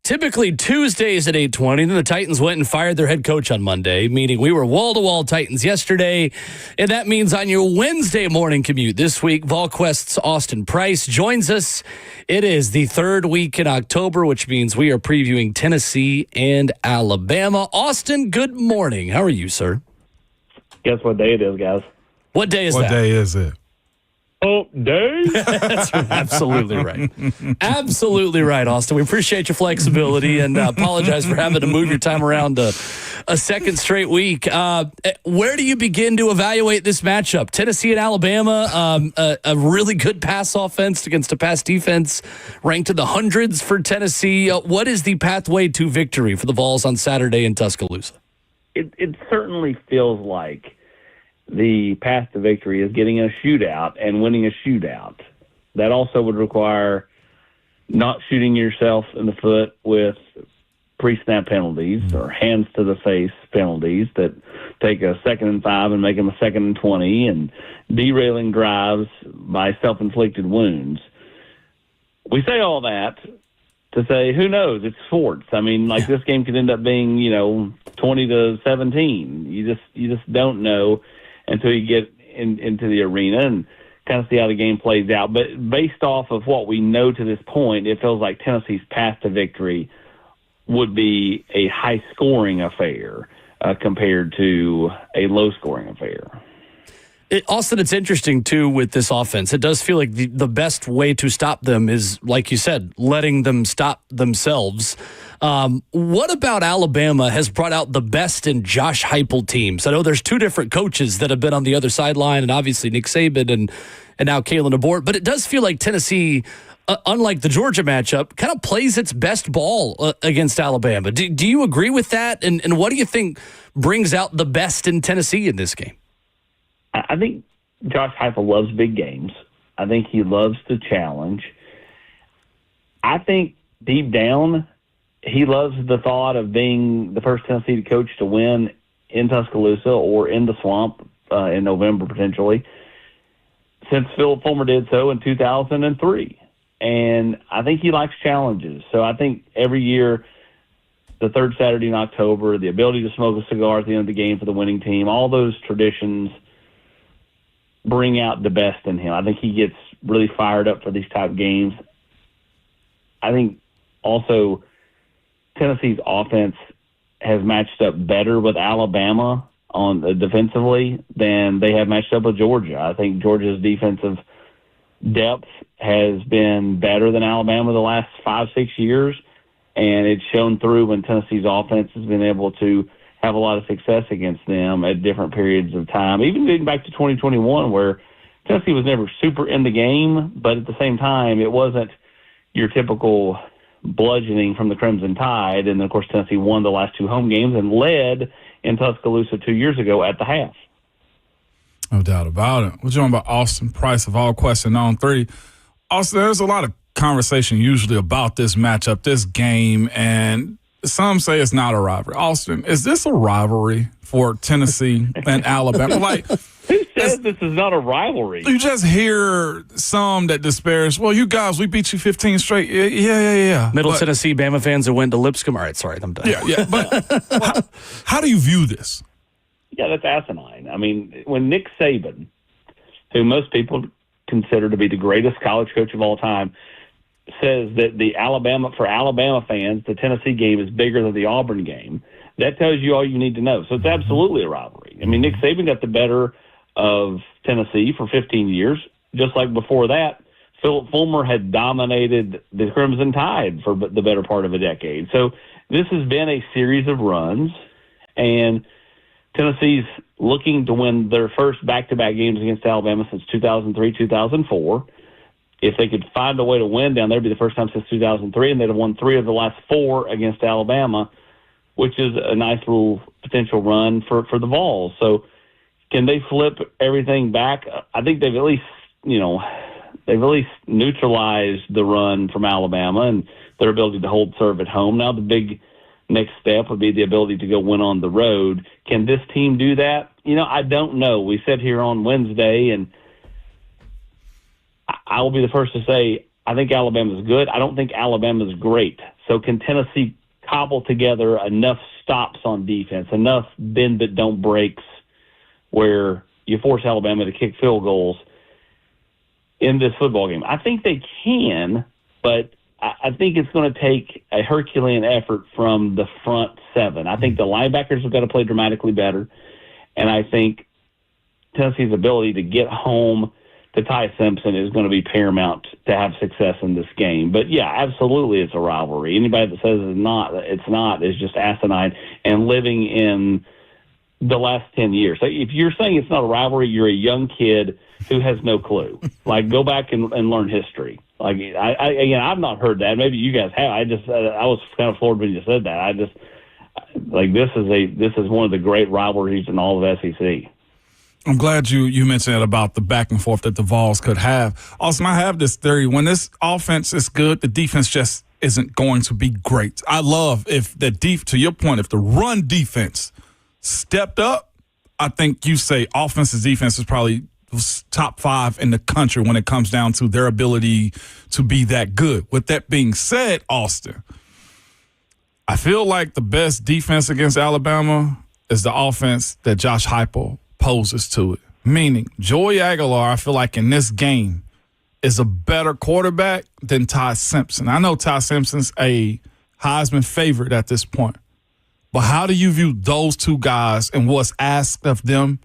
Typically Tuesdays at 8:20. Then the Titans went and fired their head coach on Monday, meaning we were wall-to-wall Titans yesterday. And that means on your Wednesday morning commute this week, VolQuest's Austin Price joins us. It is the third week in October, which means we are previewing Tennessee and Alabama. Austin, good morning. How are you, sir? Guess what day it is, guys? What day is What that? day is it? Hump day. That's absolutely right. Absolutely right, Austin. We appreciate your flexibility and apologize for having to move your time around a second straight week. Where do you begin to evaluate this matchup? Tennessee and Alabama, a really good pass offense against a pass defense ranked in the hundreds for Tennessee. What is the pathway to victory for the Vols on Saturday in Tuscaloosa? It certainly feels like the path to victory is getting a shootout and winning a shootout. That also would require not shooting yourself in the foot with pre-snap penalties or hands to the face penalties that take a 2nd and 5 and make them a 2nd and 20, and derailing drives by self-inflicted wounds. We say all that to say, who knows? It's sports. I mean, like this game could end up being, 20-17. You just don't know until you get into the arena and kind of see how the game plays out. But based off of what we know to this point, it feels like Tennessee's path to victory would be a high-scoring affair compared to a low-scoring affair. Austin, it's interesting, too, with this offense. It does feel like the best way to stop them is, like you said, letting them stop themselves. What about Alabama has brought out the best in Josh Heupel teams? I know there's two different coaches that have been on the other sideline, and obviously Nick Saban and now Kalen DeBoer, but it does feel like Tennessee, unlike the Georgia matchup, kind of plays its best ball against Alabama. Do you agree with that? And what do you think brings out the best in Tennessee in this game? I think Josh Heupel loves big games. I think he loves the challenge. I think deep down, he loves the thought of being the first Tennessee coach to win in Tuscaloosa or in the Swamp in November, potentially, since Philip Fulmer did so in 2003. And I think he likes challenges. So I think every year, the third Saturday in October, the ability to smoke a cigar at the end of the game for the winning team, all those traditions bring out the best in him. I think he gets really fired up for these type games. I think also Tennessee's offense has matched up better with Alabama on defensively than they have matched up with Georgia. I think Georgia's defensive depth has been better than Alabama the last 5-6 years, and it's shown through when Tennessee's offense has been able to have a lot of success against them at different periods of time, even getting back to 2021 where Tennessee was never super in the game, but at the same time, it wasn't your typical bludgeoning from the Crimson Tide. And, of course, Tennessee won the last two home games and led in Tuscaloosa 2 years ago at the half. No doubt about it. We're talking about Austin Price of VolQuest on 3. Austin, there's a lot of conversation usually about this matchup, this game, and some say it's not a rivalry. Austin, is this a rivalry for Tennessee and Alabama? Like, who says this is not a rivalry? You just hear some that disparage. Well, you guys, we beat you 15 straight. Yeah. Middle Tennessee Bama fans that went to Lipscomb. All right, sorry, I'm done. Yeah. But how do you view this? Yeah, that's asinine. I mean, when Nick Saban, who most people consider to be the greatest college coach of all time, says that for Alabama fans, the Tennessee game is bigger than the Auburn game, that tells you all you need to know. So it's absolutely a rivalry. I mean, Nick Saban got the better of Tennessee for 15 years. Just like before that, Philip Fulmer had dominated the Crimson Tide for the better part of a decade. So this has been a series of runs, and Tennessee's looking to win their first back-to-back games against Alabama since 2003, 2004. If they could find a way to win down there, it'd be the first time since 2003, and they'd have won 3 of the last 4 against Alabama, which is a nice little potential run for the Vols. So can they flip everything back? I think they've at least neutralized the run from Alabama and their ability to hold serve at home. Now the big next step would be the ability to go win on the road. Can this team do that? I don't know. We sat here on Wednesday, and I will be the first to say I think Alabama's good. I don't think Alabama's great. So can Tennessee cobble together enough stops on defense, enough bend but don't breaks where you force Alabama to kick field goals in this football game? I think they can, but I think it's going to take a Herculean effort from the front seven. I think the linebackers have got to play dramatically better, and I think Tennessee's ability to get home to Ty Simpson is going to be paramount to have success in this game. But, yeah, absolutely it's a rivalry. Anybody that says it's not is just asinine and living in the last 10 years. So if you're saying it's not a rivalry, you're a young kid who has no clue. Like, go back and learn history. Like, again, I've not heard that. Maybe you guys have. I was kind of floored when you said that. This is one of the great rivalries in all of SEC. I'm glad you mentioned that about the back and forth that the Vols could have. Also, I have this theory. When this offense is good, the defense just isn't going to be great. I love if to your point, if the run defense stepped up, I think you say offensive defense is probably top 5 in the country when it comes down to their ability to be that good. With that being said, Austin, I feel like the best defense against Alabama is the offense that Josh Heupel poses to it. Meaning, Joey Aguilar, I feel like in this game, is a better quarterback than Ty Simpson. I know Ty Simpson's a Heisman favorite at this point. But how do you view those two guys and what's asked of them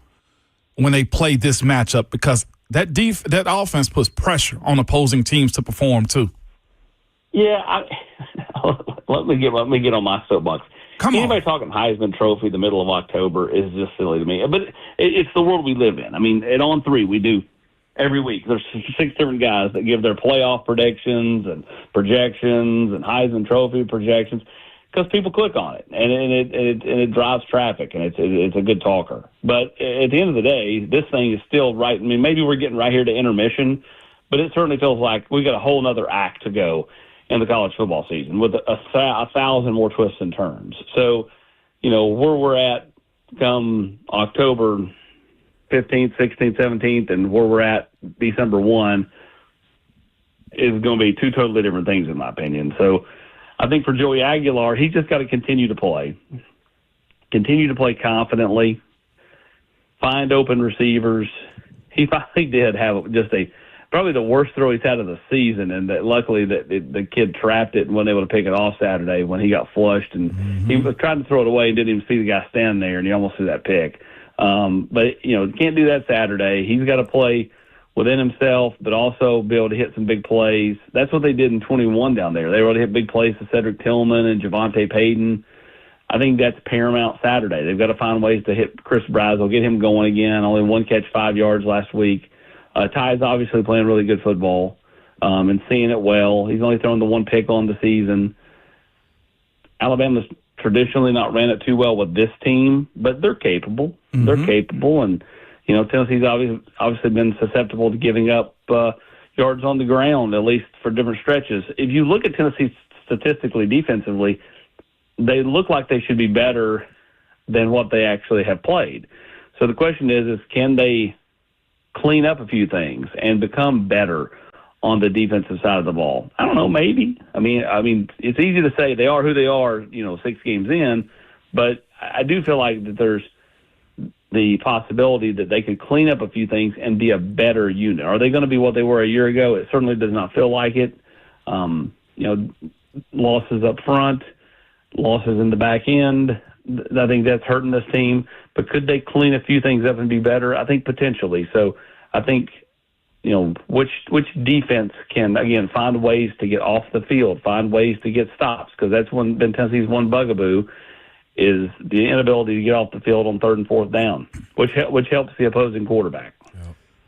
when they play this matchup? Because that offense puts pressure on opposing teams to perform too. Yeah, let me get on my soapbox. Anybody talking Heisman Trophy the middle of October is just silly to me. But it's the world we live in. I mean, at On 3, we do every week. There's 6 different guys that give their playoff predictions and projections and Heisman Trophy projections because people click on it, and it drives traffic, and it's a good talker. But at the end of the day, this thing is still right. I mean, maybe we're getting right here to intermission, but it certainly feels like we got a whole other act to go in the college football season with a 1,000 more twists and turns. So, where we're at come October 15th, 16th, 17th, and where we're at December 1 is going to be 2 totally different things, in my opinion. So I think for Joey Aguilar, he's just got to continue to play confidently, find open receivers. He finally did have just probably the worst throw he's had of the season, and that luckily the kid trapped it and wasn't able to pick it off Saturday when he got flushed, and he was trying to throw it away and didn't even see the guy stand there, and he almost threw that pick. But can't do that Saturday. He's got to play within himself, but also be able to hit some big plays. That's what they did in 21 down there. They were able to hit big plays to Cedric Tillman and Javonte Payton. I think that's paramount Saturday. They've got to find ways to hit Chris Brazel, get him going again. Only 1 catch, 5 yards last week. Ty's obviously playing really good football and seeing it well. He's only thrown the 1 pick on the season. Alabama's traditionally not ran it too well with this team, but they're capable. Mm-hmm. They're capable, and Tennessee's obviously been susceptible to giving up yards on the ground, at least for different stretches. If you look at Tennessee statistically, defensively, they look like they should be better than what they actually have played. So the question is can they clean up a few things and become better on the defensive side of the ball? I don't know, maybe. I mean, it's easy to say they are who they are, 6 games in, but I do feel like that there's the possibility that they could clean up a few things and be a better unit. Are they going to be what they were a year ago? It certainly does not feel like it. Losses up front, losses in the back end, I think that's hurting this team. But could they clean a few things up and be better? I think potentially. So I think, which defense can, again, find ways to get off the field, find ways to get stops, because that's been Tennessee's one bugaboo, is the inability to get off the field on 3rd and 4th down, which helps the opposing quarterback.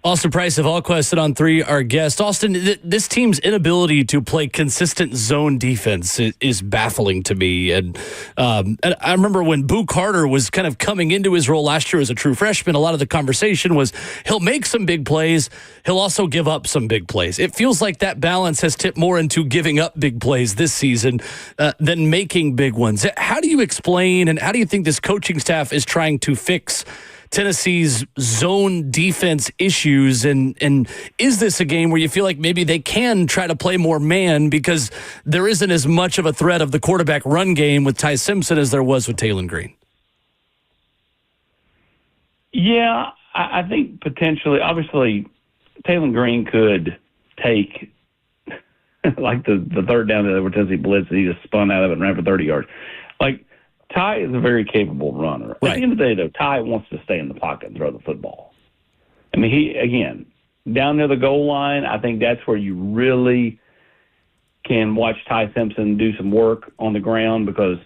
Austin Price of All Quested on 3, our guest. Austin, this team's inability to play consistent zone defense is baffling to me. And I remember when Boo Carter was kind of coming into his role last year as a true freshman, a lot of the conversation was he'll make some big plays, he'll also give up some big plays. It feels like that balance has tipped more into giving up big plays this season than making big ones. How do you explain and how do you think this coaching staff is trying to fix Tennessee's zone defense issues? And is this a game where you feel like maybe they can try to play more man because there isn't as much of a threat of the quarterback run game with Ty Simpson as there was with Taylon Green? Yeah, I think potentially, obviously, Taylon Green could take like the third down where Tennessee blitzed, he just spun out of it and ran for 30 yards. Like, Ty is a very capable runner. Right. At the end of the day, though, Ty wants to stay in the pocket and throw the football. I mean, he, again, down near the goal line, I think that's where you really can watch Ty Simpson do some work on the ground, because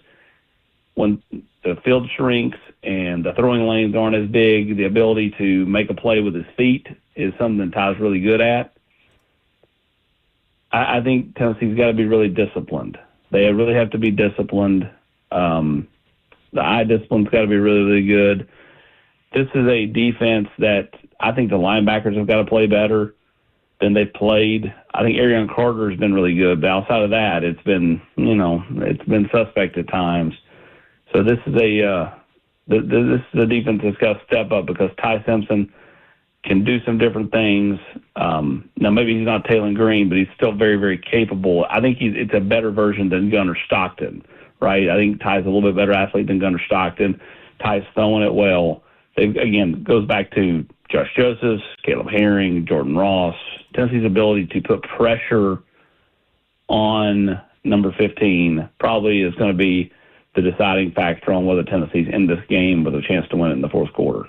when the field shrinks and the throwing lanes aren't as big, the ability to make a play with his feet is something Ty's really good at. I think Tennessee's got to be really disciplined. They really have to be disciplined. The eye discipline's got to be really, really good. This is a defense that I think the linebackers have got to play better than they've played. I think Arion Carter has been really good, but outside of that, it's been, it's been suspect at times. So this is a defense that's got to step up, because Ty Simpson can do some different things. Now, maybe he's not Taylon Green, but he's still very, very capable. I think it's a better version than Gunnar Stockton, right? I think Ty's a little bit better athlete than Gunnar Stockton. Ty's throwing it well. Again, goes back to Josh Josephs, Caleb Herring, Jordan Ross. Tennessee's ability to put pressure on number 15 probably is going to be the deciding factor on whether Tennessee's in this game with a chance to win it in the fourth quarter.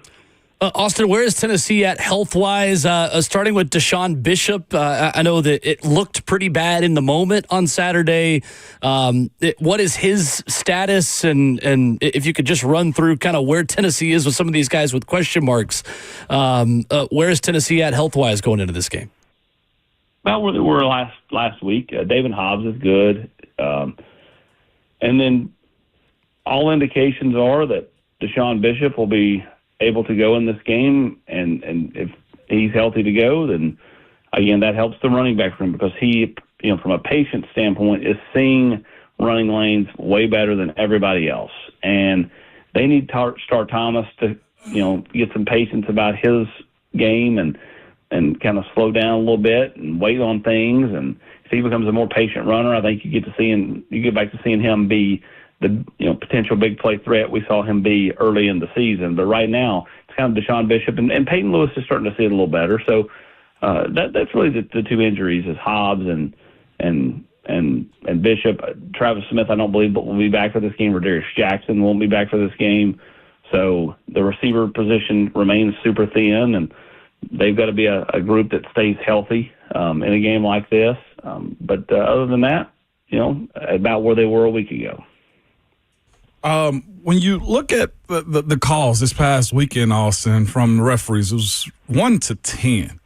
Austin, where is Tennessee at health-wise? Starting with Deshaun Bishop, I know that it looked pretty bad in the moment on Saturday. What is his status? And if you could just run through kind of where Tennessee is with some of these guys with question marks. Where is Tennessee at health-wise going into this game? About where they were last week. David Hobbs is good. And then all indications are that Deshaun Bishop will be able to go in this game, and if he's healthy to go, then again that helps the running back room, because he, from a patient standpoint, is seeing running lanes way better than everybody else, and they need Star Thomas to get some patience about his game and kind of slow down a little bit and wait on things, and if he becomes a more patient runner, I think you get back to seeing him be the potential big play threat we saw him be early in the season. But right now, it's kind of Deshaun Bishop, and Peyton Lewis is starting to see it a little better. So that's really the two injuries, is Hobbs and Bishop. Travis Smith, I don't believe, but will be back for this game. Rodarius Jackson won't be back for this game. So the receiver position remains super thin, and they've got to be a group that stays healthy in a game like this. But other than that, about where they were a week ago. When you look at the calls this past weekend, Austin, from the referees, it was 1 to 10.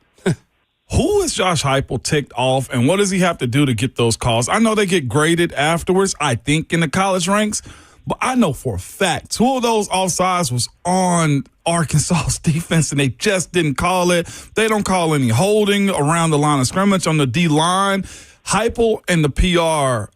Who is Josh Heupel ticked off, and what does he have to do to get those calls? I know they get graded afterwards, I think, in the college ranks, but I know for a fact 2 of those offsides was on Arkansas's defense, and they just didn't call it. They don't call any holding around the line of scrimmage on the D-line. Heupel and the PR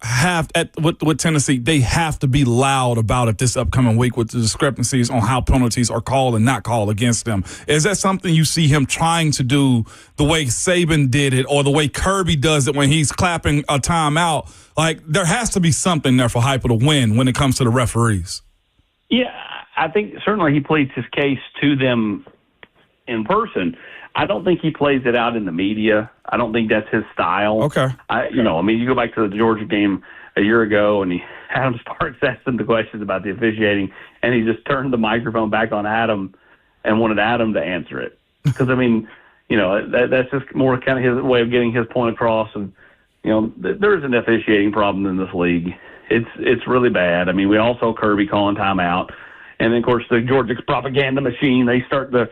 with Tennessee, they have to be loud about it this upcoming week with the discrepancies on how penalties are called and not called against them. Is that something you see him trying to do the way Saban did it, or the way Kirby does it when he's clapping a timeout? Like, there has to be something there for Heupel to win when it comes to the referees. Yeah, I think certainly he pleads his case to them in person. I don't think he plays it out in the media. I don't think that's his style. Okay. You go back to the Georgia game a year ago, and Adam Sparks asked him the questions about the officiating, and he just turned the microphone back on Adam and wanted Adam to answer it. Because, that's just more kind of his way of getting his point across. And, there is an officiating problem in this league. It's really bad. I mean, we all saw Kirby calling timeout. And then, of course, the Georgia propaganda machine, they start look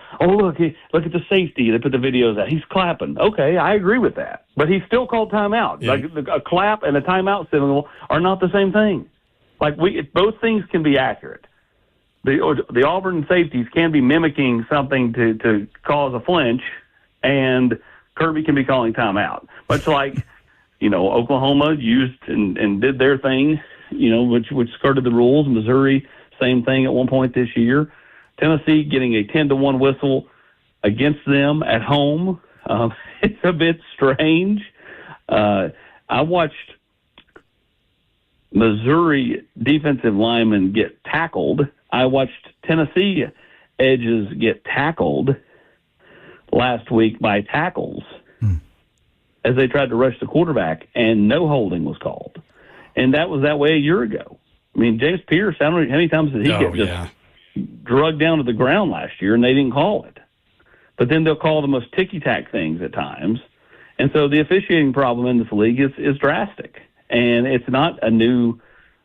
at the safety. They put the videos out. He's clapping. Okay, I agree with that. But he still called timeout. Yeah. Like a clap and a timeout signal are not the same thing. Like both things can be accurate. The Auburn safeties can be mimicking something to cause a flinch, and Kirby can be calling timeout. Much like, Oklahoma used and did their thing, which skirted the rules. Missouri, same thing at one point this year. Tennessee getting a 10-1 whistle against them at home. It's a bit strange. I watched Missouri defensive linemen get tackled. I watched Tennessee edges get tackled last week by tackles as they tried to rush the quarterback, and no holding was called. And that was that way a year ago. I mean, James Pierce, how many times did he get just drugged down to the ground last year, and they didn't call it? But then they'll call the most ticky-tack things at times. And so the officiating problem in this league is drastic. And it's not a new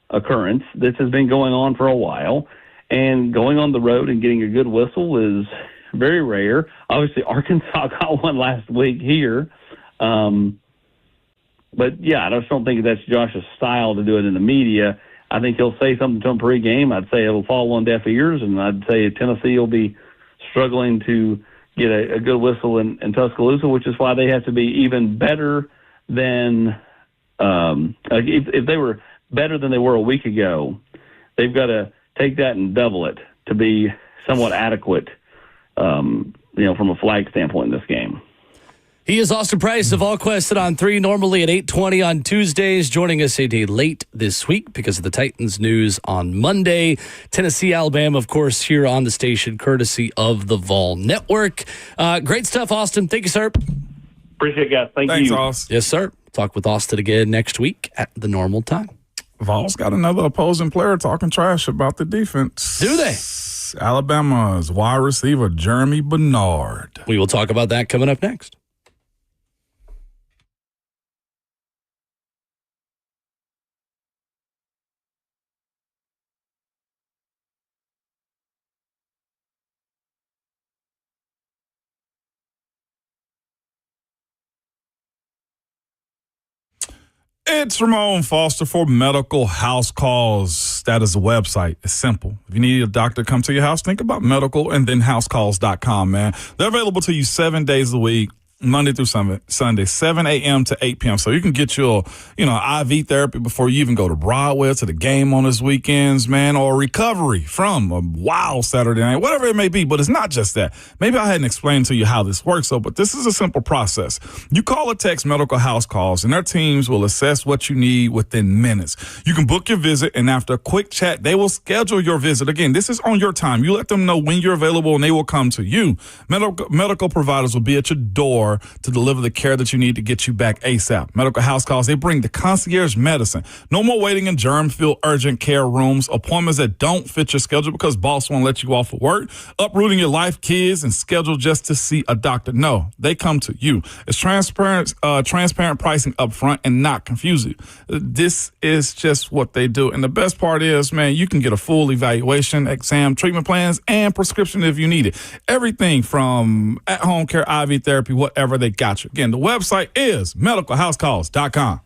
occurrence. This has been going on for a while. And going on the road and getting a good whistle is very rare. Obviously, Arkansas got one last week here. But, yeah, I just don't think that's Josh's style to do it in the media. I think he'll say something to him pregame. I'd say it'll fall on deaf ears, and I'd say Tennessee will be struggling to get a good whistle in Tuscaloosa, which is why they have to be even better than if they were better than they were a week ago, they've got to take that and double it to be somewhat adequate, from a flag standpoint in this game. He is Austin Price of All Quested on 3, normally at 8:20 on Tuesdays, joining us a day late this week because of the Titans news on Monday. Tennessee, Alabama, of course, here on the station, courtesy of the Vol Network. Great stuff, Austin. Thank you, sir. Appreciate it, guys. Thanks, you. Austin. Yes, sir. Talk with Austin again next week at the normal time. Vol's got another opposing player talking trash about the defense. Do they? Alabama's wide receiver, Jeremy Bernard. We will talk about that coming up next. It's Ramon Foster for Medical House Calls. That is the website. It's simple. If you need a doctor to come to your house, think about medical and then housecalls.com, man. They're available to you 7 days a week, Monday through Sunday, 7 a.m. to 8 p.m. So you can get your, IV therapy before you even go to Broadway to the game on this weekends, man, or recovery from a wild Saturday night, whatever it may be. But it's not just that. Maybe I hadn't explained to you how this works, though, but this is a simple process. You call or text Medical House Calls, and their teams will assess what you need within minutes. You can book your visit, and after a quick chat, they will schedule your visit. Again, this is on your time. You let them know when you're available, and they will come to you. Medical providers will be at your door to deliver the care that you need to get you back ASAP. Medical House Calls, they bring the concierge medicine. No more waiting in germ-filled urgent care rooms, appointments that don't fit your schedule because boss won't let you off of work, uprooting your life, kids, and schedule just to see a doctor. No, they come to you. It's transparent pricing up front and not confusing. This is just what they do. And the best part is, man, you can get a full evaluation, exam, treatment plans, and prescription if you need it. Everything from at-home care, IV therapy, whatever, they got you. Again, the website is medicalhousecalls.com.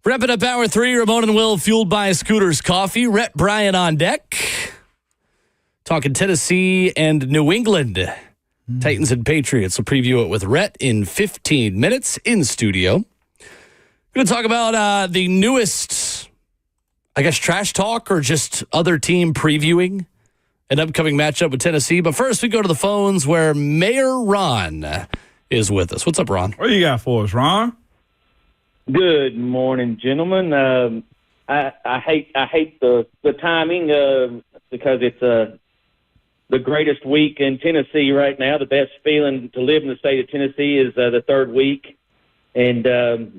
Wrapping up Hour 3, Ramon and Will, fueled by Scooter's Coffee. Rhett Bryant on deck. Talking Tennessee and New England. Titans and Patriots. We'll preview it with Rhett in 15 minutes in studio. Going to talk about the newest, I guess, trash talk or just other team previewing an upcoming matchup with Tennessee. But first, we go to the phones where Mayor Ron is with us. What's up, Ron? What you got for us, Ron? Good morning, gentlemen. I hate the timing because it's the greatest week in Tennessee right now. The best feeling to live in the state of Tennessee is the third week. And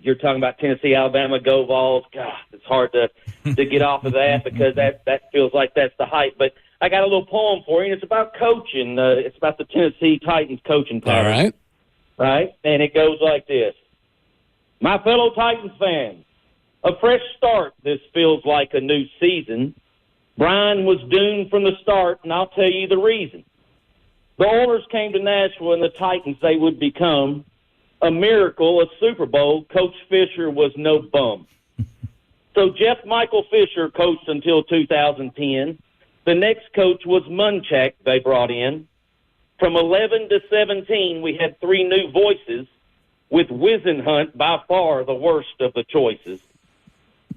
you're talking about Tennessee, Alabama, go Vols. God, it's hard to get off of that because that feels like that's the hype. But I got a little poem for you, and it's about coaching. It's about the Tennessee Titans coaching pattern. All right. Right? And it goes like this. My fellow Titans fans, a fresh start. This feels like a new season. Brian was doomed from the start, and I'll tell you the reason. The Oilers came to Nashville, and the Titans they would become a miracle, a Super Bowl. Coach Fisher was no bum. So Jeff Michael Fisher coached until 2010. The next coach was Munchak they brought in. From 11 to 17, we had 3 new voices, with Wisenhunt by far the worst of the choices.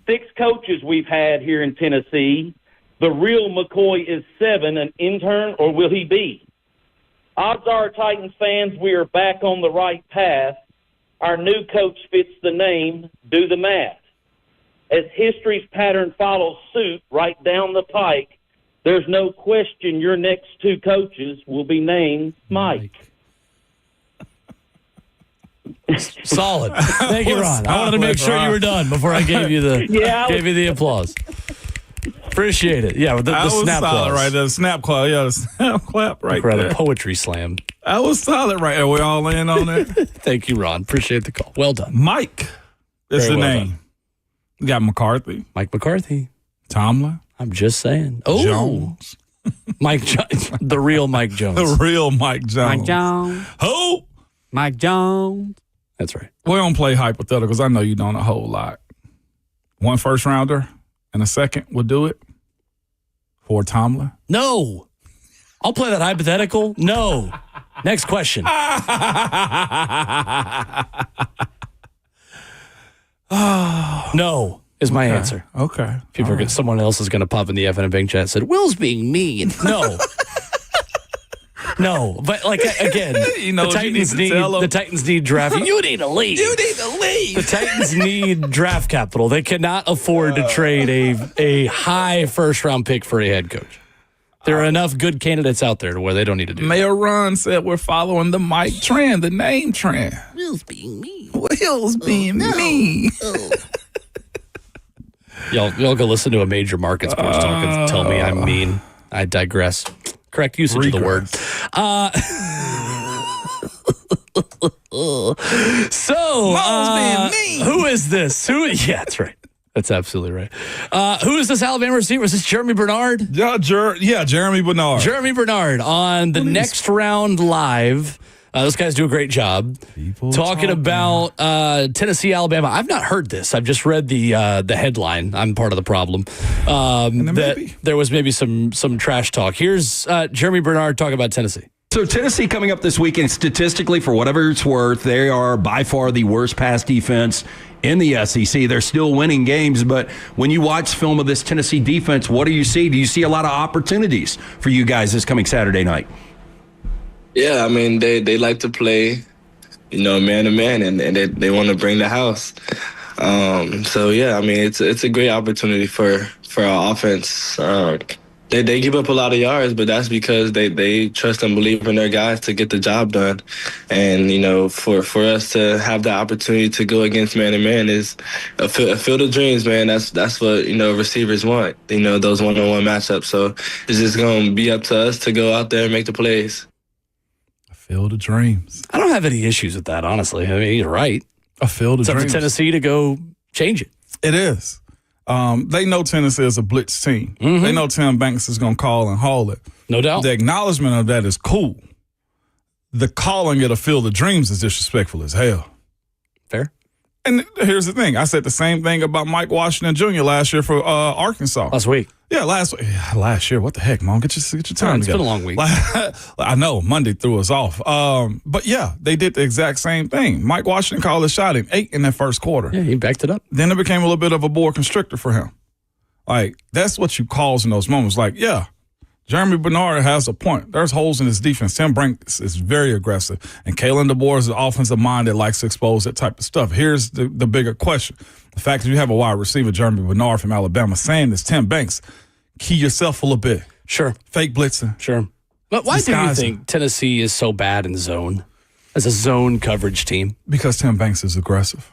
6 coaches we've had here in Tennessee. The real McCoy is 7, an intern, or will he be? Odds are, Titans fans, we are back on the right path. Our new coach fits the name. Do the math. As history's pattern follows suit right down the pike, there's no question your next 2 coaches will be named Mike. Solid. Thank you, Ron. I wanted to make sure you were done before I gave you the applause. Appreciate it. Yeah, the snap clap right there. The snap clap. Yeah, the snap clap right there. The poetry slam. That was solid right there. We all in on it. Thank you, Ron. Appreciate the call. Well done. Mike is Very the well name. done. You got McCarthy. Mike McCarthy. Tomlin. I'm just saying. Oh, Jones. Mike Jones. The real Mike Jones. The real Mike Jones. Mike Jones. Who? Mike Jones. That's right. We don't play hypotheticals. I know you don't a whole lot. 1 first rounder and a second will do it for Tomlin. No. I'll play that hypothetical. No. Next question. No is my answer. Okay. Someone else is going to pop in the FN and Bing chat and said, Will's being mean. No. No, but again, the Titans need draft. You need to leave. The Titans need draft capital. They cannot afford to trade a high first round pick for a head coach. There are enough good candidates out there to where they don't need to do Mayor that. Ron said we're following the Mike trend, the name trend. Will's being mean. Will's being mean. Y'all go listen to a major market sports talk and tell me I'm mean. I digress. Correct usage of the word. Who is this? Yeah, that's right. That's absolutely right. Who is this Alabama receiver? Is this Jeremy Bernard? Yeah, Jeremy Bernard. Jeremy Bernard on the next round live. Those guys do a great job talking about Tennessee, Alabama. I've not heard this. I've just read the headline. I'm part of the problem. There was maybe some trash talk. Here's Jeremy Bernard talking about Tennessee. So Tennessee coming up this weekend, statistically, for whatever it's worth, they are by far the worst pass defense in the SEC. They're still winning games, but when you watch film of this Tennessee defense, what do you see? Do you see a lot of opportunities for you guys this coming Saturday night? Yeah, I mean, they like to play, man to man, and they want to bring the house. So, yeah, I mean, it's a great opportunity for our offense. They give up a lot of yards, but that's because they trust and believe in their guys to get the job done. And, for us to have the opportunity to go against man-to-man is a field of dreams, man. That's what, receivers want, those one-on-one matchups. So it's just going to be up to us to go out there and make the plays. Field of dreams. I don't have any issues with that, honestly. I mean, you're right. A field of dreams. It's up to Tennessee to go change it. It is. They know Tennessee is a blitz team. Mm-hmm. They know Tim Banks is going to call and haul it. No doubt. The acknowledgement of that is cool. The calling it a field of dreams is disrespectful as hell. Fair. And here's the thing. I said the same thing about Mike Washington Jr. last year for Arkansas. Last week. Yeah, last year. What the heck, Mom? Get your time together. It's been a long week. I know. Monday threw us off. But, yeah, they did the exact same thing. Mike Washington called a shot in 8 in that first quarter. Yeah, he backed it up. Then it became a little bit of a boa constrictor for him. Like, that's what you cause in those moments. Like, yeah, Jeremy Bernard has a point. There's holes in his defense. Tim Banks is very aggressive. And Kalen DeBoer is an offensive mind that likes to expose that type of stuff. Here's the bigger question. The fact that you have a wide receiver, Jeremy Bernard from Alabama, saying this, Tim Banks, key yourself a little bit. Sure. Fake blitzing. Sure. But why do you think Tennessee is so bad in zone as a zone coverage team? Because Tim Banks is aggressive.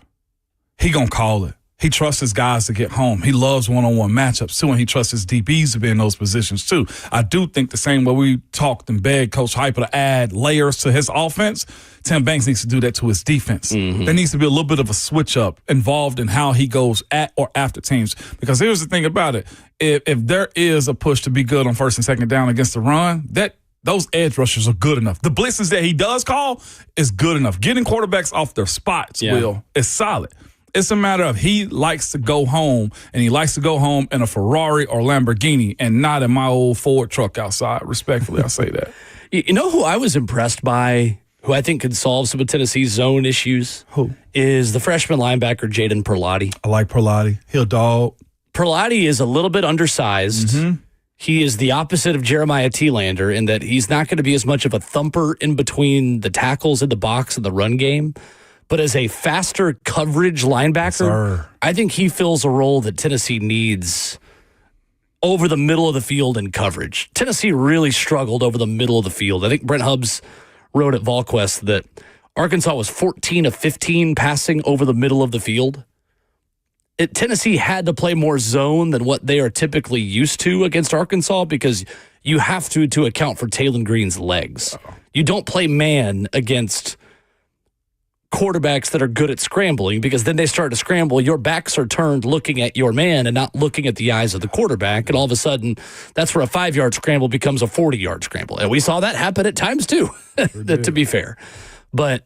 He going to call it. He trusts his guys to get home. He loves one-on-one matchups, too, and he trusts his DBs to be in those positions, too. I do think the same way we talked and begged Coach Hyper to add layers to his offense, Tim Banks needs to do that to his defense. Mm-hmm. There needs to be a little bit of a switch-up involved in how he goes at or after teams. Because here's the thing about it. If there is a push to be good on first and second down against the run, those edge rushers are good enough. The blitzes that he does call is good enough. Getting quarterbacks off their spots, is solid. It's a matter of he likes to go home, and he likes to go home in a Ferrari or Lamborghini and not in my old Ford truck outside. Respectfully, I say that. You know who I was impressed by, who I think could solve some of Tennessee's zone issues? Who? Is the freshman linebacker Jaden Perlotti. I like Perlotti. He'll dog. Perlotti is a little bit undersized. Mm-hmm. He is the opposite of Jeremiah Thielander in that he's not going to be as much of a thumper in between the tackles in the box and the run game. But as a faster coverage linebacker, I think he fills a role that Tennessee needs over the middle of the field in coverage. Tennessee really struggled over the middle of the field. I think Brent Hubbs wrote at VolQuest that Arkansas was 14 of 15 passing over the middle of the field. Tennessee had to play more zone than what they are typically used to against Arkansas because you have to account for Taylon Green's legs. You don't play man against quarterbacks that are good at scrambling because then they start to scramble. Your backs are turned looking at your man and not looking at the eyes of the quarterback. And all of a sudden, that's where a 5-yard scramble becomes a 40-yard scramble. And we saw that happen at times too, to be fair. But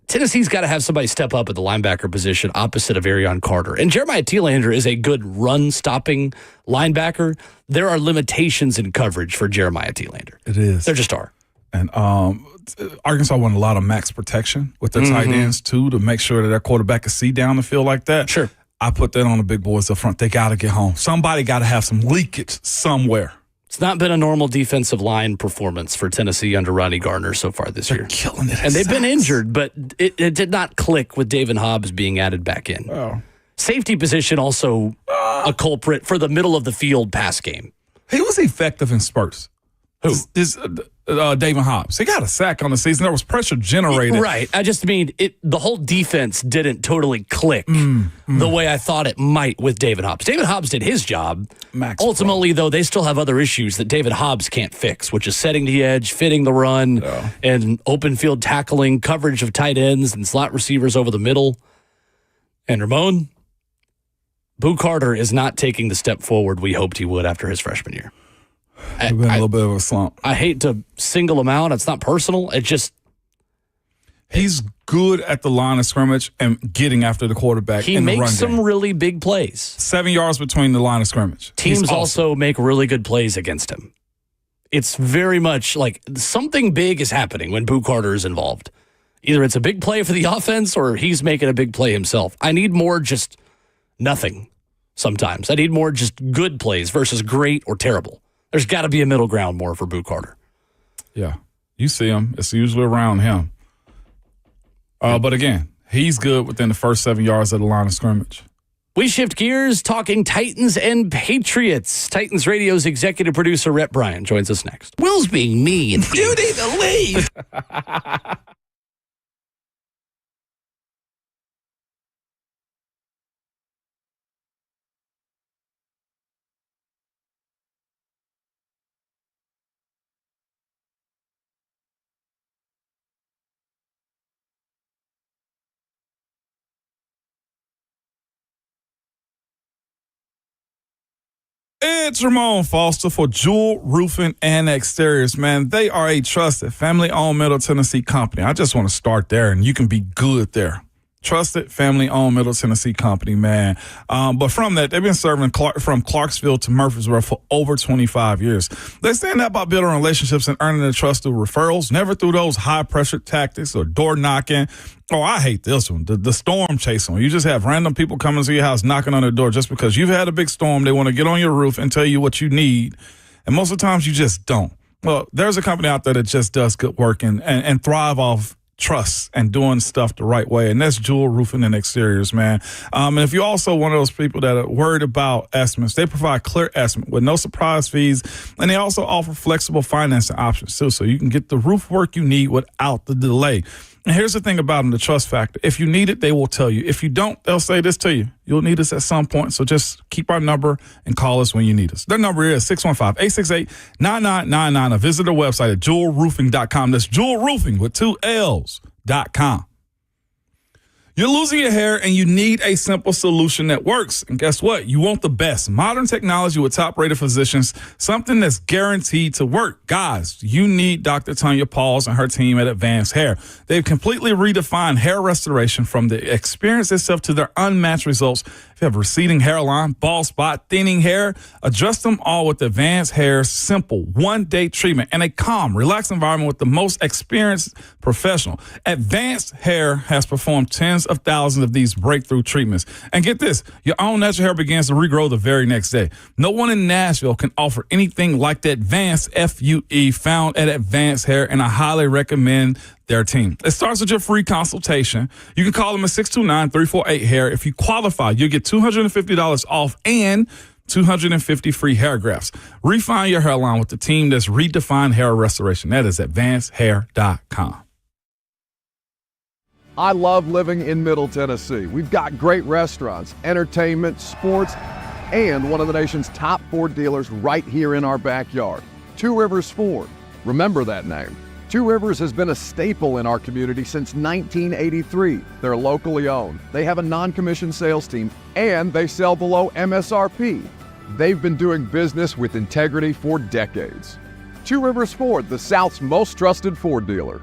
Tennessee's got to have somebody step up at the linebacker position opposite of Arion Carter. And Jeremiah Thielander is a good run-stopping linebacker. There are limitations in coverage for Jeremiah Thielander. It is. There just are. And Arkansas won a lot of max protection with their tight ends, too, to make sure that their quarterback can see down the field like that. Sure. I put that on the big boys up front. They got to get home. Somebody got to have some leakage somewhere. It's not been a normal defensive line performance for Tennessee under Ronnie Gardner so far this year. Killing it. And they've been injured, but it did not click with David Hobbs being added back in. Oh. Safety position also a culprit for the middle of the field pass game. He was effective in spurts. Who? David Hobbs. He got a sack on the season. There was pressure generated. Right. I just mean the whole defense didn't totally click the way I thought it might with David Hobbs. David Hobbs did his job. Ultimately, though, they still have other issues that David Hobbs can't fix, which is setting the edge, fitting the run, and open field tackling, coverage of tight ends and slot receivers over the middle. And Ramon, Boo Carter is not taking the step forward we hoped he would after his freshman year. It's been a little bit of a slump. I hate to single him out. It's not personal. It just... He's good at the line of scrimmage and getting after the quarterback in the run game. He makes some really big plays. 7 yards between the line of scrimmage. Teams also make really good plays against him. It's very much like something big is happening when Boo Carter is involved. Either it's a big play for the offense or he's making a big play himself. I need more just nothing sometimes. I need more just good plays versus great or terrible. There's got to be a middle ground more for Boo Carter. Yeah. You see him. It's usually around him. But again, he's good within the first 7 yards of the line of scrimmage. We shift gears, talking Titans and Patriots. Titans Radio's executive producer, Rhett Bryan, joins us next. Will's being mean. You need to leave. It's Ramon Foster for Jewel Roofing and Exteriors, man. They are a trusted family-owned Middle Tennessee company. I just want to start there, and you can be good there. Trusted, family-owned Middle Tennessee company, man. But from that, they've been serving from Clarksville to Murfreesboro for over 25 years. They stand up by building relationships and earning the trust through referrals, never through those high-pressure tactics or door knocking. Oh, I hate this one, the storm chasing. You just have random people coming to your house knocking on the door just because you've had a big storm. They want to get on your roof and tell you what you need. And most of the times you just don't. Well, there's a company out there that just does good work and thrive off trust and doing stuff the right way, and that's Jewel Roofing and Exteriors, man. And if you're also one of those people that are worried about estimates, they provide clear estimate with no surprise fees, and they also offer flexible financing options too, so you can get the roof work you need without the delay. And here's the thing about them, the trust factor. If you need it, they will tell you. If you don't, they'll say this to you. You'll need us at some point, so just keep our number and call us when you need us. Their number is 615-868-9999 or visit their website at jewelroofing.com. That's Jewel Roofing with 2 L's.com. You're losing your hair and you need a simple solution that works. And guess what? You want the best. Modern technology with top-rated physicians, something that's guaranteed to work. Guys, you need Dr. Tanya Pauls and her team at Advanced Hair. They've completely redefined hair restoration from the experience itself to their unmatched results. If you have receding hairline, bald spot, thinning hair, address them all with Advanced Hair's simple one-day treatment and a calm, relaxed environment with the most experienced professional. Advanced Hair has performed tens of thousands of these breakthrough treatments. And get this, your own natural hair begins to regrow the very next day. No one in Nashville can offer anything like the Advanced FUE found at Advanced Hair, and I highly recommend their team. It starts with your free consultation. You can call them at 629-348-HAIR. If you qualify, you'll get $250 off and 250 free hair grafts. Refine your hairline with the team that's redefined hair restoration. That is advancedhair.com. I love living in Middle Tennessee. We've got great restaurants, entertainment, sports, and one of the nation's top Ford dealers right here in our backyard. Two Rivers Ford. Remember that name. Two Rivers has been a staple in our community since 1983. They're locally owned. They have a non-commissioned sales team, and they sell below MSRP. They've been doing business with integrity for decades. Two Rivers Ford, the South's most trusted Ford dealer.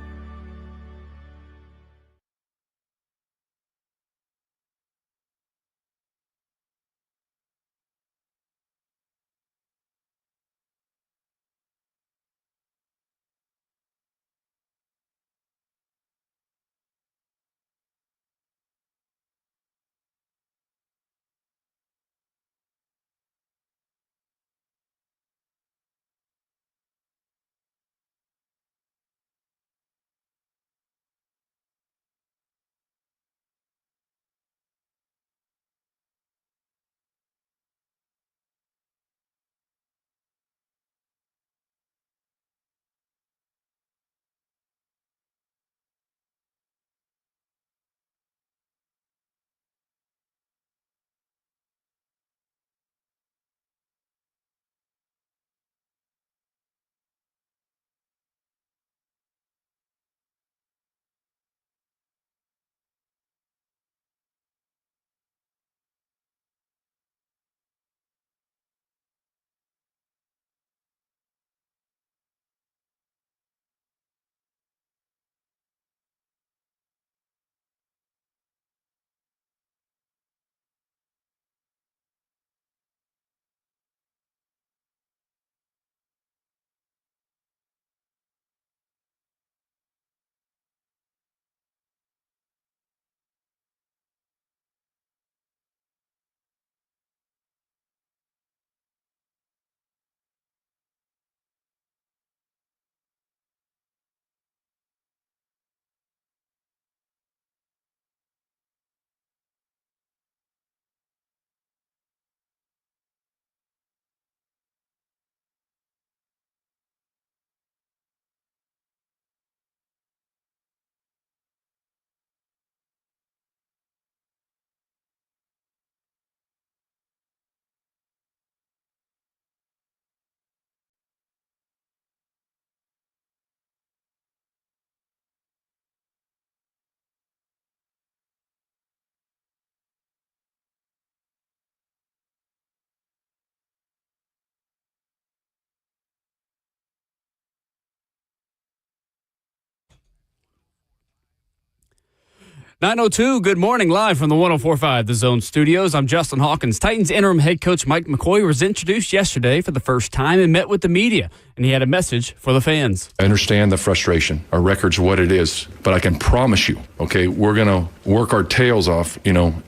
9:02, good morning, live from the 104.5 The Zone Studios. I'm Justin Hawkins. Titans interim head coach Mike McCoy was introduced yesterday for the first time and met with the media, and he had a message for the fans. I understand the frustration. Our record's what it is, but I can promise you, okay, we're going to work our tails off,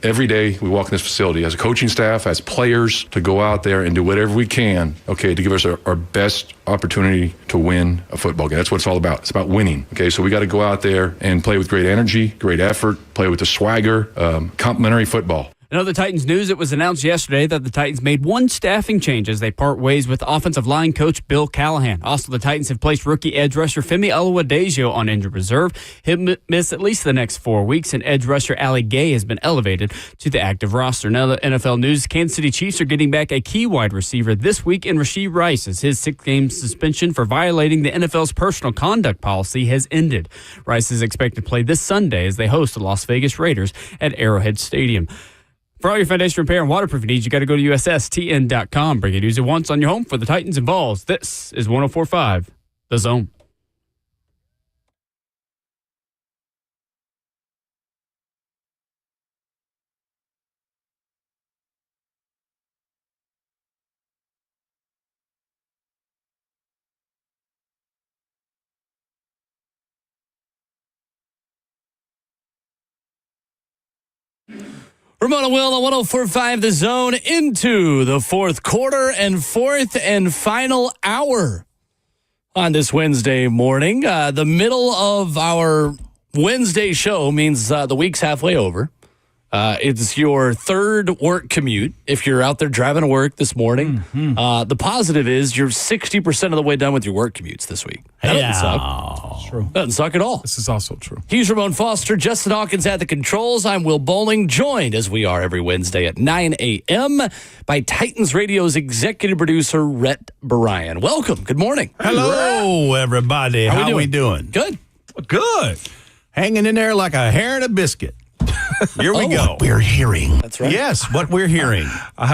every day we walk in this facility as a coaching staff, as players, to go out there and do whatever we can, okay, to give us our best opportunity to win a football game. That's what it's all about. It's about winning, okay? So we got to go out there and play with great energy, great effort, play with the swagger, complimentary football. In other Titans news, it was announced yesterday that the Titans made one staffing change as they part ways with offensive line coach Bill Callahan. Also, the Titans have placed rookie edge rusher Femi Oluwadejo on injured reserve. He'll miss at least the next 4 weeks, and edge rusher Ali Gay has been elevated to the active roster. Now, the NFL news, Kansas City Chiefs are getting back a key wide receiver this week in Rashee Rice, as his 6-game suspension for violating the NFL's personal conduct policy has ended. Rice is expected to play this Sunday as they host the Las Vegas Raiders at Arrowhead Stadium. For all your foundation repair and waterproofing needs, you got to go to USSTN.com. Bring it easy once on your home for the Titans and Vols. This is 104.5 The Zone. Ramona Will on 104.5 The Zone into the fourth quarter and fourth and final hour on this Wednesday morning. The middle of our Wednesday show means the week's halfway over. It's your third work commute if you're out there driving to work this morning. Mm-hmm. The positive is you're 60% of the way done with your work commutes this week. That doesn't suck. It's true. Doesn't suck at all. This is also true. He's Ramon Foster, Justin Hawkins at the controls. I'm Will Bowling, joined as we are every Wednesday at 9 a.m. by Titans Radio's executive producer, Rhett Bryan. Welcome. Good morning. Hello, everybody. How we doing? Good. Good. Hanging in there like a hair in a biscuit. Here we go. What we're hearing. That's right. Yes, what we're hearing. I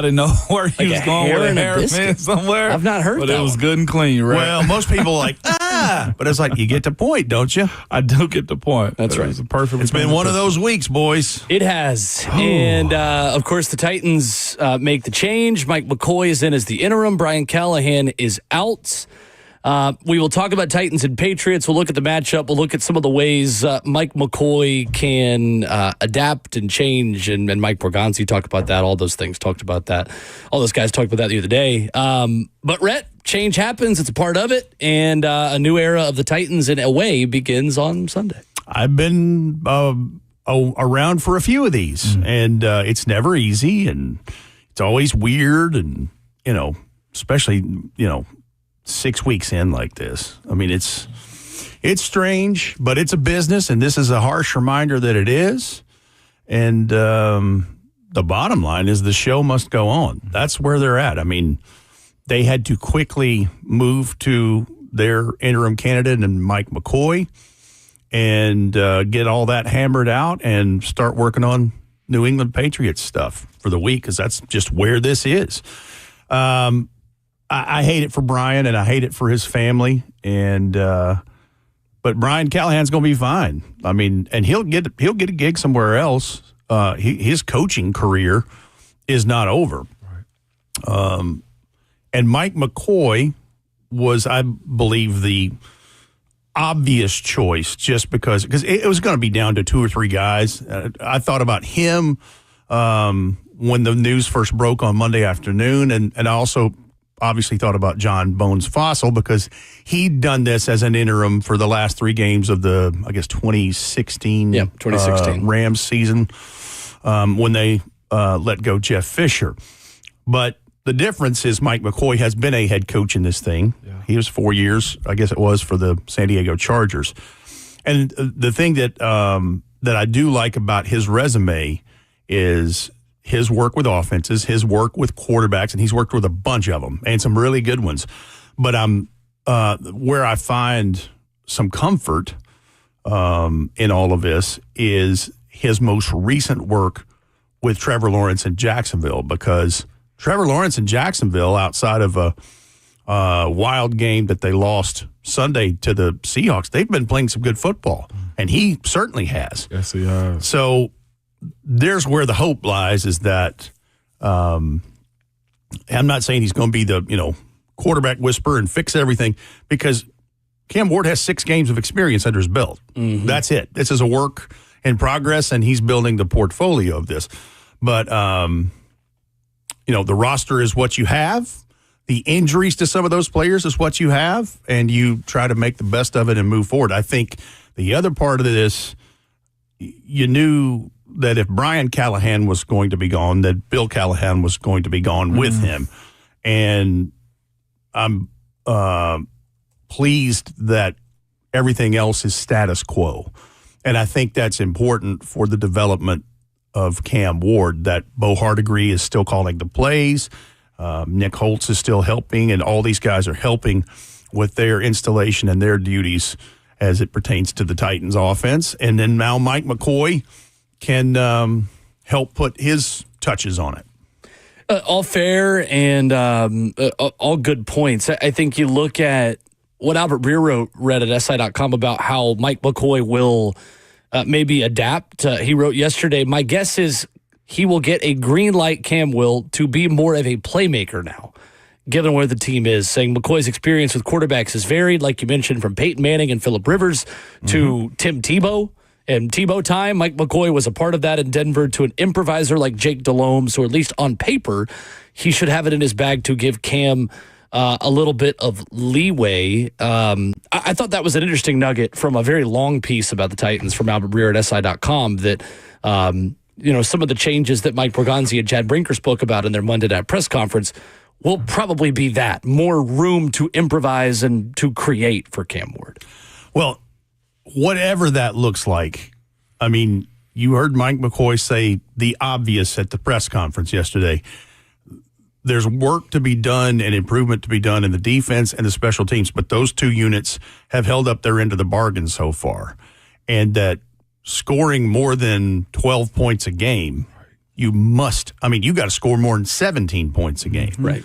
didn't know where he was going with a hair somewhere. I've not heard but that it was one. good and clean, right? Well, most people are like, but it's like, you get the point, don't you? I do get the point. That's right. It's a perfect. It's been one of those weeks, boys. It has. And, of course, the Titans make the change. Mike McCoy is in as the interim. Brian Callahan is out. We will talk about Titans and Patriots. We'll look at the matchup. We'll look at some of the ways Mike McCoy can adapt and change. And Mike Borgonzi talked about that. All those things talked about that. All those guys talked about that the other day. But, Rhett, change happens. It's a part of it. And a new era of the Titans in a way begins on Sunday. I've been around for a few of these, and it's never easy, and it's always weird, and, especially, 6 weeks in like this. I mean, it's strange, but it's a business, and this is a harsh reminder that it is. And the bottom line is the show must go on. That's where they're at. I mean, they had to quickly move to their interim candidate and Mike McCoy and get all that hammered out and start working on New England Patriots stuff for the week, because that's just where this is. I hate it for Brian, and I hate it for his family, and but Brian Callahan's going to be fine. I mean, and he'll get a gig somewhere else. His coaching career is not over. Right. And Mike McCoy was, I believe, the obvious choice, just because it was going to be down to 2 or 3 guys. I thought about him when the news first broke on Monday afternoon, and I also obviously thought about John Bones Fossil, because he'd done this as an interim for the last 3 games of the, 2016 Rams season when they let go Jeff Fisher. But the difference is Mike McCoy has been a head coach in this thing. Yeah. He was 4 years, I guess it was, for the San Diego Chargers. And the thing that I do like about his resume is his work with offenses, his work with quarterbacks, and he's worked with a bunch of them and some really good ones. But where I find some comfort in all of this is his most recent work with Trevor Lawrence in Jacksonville, because Trevor Lawrence in Jacksonville, outside of a wild game that they lost Sunday to the Seahawks, they've been playing some good football. And he certainly has. Yes, he has. So there's where the hope lies, is that I'm not saying he's going to be the, quarterback whisperer and fix everything, because Cam Ward has 6 games of experience under his belt. Mm-hmm. That's it. This is a work in progress, and he's building the portfolio of this. But, the roster is what you have. The injuries to some of those players is what you have, and you try to make the best of it and move forward. I think the other part of this, you knew that if Brian Callahan was going to be gone, that Bill Callahan was going to be gone with him. And I'm pleased that everything else is status quo. And I think that's important for the development of Cam Ward, that Bo Hardegree is still calling the plays. Nick Holtz is still helping, and all these guys are helping with their installation and their duties as it pertains to the Titans offense. And then now Mike McCoy can help put his touches on it. All fair and all good points. I think you look at what Albert Breer read at SI.com about how Mike McCoy will maybe adapt. He wrote yesterday, my guess is he will get a green light, Cam will, to be more of a playmaker now, given where the team is, saying McCoy's experience with quarterbacks is varied, like you mentioned, from Peyton Manning and Phillip Rivers to Tim Tebow. And Tebow time, Mike McCoy was a part of that in Denver, to an improviser like Jake Delhomme. So at least on paper, he should have it in his bag to give Cam a little bit of leeway. I thought that was an interesting nugget from a very long piece about the Titans from Albert Breer at SI.com, that some of the changes that Mike Borgonzi and Chad Brinker spoke about in their Monday night press conference will probably be that. More room to improvise and to create for Cam Ward. Well, whatever that looks like, I mean, you heard Mike McCoy say the obvious at the press conference yesterday. There's work to be done and improvement to be done in the defense and the special teams, but those 2 units have held up their end of the bargain so far. And that scoring more than 12 points a game, you got to score more than 17 points a game. Right.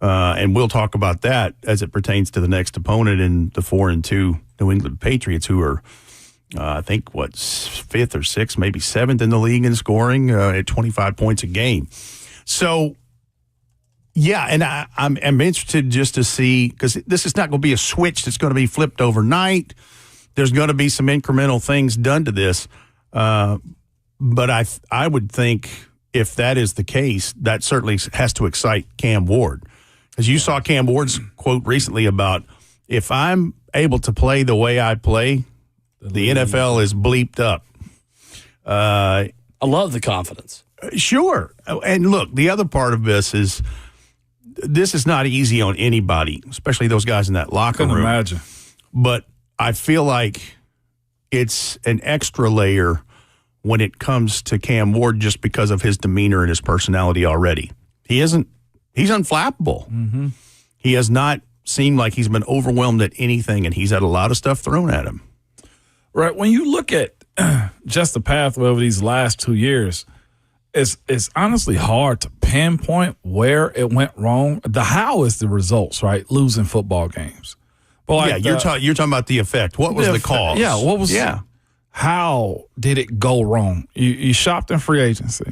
And we'll talk about that as it pertains to the next opponent in the 4-2 New England Patriots, who are, I think, 5th or 6th, maybe 7th in the league in scoring at 25 points a game. So, yeah, and I'm interested just to see, because this is not going to be a switch that's going to be flipped overnight. There's going to be some incremental things done to this. But I would think if that is the case, that certainly has to excite Cam Ward. Because you saw Cam Ward's quote recently about, if I'm able to play the way I play, the NFL is bleeped up. I love the confidence. Sure. And look, the other part of this is not easy on anybody, especially those guys in that locker room. Couldn't imagine. But I feel like it's an extra layer when it comes to Cam Ward, just because of his demeanor and his personality already. He's unflappable. Mm-hmm. He has not seemed like he's been overwhelmed at anything, and he's had a lot of stuff thrown at him. Right. When you look at just the pathway over these last 2 years, it's honestly hard to pinpoint where it went wrong. The how is the results, right? Losing football games. But you're talking about the effect. What was the cause? Yeah, what was? Yeah. How did it go wrong? You shopped in free agency.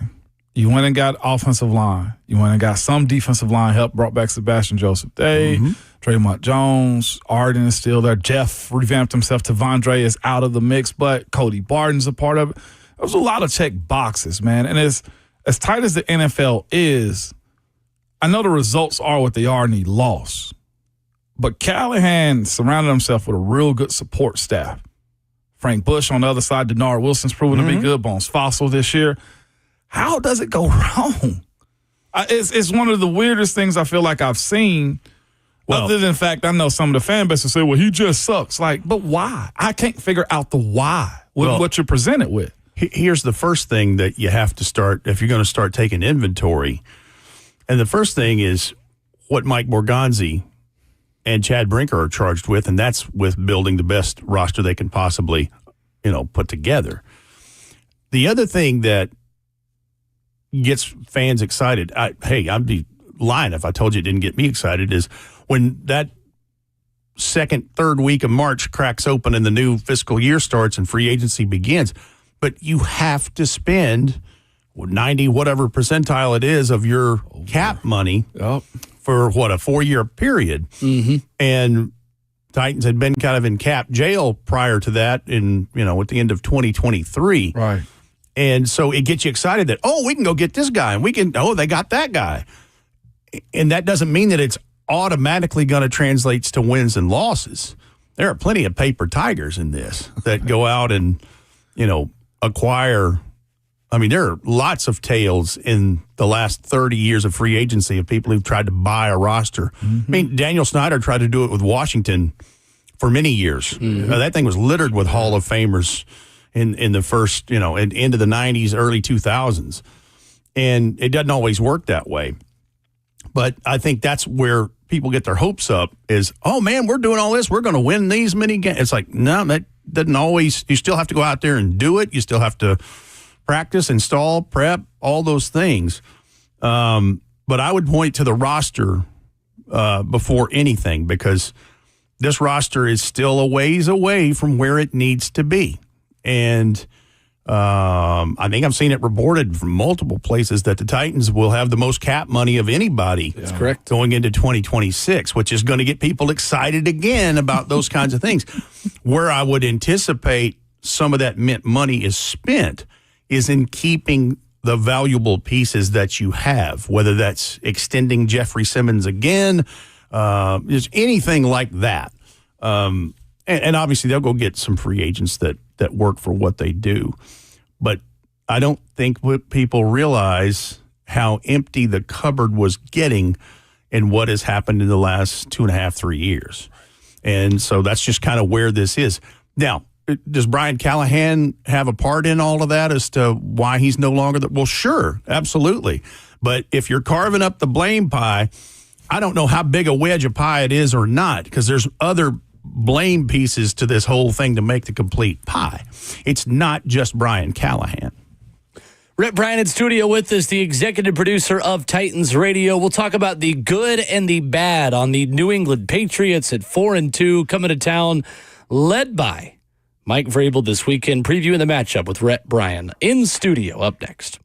You went and got offensive line. You went and got some defensive line help, brought back Sebastian Joseph Day, Tremont Jones, Arden is still there. Jeff revamped himself. Tavondre is out of the mix, but Cody Barton's a part of it. There was a lot of check boxes, man. And as tight as the NFL is, I know the results are what they are and he lost. But Callahan surrounded himself with a real good support staff. Frank Bush on the other side, Denard Wilson's proven to be good. Bones Fossil this year. How does it go wrong? It's one of the weirdest things I feel like I've seen. Other than the fact, I know some of the fan base will say, well, he just sucks. But why? I can't figure out the why with what you're presented with. Here's the first thing that you have to start, if you're going to start taking inventory. And the first thing is what Mike Borgonzi and Chad Brinker are charged with, and that's with building the best roster they can possibly, put together. The other thing that gets fans excited, I'd be lying if I told you it didn't get me excited, is when that second, third week of March cracks open and the new fiscal year starts and free agency begins. But you have to spend 90 whatever percentile it is of your cap money for a 4-year period. And Titans had been kind of in cap jail prior to that at the end of 2023. Right. And so it gets you excited that, we can go get this guy and they got that guy. And that doesn't mean that it's automatically going to translate to wins and losses. There are plenty of paper tigers in this that go out and, acquire. I mean, there are lots of tales in the last 30 years of free agency of people who've tried to buy a roster. I mean, Daniel Snyder tried to do it with Washington for many years. That thing was littered with Hall of Famers in the first, into the 90s, early 2000s. And it doesn't always work that way. But I think that's where people get their hopes up is, man, we're doing all this. We're going to win these many games. It's like, no, that doesn't always. You still have to go out there and do it. You still have to practice, install, prep, all those things. But I would point to the roster before anything because this roster is still a ways away from where it needs to be. And I think I've seen it reported from multiple places that the Titans will have the most cap money of anybody. That's correct. Going into 2026, which is going to get people excited again about those kinds of things. Where I would anticipate some of that mint money is spent is in keeping the valuable pieces that you have, whether that's extending Jeffrey Simmons again, just anything like that. And obviously they'll go get some free agents that work for what they do. But I don't think people realize how empty the cupboard was getting and what has happened in the last 2.5, 3 years. And so that's just kind of where this is. Now, does Brian Callahan have a part in all of that as to why he's no longer there? Well, sure, absolutely. But if you're carving up the blame pie, I don't know how big a wedge of pie it is or not, because there's other blame pieces to this whole thing to make the complete pie. It's not just Brian Callahan. Rhett Bryan in studio with us, the executive producer of Titans Radio. We'll talk about the good and the bad on the New England Patriots at 4-2 coming to town, led by Mike Vrabel this weekend, previewing the matchup with Rhett Bryan in studio. Up next.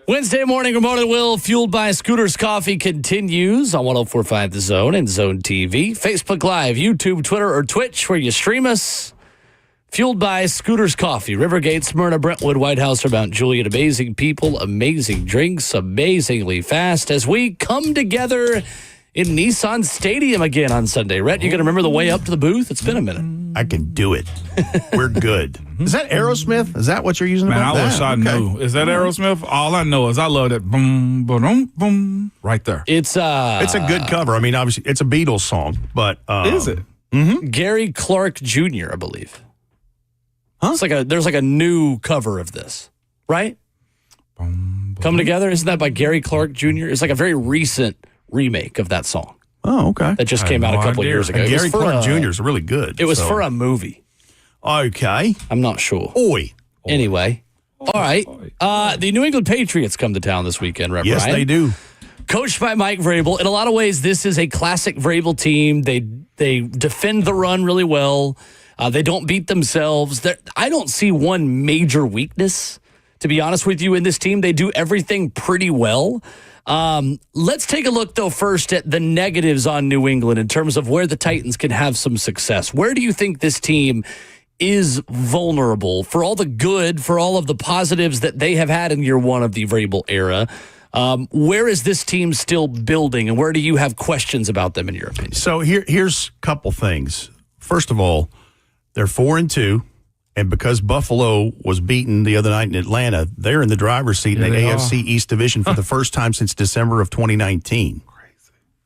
Wednesday morning, Remote at Will, fueled by Scooters Coffee, continues on 104.5 The Zone and Zone TV, Facebook Live, YouTube, Twitter, or Twitch, where you stream us. Fueled by Scooters Coffee, Rivergate, Smyrna, Brentwood, White House, or Mount Juliet. Amazing people, amazing drinks, amazingly fast as we come together in Nissan Stadium again on Sunday. Rhett, you going to remember the way up to the booth? It's been a minute. I can do it. We're good. Is that Aerosmith? Is that what you're using? Man, about I wish that? I knew. Is that Aerosmith? All I know is I love that boom, boom, boom, right there. It's a good cover. I mean, obviously, it's a Beatles song, but is it? Gary Clark Jr., I believe. Huh? There's like a new cover of this, right? Come Together, isn't that by Gary Clark Jr.? It's like a very recent remake of that song. Oh, okay. That just came out a couple years ago. And Gary Clark Jr. is really good. It was for a movie. Okay. I'm not sure. Oi. Anyway. All right. The New England Patriots come to town this weekend, right? Yes, Brian? they do. Coached by Mike Vrabel. In a lot of ways, this is a classic Vrabel team. They defend the run really well. They don't beat themselves. I don't see one major weakness, to be honest with you, in this team. They do everything pretty well. Let's take a look, though, first at the negatives on New England in terms of where the Titans can have some success. Where do you think this team is vulnerable for all the good, for all of the positives that they have had in year one of the Vrabel era? Where is this team still building, and where do you have questions about them, in your opinion? So here's a couple things. First of all, they're 4-2. And because Buffalo was beaten the other night in Atlanta, they're in the driver's seat in the AFC East Division for the first time since December of 2019. Crazy.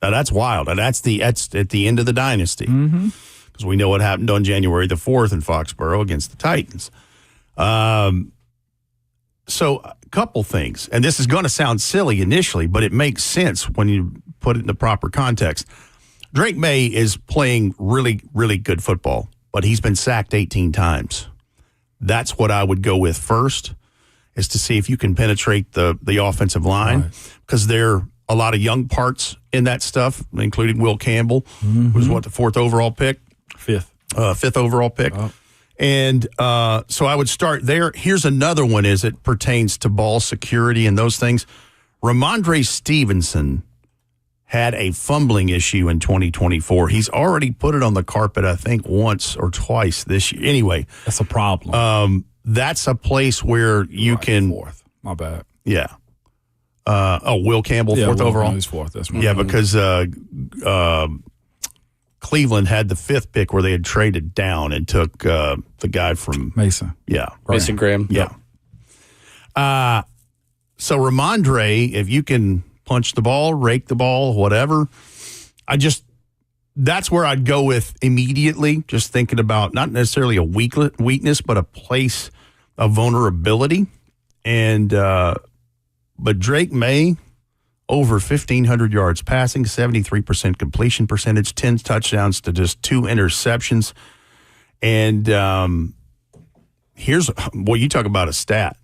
Now, that's wild. And that's at the end of the dynasty. Because we know what happened on January the 4th in Foxborough against the Titans. So a couple things. And this is going to sound silly initially, but it makes sense when you put it in the proper context. Drake May is playing really, really good football, but he's been sacked 18 times. That's what I would go with first, is to see if you can penetrate the offensive line, because there are a lot of young parts in that stuff, including Will Campbell, who's the fourth overall pick? Fifth overall pick. Oh. And so I would start there. Here's another one as it pertains to ball security and those things. Ramondre Stevenson had a fumbling issue in 2024. He's already put it on the carpet, I think, once or twice this year. Anyway. That's a problem. That's a place where you can... Fourth. My bad. Yeah. Will Campbell, fourth overall? He's fourth. That's my bad. Because Cleveland had the fifth pick where they had traded down and took the guy from... Mason. Yeah. Mason Graham. Yeah. So Ramondre, if you can punch the ball, rake the ball, whatever, that's where I'd go with immediately, just thinking about not necessarily a weakness, but a place of vulnerability. And but Drake May, over 1,500 yards passing, 73% completion percentage, 10 touchdowns to just 2 interceptions. And you talk about a stat.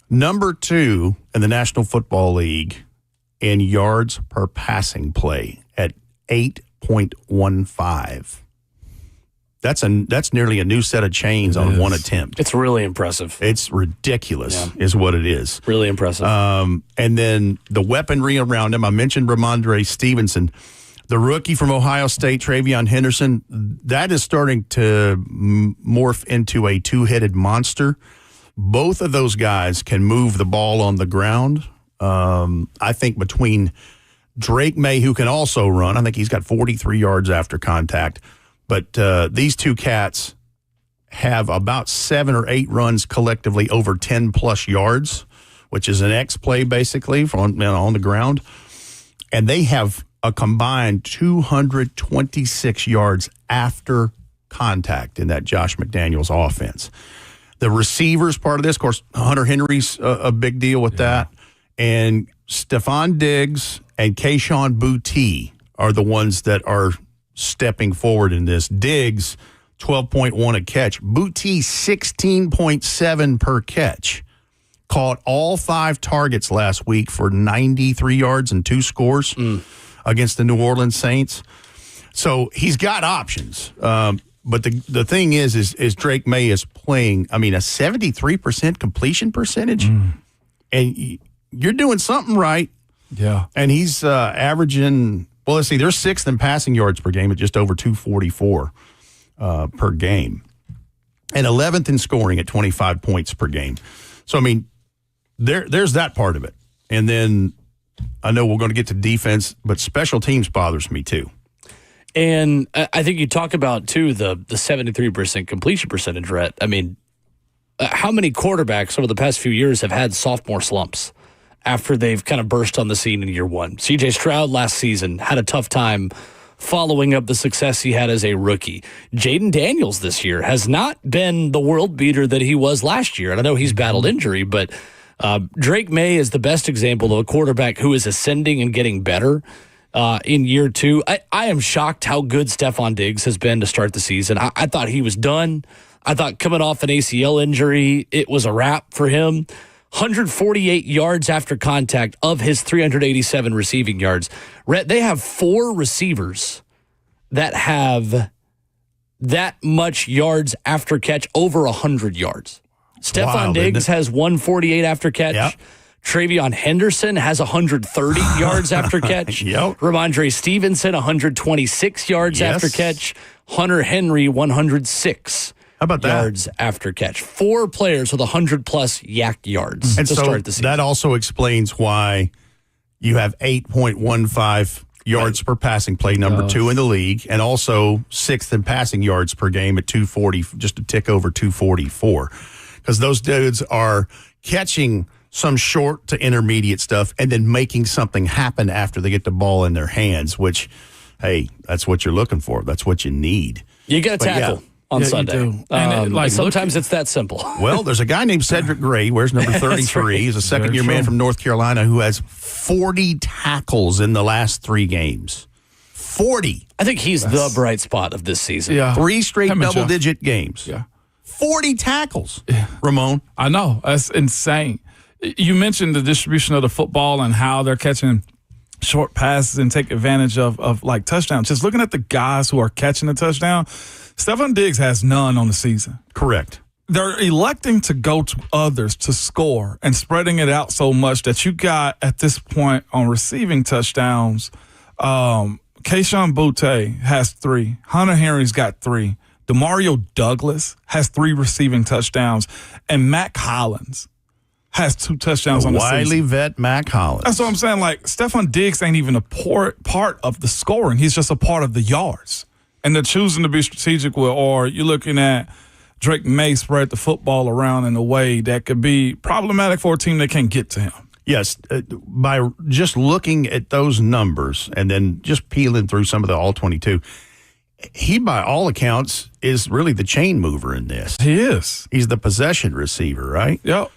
Number 2 in the National Football League in yards per passing play at 8.15. That's nearly a new set of chains on one attempt. It's really impressive. It's ridiculous, is what it is. Really impressive. And then the weaponry around him. I mentioned Ramondre Stevenson, the rookie from Ohio State, Travion Henderson. That is starting to morph into a two-headed monster. Both of those guys can move the ball on the ground. I think between Drake May, who can also run, I think he's got 43 yards after contact. But these two cats have about 7 or 8 runs collectively over 10-plus yards, which is an X play basically on the ground. And they have a combined 226 yards after contact in that Josh McDaniels offense. The receivers part of this, of course, Hunter Henry's a big deal with that. And Stephon Diggs and Kayshon Boutte are the ones that are stepping forward in this. Diggs, 12.1 a catch. Boutte, 16.7 per catch. Caught all 5 targets last week for 93 yards and 2 scores against the New Orleans Saints. So he's got options. But the thing is Drake May is playing, a 73% completion percentage. And you're doing something right. Yeah. And he's averaging, well, let's see, they're 6th in passing yards per game at just over 244 per game. And 11th in scoring at 25 points per game. So, I mean, there's that part of it. And then I know we're going to get to defense, but special teams bothers me too. And I think you talk about, too, the 73% completion percentage, Rhett. I mean, how many quarterbacks over the past few years have had sophomore slumps after they've kind of burst on the scene in year one? C.J. Stroud last season had a tough time following up the success he had as a rookie. Jaden Daniels this year has not been the world beater that he was last year. And I know he's battled injury, but Drake May is the best example of a quarterback who is ascending and getting better in year two. I am shocked how good Stephon Diggs has been to start the season. I thought he was done. I thought coming off an ACL injury, it was a wrap for him. 148 yards after contact of his 387 receiving yards. Rhett, they have 4 receivers that have that much yards after catch, over 100 yards. Stephon Diggs has 148 after catch. Yep. Travion Henderson has 130 yards after catch. Yep. Ramondre Stevenson, 126 yards after catch. Hunter Henry, 106 How about yards after catch. 4 players with 100-plus yak yards and to so start the season. That also explains why you have 8.15 yards per passing play, number 2 in the league, and also 6th in passing yards per game at 240, just a tick over 244. Because those dudes are catching some short to intermediate stuff and then making something happen after they get the ball in their hands, which, hey, that's what you're looking for. That's what you need. You got to tackle on Sunday. You do. And sometimes it's that simple. Well, there's a guy named Cedric Gray, wears number 33. right. He's a second-year man from North Carolina who has 40 tackles in the last 3 games. 40. I think he's the bright spot of this season. Yeah. 3 straight Him and double-digit games. Yeah. 40 tackles, Ramon. I know. That's insane. You mentioned the distribution of the football and how they're catching short passes and take advantage of like touchdowns. Just looking at the guys who are catching the touchdown, Stephon Diggs has none on the season. Correct. They're electing to go to others to score and spreading it out so much that you got, at this point, on receiving touchdowns, Kayshon Boutte has 3. Hunter Henry's got 3. DeMario Douglas has 3 receiving touchdowns. And Mac Hollins has 2 touchdowns on the season. Wiley vet Mac Hollins. That's what I'm saying. Like, Stephon Diggs ain't even a part of the scoring. He's just a part of the yards. And they're choosing to be strategic with, or you're looking at Drake May spread the football around in a way that could be problematic for a team that can't get to him. Yes, by just looking at those numbers and then just peeling through some of the all-22, he, by all accounts, is really the chain mover in this. He is. He's the possession receiver, right? Yep.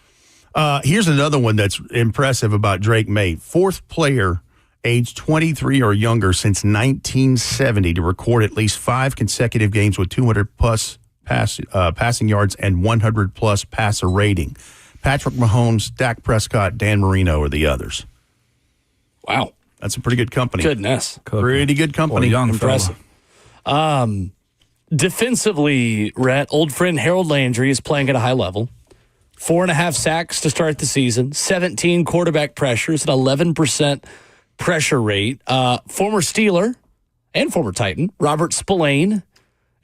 Here's another one that's impressive about Drake May. 4th player age 23 or younger since 1970 to record at least 5 consecutive games with 200-plus passing yards and 100-plus passer rating. Patrick Mahomes, Dak Prescott, Dan Marino are the others. Wow. That's a pretty good company. Goodness. Pretty good company. Young Impressive. Defensively, Rhett, old friend Harold Landry is playing at a high level. 4.5 sacks to start the season, 17 quarterback pressures, an 11% pressure rate. Former Steeler and former Titan, Robert Spillane,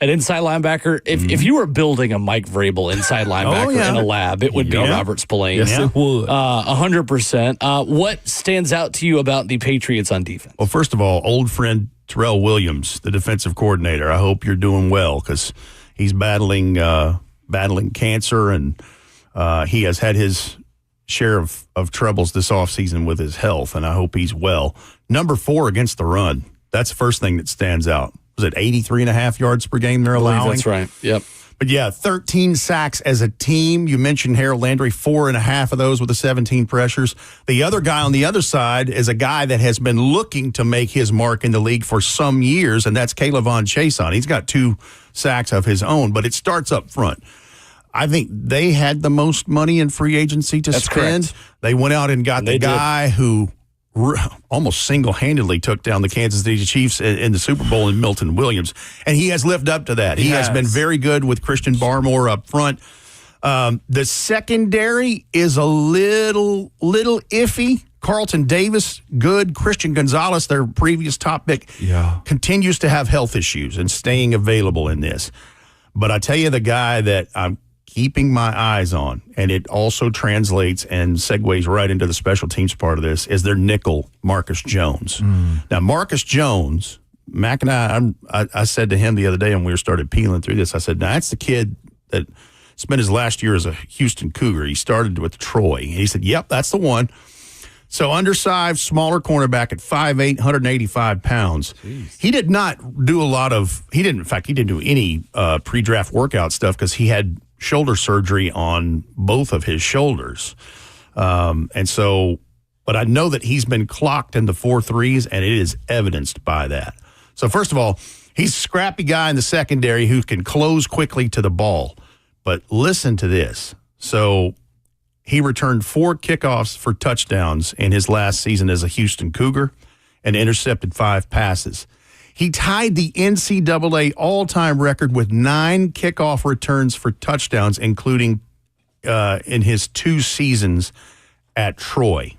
an inside linebacker. If you were building a Mike Vrabel inside linebacker in a lab, it would be Robert Spillane. Yes, it would. 100%. What stands out to you about the Patriots on defense? Well, first of all, old friend Terrell Williams, the defensive coordinator. I hope you're doing well because he's battling cancer, and he has had his share of troubles this offseason with his health, and I hope he's well. Number 4 against the run. That's the first thing that stands out. Was it 83.5 yards per game they're allowing? That's right. Yep. But yeah, 13 sacks as a team. You mentioned Harold Landry, 4.5 of those with the 17 pressures. The other guy on the other side is a guy that has been looking to make his mark in the league for some years, and that's Kayvon Chason. He's got 2 sacks of his own, but it starts up front. I think they had the most money in free agency to spend. Correct. They went out and got the guy who almost single-handedly took down the Kansas City Chiefs in the Super Bowl in Milton Williams, and he has lived up to that. He has been very good with Christian Barmore up front. The secondary is a little iffy. Carlton Davis, good. Christian Gonzalez, their previous top pick, continues to have health issues and staying available in this. But I tell you, the guy that I'm keeping my eyes on, and it also translates and segues right into the special teams part of this, is their nickel, Marcus Jones. Now, Marcus Jones, Mac and I said to him the other day when we started peeling through this, I said, now that's the kid that spent his last year as a Houston Cougar. He started with Troy. And he said, yep, that's the one. So undersized, smaller cornerback at 5'8", 185 pounds. Jeez. He did not do a lot of – he didn't do any pre-draft workout stuff because he had shoulder surgery on both of his shoulders. And so – but I know that he's been clocked in the 4.3s, and it is evidenced by that. So first of all, he's a scrappy guy in the secondary who can close quickly to the ball. But listen to this. So – he returned 4 kickoffs for touchdowns in his last season as a Houston Cougar and intercepted 5 passes. He tied the NCAA all-time record with 9 kickoff returns for touchdowns, including in his 2 seasons at Troy.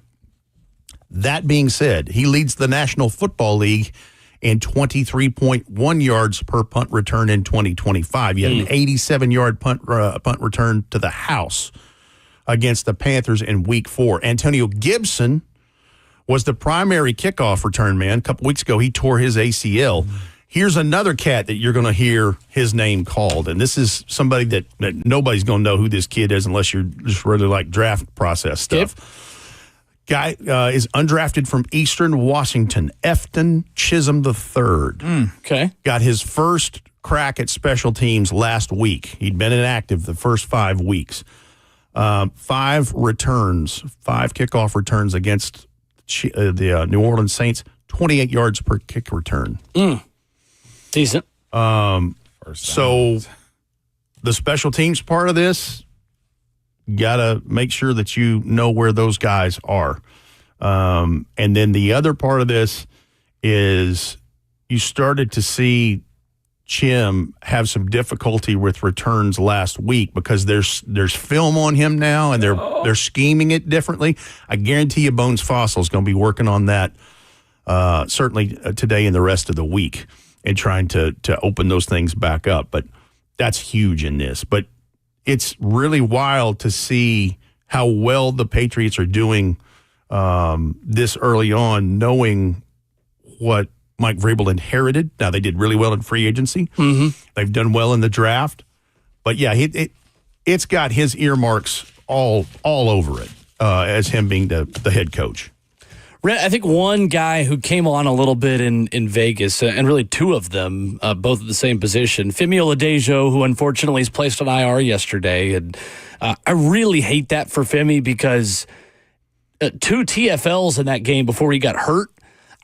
That being said, he leads the National Football League in 23.1 yards per punt return in 2025. He had an 87-yard punt return to the house against the Panthers in Week 4. Antonio Gibson was the primary kickoff return man. A couple weeks ago, he tore his ACL. Here's another cat that you're going to hear his name called, and this is somebody that nobody's going to know who this kid is unless you're just really like draft process stuff. Guy is undrafted from Eastern Washington, Efton Chisholm III. Okay. Got his first crack at special teams last week. He'd been inactive the first 5 weeks. 5 kickoff returns against the New Orleans Saints, 28 yards per kick return. Decent. So the special teams part of this, got to make sure that you know where those guys are. And then the other part of this is you started to see Chim have some difficulty with returns last week because there's film on him now and they're scheming it differently. I guarantee you Bones Fossil is going to be working on that certainly today and the rest of the week and trying to open those things back up. But that's huge in this. But it's really wild to see how well the Patriots are doing this early on, knowing what Mike Vrabel inherited. Now, they did really well in free agency. They've done well in the draft. But, yeah, it's got his earmarks all over it as him being the head coach. I think one guy who came on a little bit in Vegas, and really 2 of them, both at the same position, Femi Oladejo, who unfortunately is placed on IR yesterday. And I really hate that for Femi because 2 TFLs in that game before he got hurt.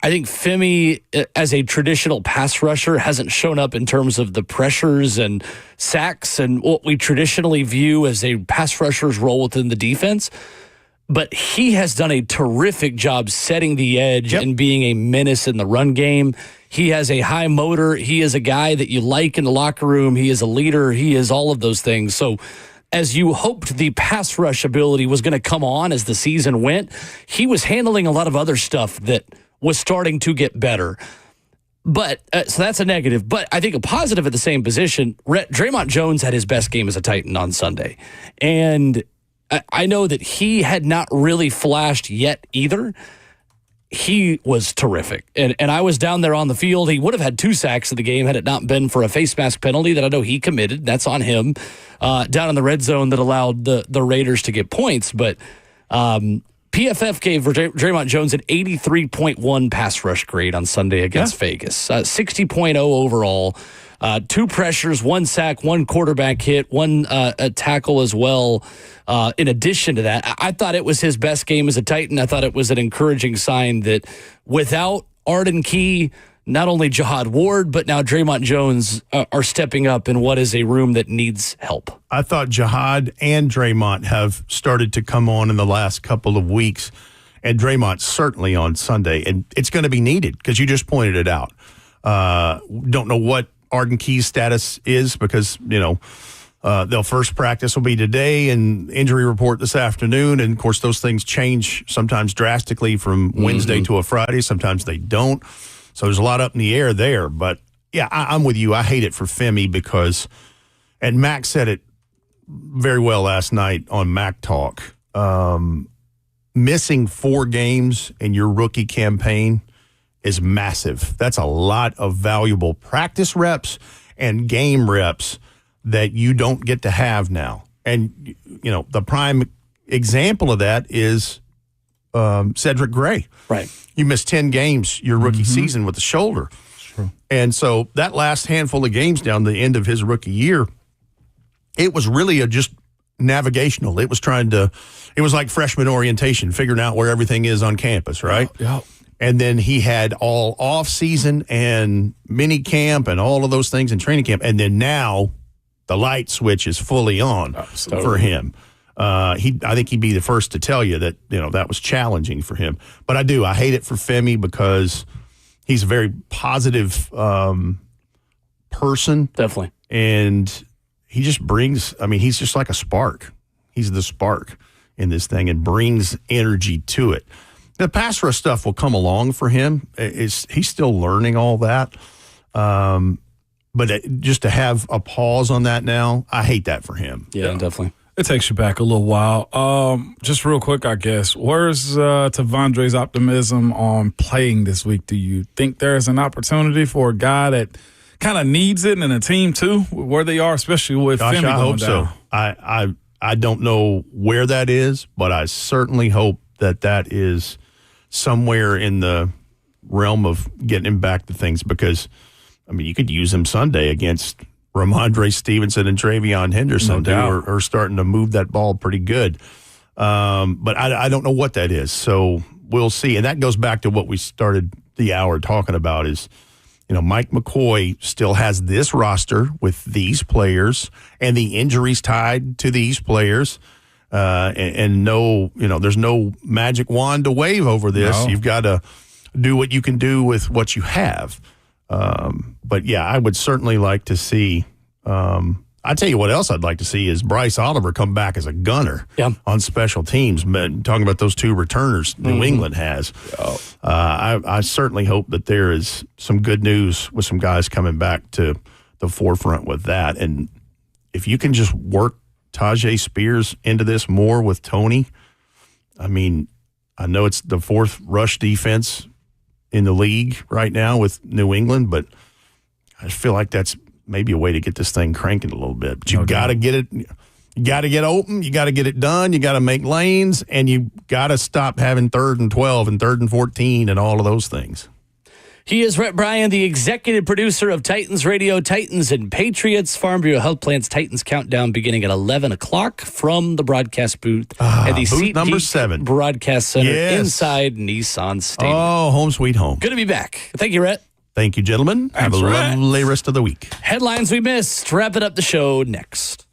I think Femi, as a traditional pass rusher, hasn't shown up in terms of the pressures and sacks and what we traditionally view as a pass rusher's role within the defense. But he has done a terrific job setting the edge and being a menace in the run game. He has a high motor. He is a guy that you like in the locker room. He is a leader. He is all of those things. So as you hoped the pass rush ability was going to come on as the season went, he was handling a lot of other stuff that was starting to get better. But so that's a negative. But I think a positive at the same position, Draymond Jones had his best game as a Titan on Sunday. And I know that he had not really flashed yet either. He was terrific. And I was down there on the field. He would have had 2 sacks in the game had it not been for a face mask penalty that I know he committed. That's on him. Down in the red zone that allowed the Raiders to get points. But PFF gave Draymond Jones an 83.1 pass rush grade on Sunday against Vegas. 60.0 overall. 2 pressures, 1 sack, 1 quarterback hit, 1 tackle as well. In addition to that, I thought it was his best game as a Titan. I thought it was an encouraging sign that without Arden Key, not only Jihad Ward, but now Draymond Jones are stepping up in what is a room that needs help. I thought Jihad and Draymond have started to come on in the last couple of weeks, and Draymond certainly on Sunday. And it's going to be needed because you just pointed it out. Don't know what Arden Key's status is because, They'll first practice will be today and injury report this afternoon. And, of course, those things change sometimes drastically from Wednesday to a Friday. Sometimes they don't. So there's a lot up in the air there. But, yeah, I'm with you. I hate it for Femi because – and Mac said it very well last night on Mac Talk. Missing 4 games in your rookie campaign is massive. That's a lot of valuable practice reps and game reps that you don't get to have now. And, you know, the prime example of that is Cedric Gray. Right. You missed 10 games your rookie season with the shoulder. True. And so that last handful of games down the end of his rookie year, it was really just navigational. It was it was like freshman orientation, figuring out where everything is on campus, right? Yeah. And then he had all off season and mini camp and all of those things in training camp. And then now the light switch is fully on for him. I think he'd be the first to tell you that, you know, that was challenging for him. But I hate it for Femi because he's a very positive person. Definitely. And he just brings, he's just like a spark. He's the spark in this thing and brings energy to it. The pass rush stuff will come along for him. He's still learning all that. But just to have a pause on that now, I hate that for him. Yeah, definitely. It takes you back a little while. Just real quick, I guess. Where's Tavondre's optimism on playing this week? Do you think there's an opportunity for a guy that kind of needs it and a team too, where they are, especially with Femi going I hope down? so. I don't know where that is, but I certainly hope that is somewhere in the realm of getting him back to things because, you could use him Sunday against Ramondre Stevenson and Travion Henderson, who are starting to move that ball pretty good. But I don't know what that is, so we'll see. And that goes back to what we started the hour talking about is, Mike McCoy still has this roster with these players and the injuries tied to these players. And no, there's no magic wand to wave over this. No. You've got to do what you can do with what you have. But yeah, I would certainly like to see, I tell you what else I'd like to see is Bryce Oliver come back as a gunner on special teams. Talking about those 2 returners New England has. I certainly hope that there is some good news with some guys coming back to the forefront with that. And if you can just work Tajay Spears into this more with Tony, I know it's the 4th rush defense in the league right now with New England, but I just feel like that's maybe a way to get this thing cranking a little bit. But you got to get it. You got to get open. You got to get it done. You got to make lanes, and you got to stop having 3rd and 12 and 3rd and 14 and all of those things. He is Rhett Bryan, the executive producer of Titans Radio, Titans and Patriots. Farm Bureau Health Plans Titans Countdown beginning at 11 o'clock from the broadcast booth at the booth number 7 Broadcast Center inside Nissan Stadium. Oh, home sweet home. Good to be back. Thank you, Rhett. Thank you, gentlemen. Have a lovely rest of the week. Headlines we missed. Wrapping up the show next.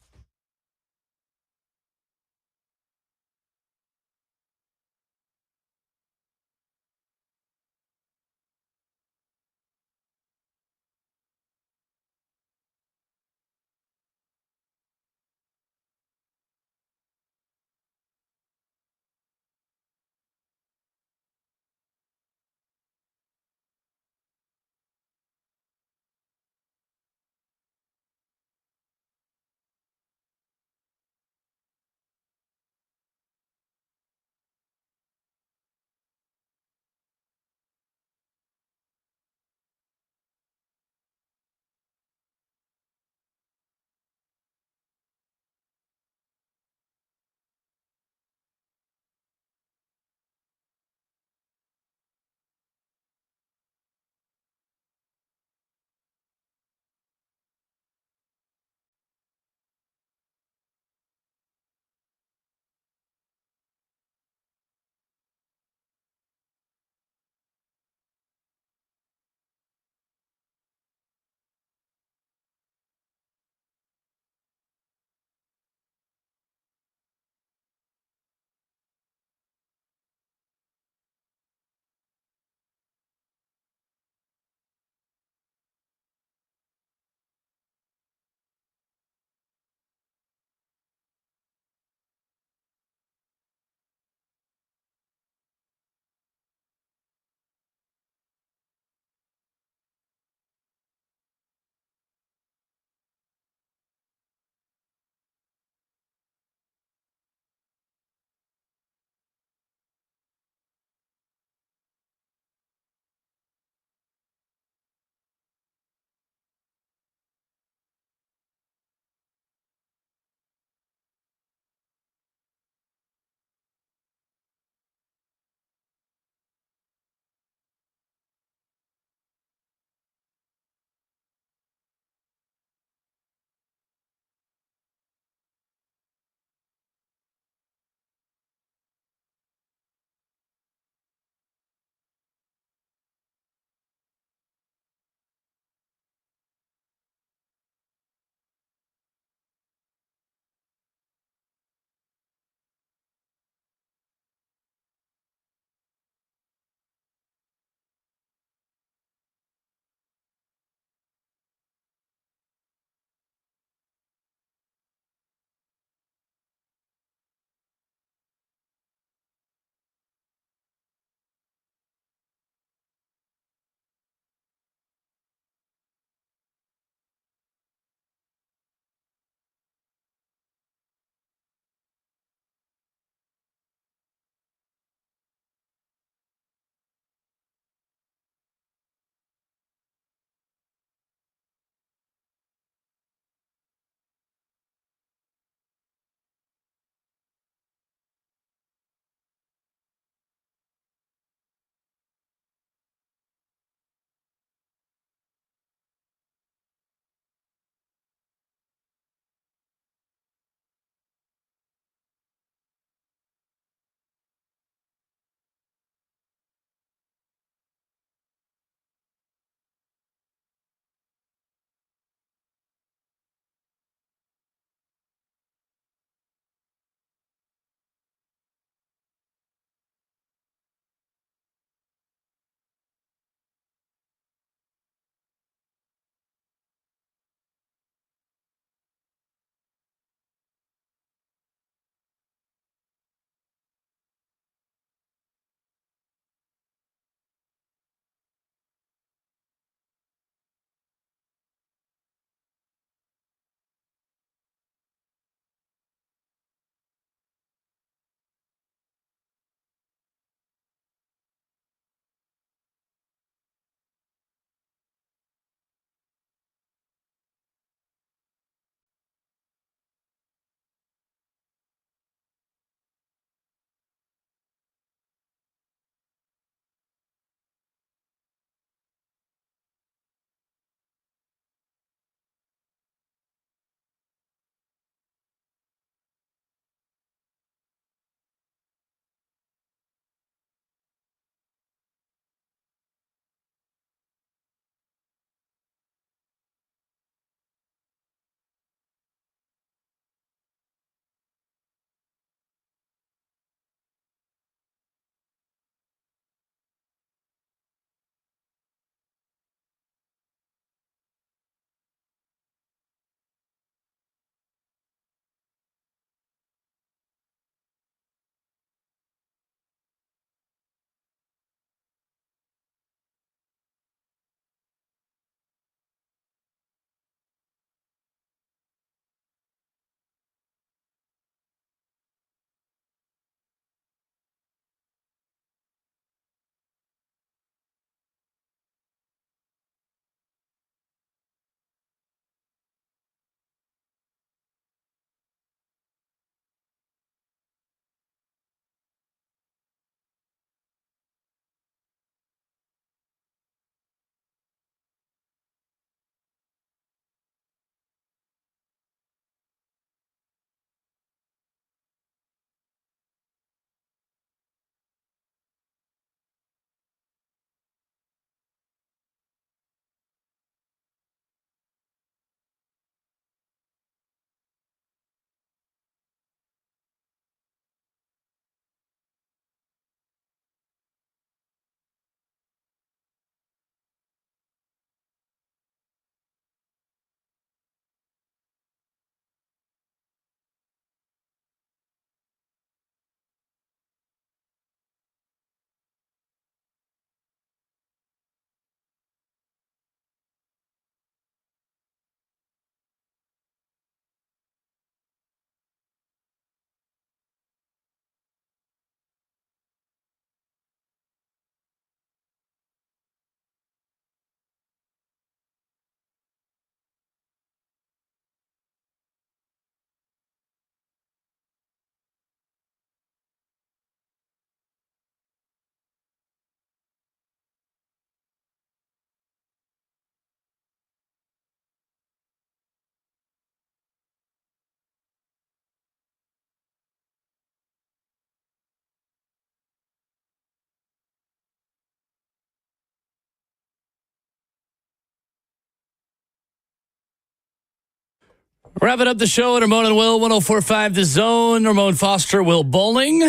Wrapping up the show at Ramon and Will, 104.5 The Zone. Ramon Foster, Will Bowling.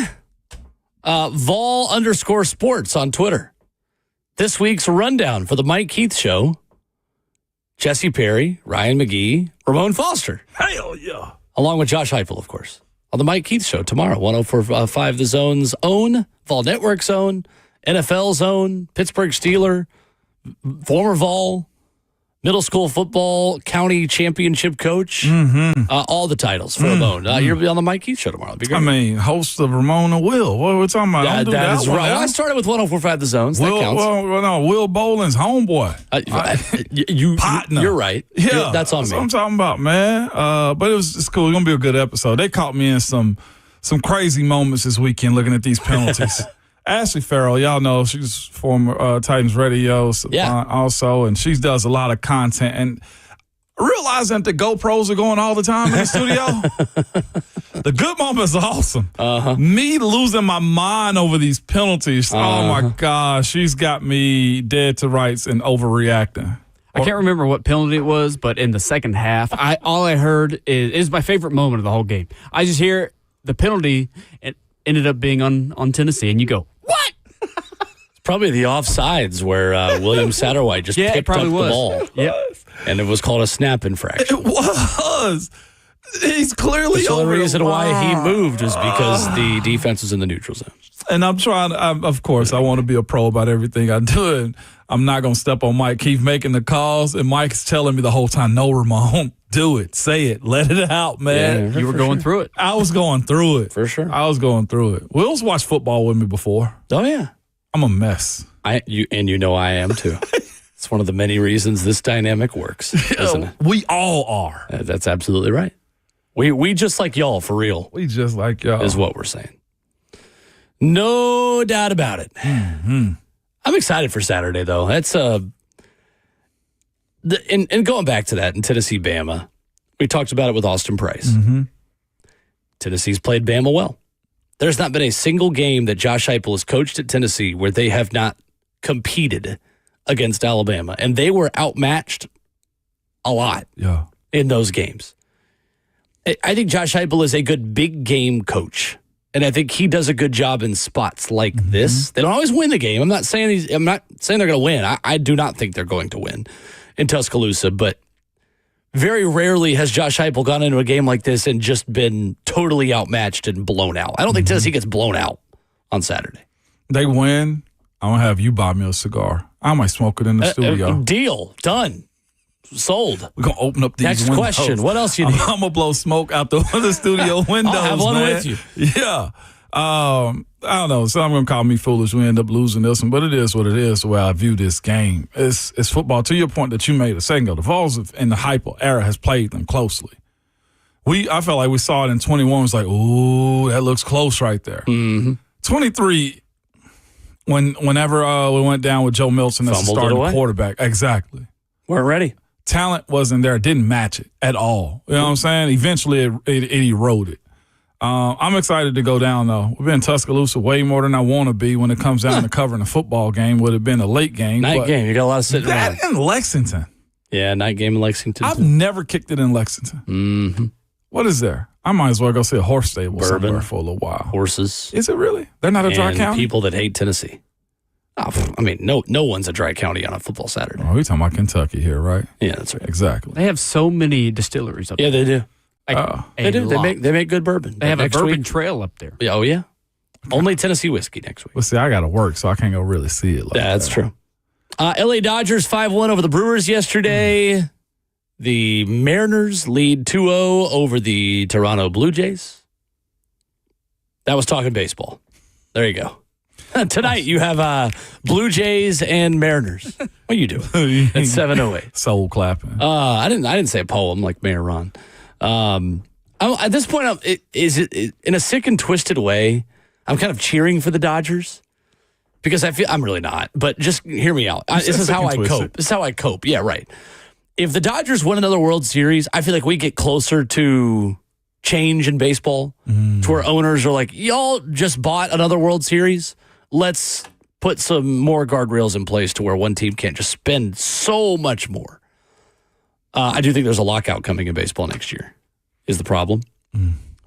Vol_sports on Twitter. This week's rundown for the Mike Keith Show. Jesse Perry, Ryan McGee, Ramon Foster. Hell yeah. Along with Josh Heupel, of course. On the Mike Keith Show tomorrow, 104.5 The Zone's own, Vol Network's own, NFL's own, Pittsburgh Steeler, former Vol, middle school football, county championship coach. All the titles for Ramon. You'll be on the Mike Keith Show tomorrow. Be great. I mean, host of Ramon and Will. What are we talking about? Don't do that is one right. now. Well, I started with 104.5 The Zones. That counts. Well, no, Will Bowling's homeboy. Partner. You're right. Yeah, That's on what me. I'm talking about, man. But it's cool. It's gonna be a good episode. They caught me in some crazy moments this weekend looking at these penalties. Ashley Farrell, y'all know she's former Titans Radio, also, and she does a lot of content. And realizing that the GoPros are going all the time in the studio, the good moments are awesome. Me losing my mind over these penalties, oh my gosh, she's got me dead to rights and overreacting. I can't remember what penalty it was, but in the second half, all I heard is my favorite moment of the whole game. I just hear the penalty. It ended up being on Tennessee, and you go, what? It's probably the offsides where William Satterwhite just picked up the ball. And it was called a snap infraction. It was. He's clearly the only over reason the why he line. moved was because the defense was in the neutral zone. And I'm trying, of course, I want to be a pro about everything I do. And I'm not going to step on Mike. Keep making the calls. And Mike's telling me the whole time, no, Ramon, do it. Say it. Let it out, man. You were going through it. I was going through it. For sure. I was going through it. Will's watched football with me before. Oh, yeah. I'm a mess. You know I am, too. It's one of the many reasons this dynamic works, isn't it? We all are. That's absolutely right. We just like y'all, for real. We just like y'all. Is what we're saying. No doubt about it. I'm excited for Saturday, though. That's and going back to that in Tennessee, Bama, we talked about it with Austin Price. Tennessee's played Bama well. There's not been a single game that Josh Heupel has coached at Tennessee where they have not competed against Alabama, and they were outmatched a lot in those games. I think Josh Heupel is a good big game coach, and I think he does a good job in spots like this. They don't always win the game. I'm not saying they're going to win. I do not think they're going to win in Tuscaloosa, but very rarely has Josh Heupel gone into a game like this and just been totally outmatched and blown out. I don't think Tennessee gets blown out on Saturday. They win. I'm going to have you buy me a cigar. I might smoke it in the studio. Deal. Done. Sold. We're going to open up these Next windows. question. What else you need? I'm going to blow smoke out the studio windows, I'll have one man. with you. Yeah. I don't know. Some going to call me foolish. We end up losing this one, but it is what it is the way I view this game. It's football. To your point that you made a second ago, the Vols in the Heupel era has played them closely. I felt like we saw it in 21. It was like, ooh, that looks close right there. 23, whenever we went down with Joe Milton as the starting quarterback. Exactly. Weren't ready. Talent wasn't there. It didn't match it at all. You know what I'm saying? Eventually, it eroded. I'm excited to go down, though. We've been in Tuscaloosa way more than I want to be when it comes down to covering a football game. Would have been a late game. Night game. You got a lot of sitting around. That in Lexington. Yeah, night game in Lexington. I've never kicked it in Lexington. What is there? I might as well go see a horse stable somewhere for a little while. Horses. Is it really? They're not a dry county? People that hate Tennessee. Oh, I mean, no one's a dry county on a football Saturday. Oh, we're talking about Kentucky here, right? Yeah, that's right. Exactly. They have so many distilleries up there. Yeah, they do. They do. lot. They make good bourbon. They have a Next bourbon week- trail up there. Yeah, oh, yeah. Only Tennessee whiskey next week. Well, see, I got to work, so I can't go really see it. Yeah, that's true. LA Dodgers 5-1 over the Brewers yesterday. The Mariners lead 2-0 over the Toronto Blue Jays. That was talking baseball. There you go. Tonight you have Blue Jays and Mariners. What are you doing? It's 7:08. Soul clapping. I didn't say a poem like Mayor Ron. At this point, is it in a sick and twisted way? I'm kind of cheering for the Dodgers because I'm really not. But just hear me out. This is how I cope. This is how I cope. Yeah, right. If the Dodgers win another World Series, I feel like we get closer to change in baseball, to where owners are like, y'all just bought another World Series. Let's put some more guardrails in place to where one team can't just spend so much more. I do think there's a lockout coming in baseball next year, is the problem.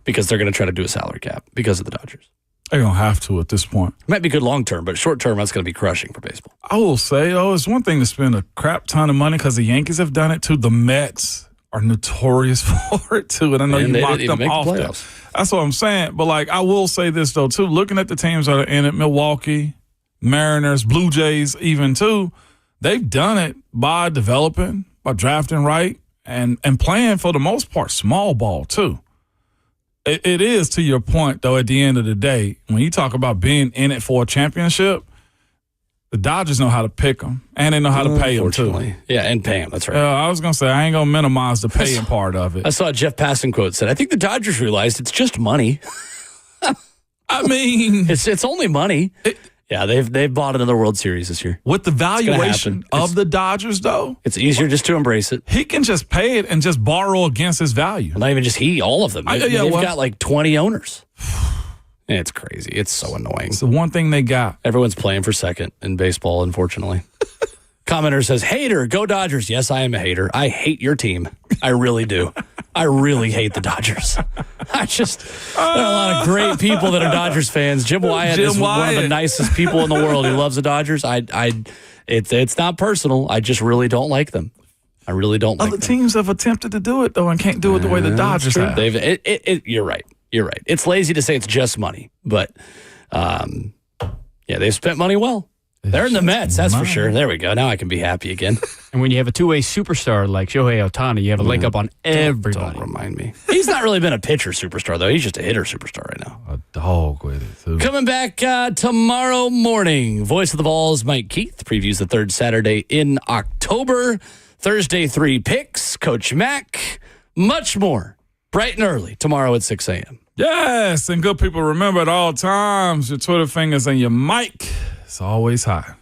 Because they're going to try to do a salary cap because of the Dodgers. They're going to have to at this point. Might be good long term, but short term, that's going to be crushing for baseball. I will say, it's one thing to spend a crap ton of money because the Yankees have done it too. The Mets are notorious for it too. And I know you mocked them often. That's what I'm saying. But I will say this though too. Looking at the teams that are in it, Milwaukee, Mariners, Blue Jays even too, they've done it by developing, by drafting right, and playing for the most part small ball too. It is, to your point, though, at the end of the day, when you talk about being in it for a championship, the Dodgers know how to pick them, and they know how to pay them, too. Yeah, and pay them. That's right. I was going to say, I ain't going to minimize the paying part of it. I saw a Jeff Passan quote said, I think the Dodgers realized it's just money. I mean... It's only money. Yeah, they've bought another World Series this year. With the valuation of the Dodgers, though, it's easier just to embrace it. He can just pay it and just borrow against his value. Well, not even just he, all of them. They've got 20 owners. It's crazy. It's so annoying. It's the one thing they got. Everyone's playing for second in baseball, unfortunately. Commenter says, hater, go Dodgers. Yes, I am a hater. I hate your team. I really do. I really hate the Dodgers. There are a lot of great people that are Dodgers fans. Jim Wyatt is one of the nicest people in the world. He loves the Dodgers. It's not personal. I just really don't like them. I really don't like them. Other teams have attempted to do it, though, and can't do it the way the Dodgers have. You're right. You're right. It's lazy to say it's just money, but they've spent money well. They're in the Mets, that's for sure. There we go. Now I can be happy again. And when you have a two-way superstar like Shohei Ohtani, you have a leg up on everybody. Don't remind me. He's not really been a pitcher superstar, though. He's just a hitter superstar right now. A dog with it, too. Coming back tomorrow morning, Voice of the Balls, Mike Keith, previews the third Saturday in October. Thursday, 3 picks, Coach Mack, much more. Bright and early tomorrow at 6 a.m. Yes, and good people, remember at all times, your Twitter fingers and your mic is always high.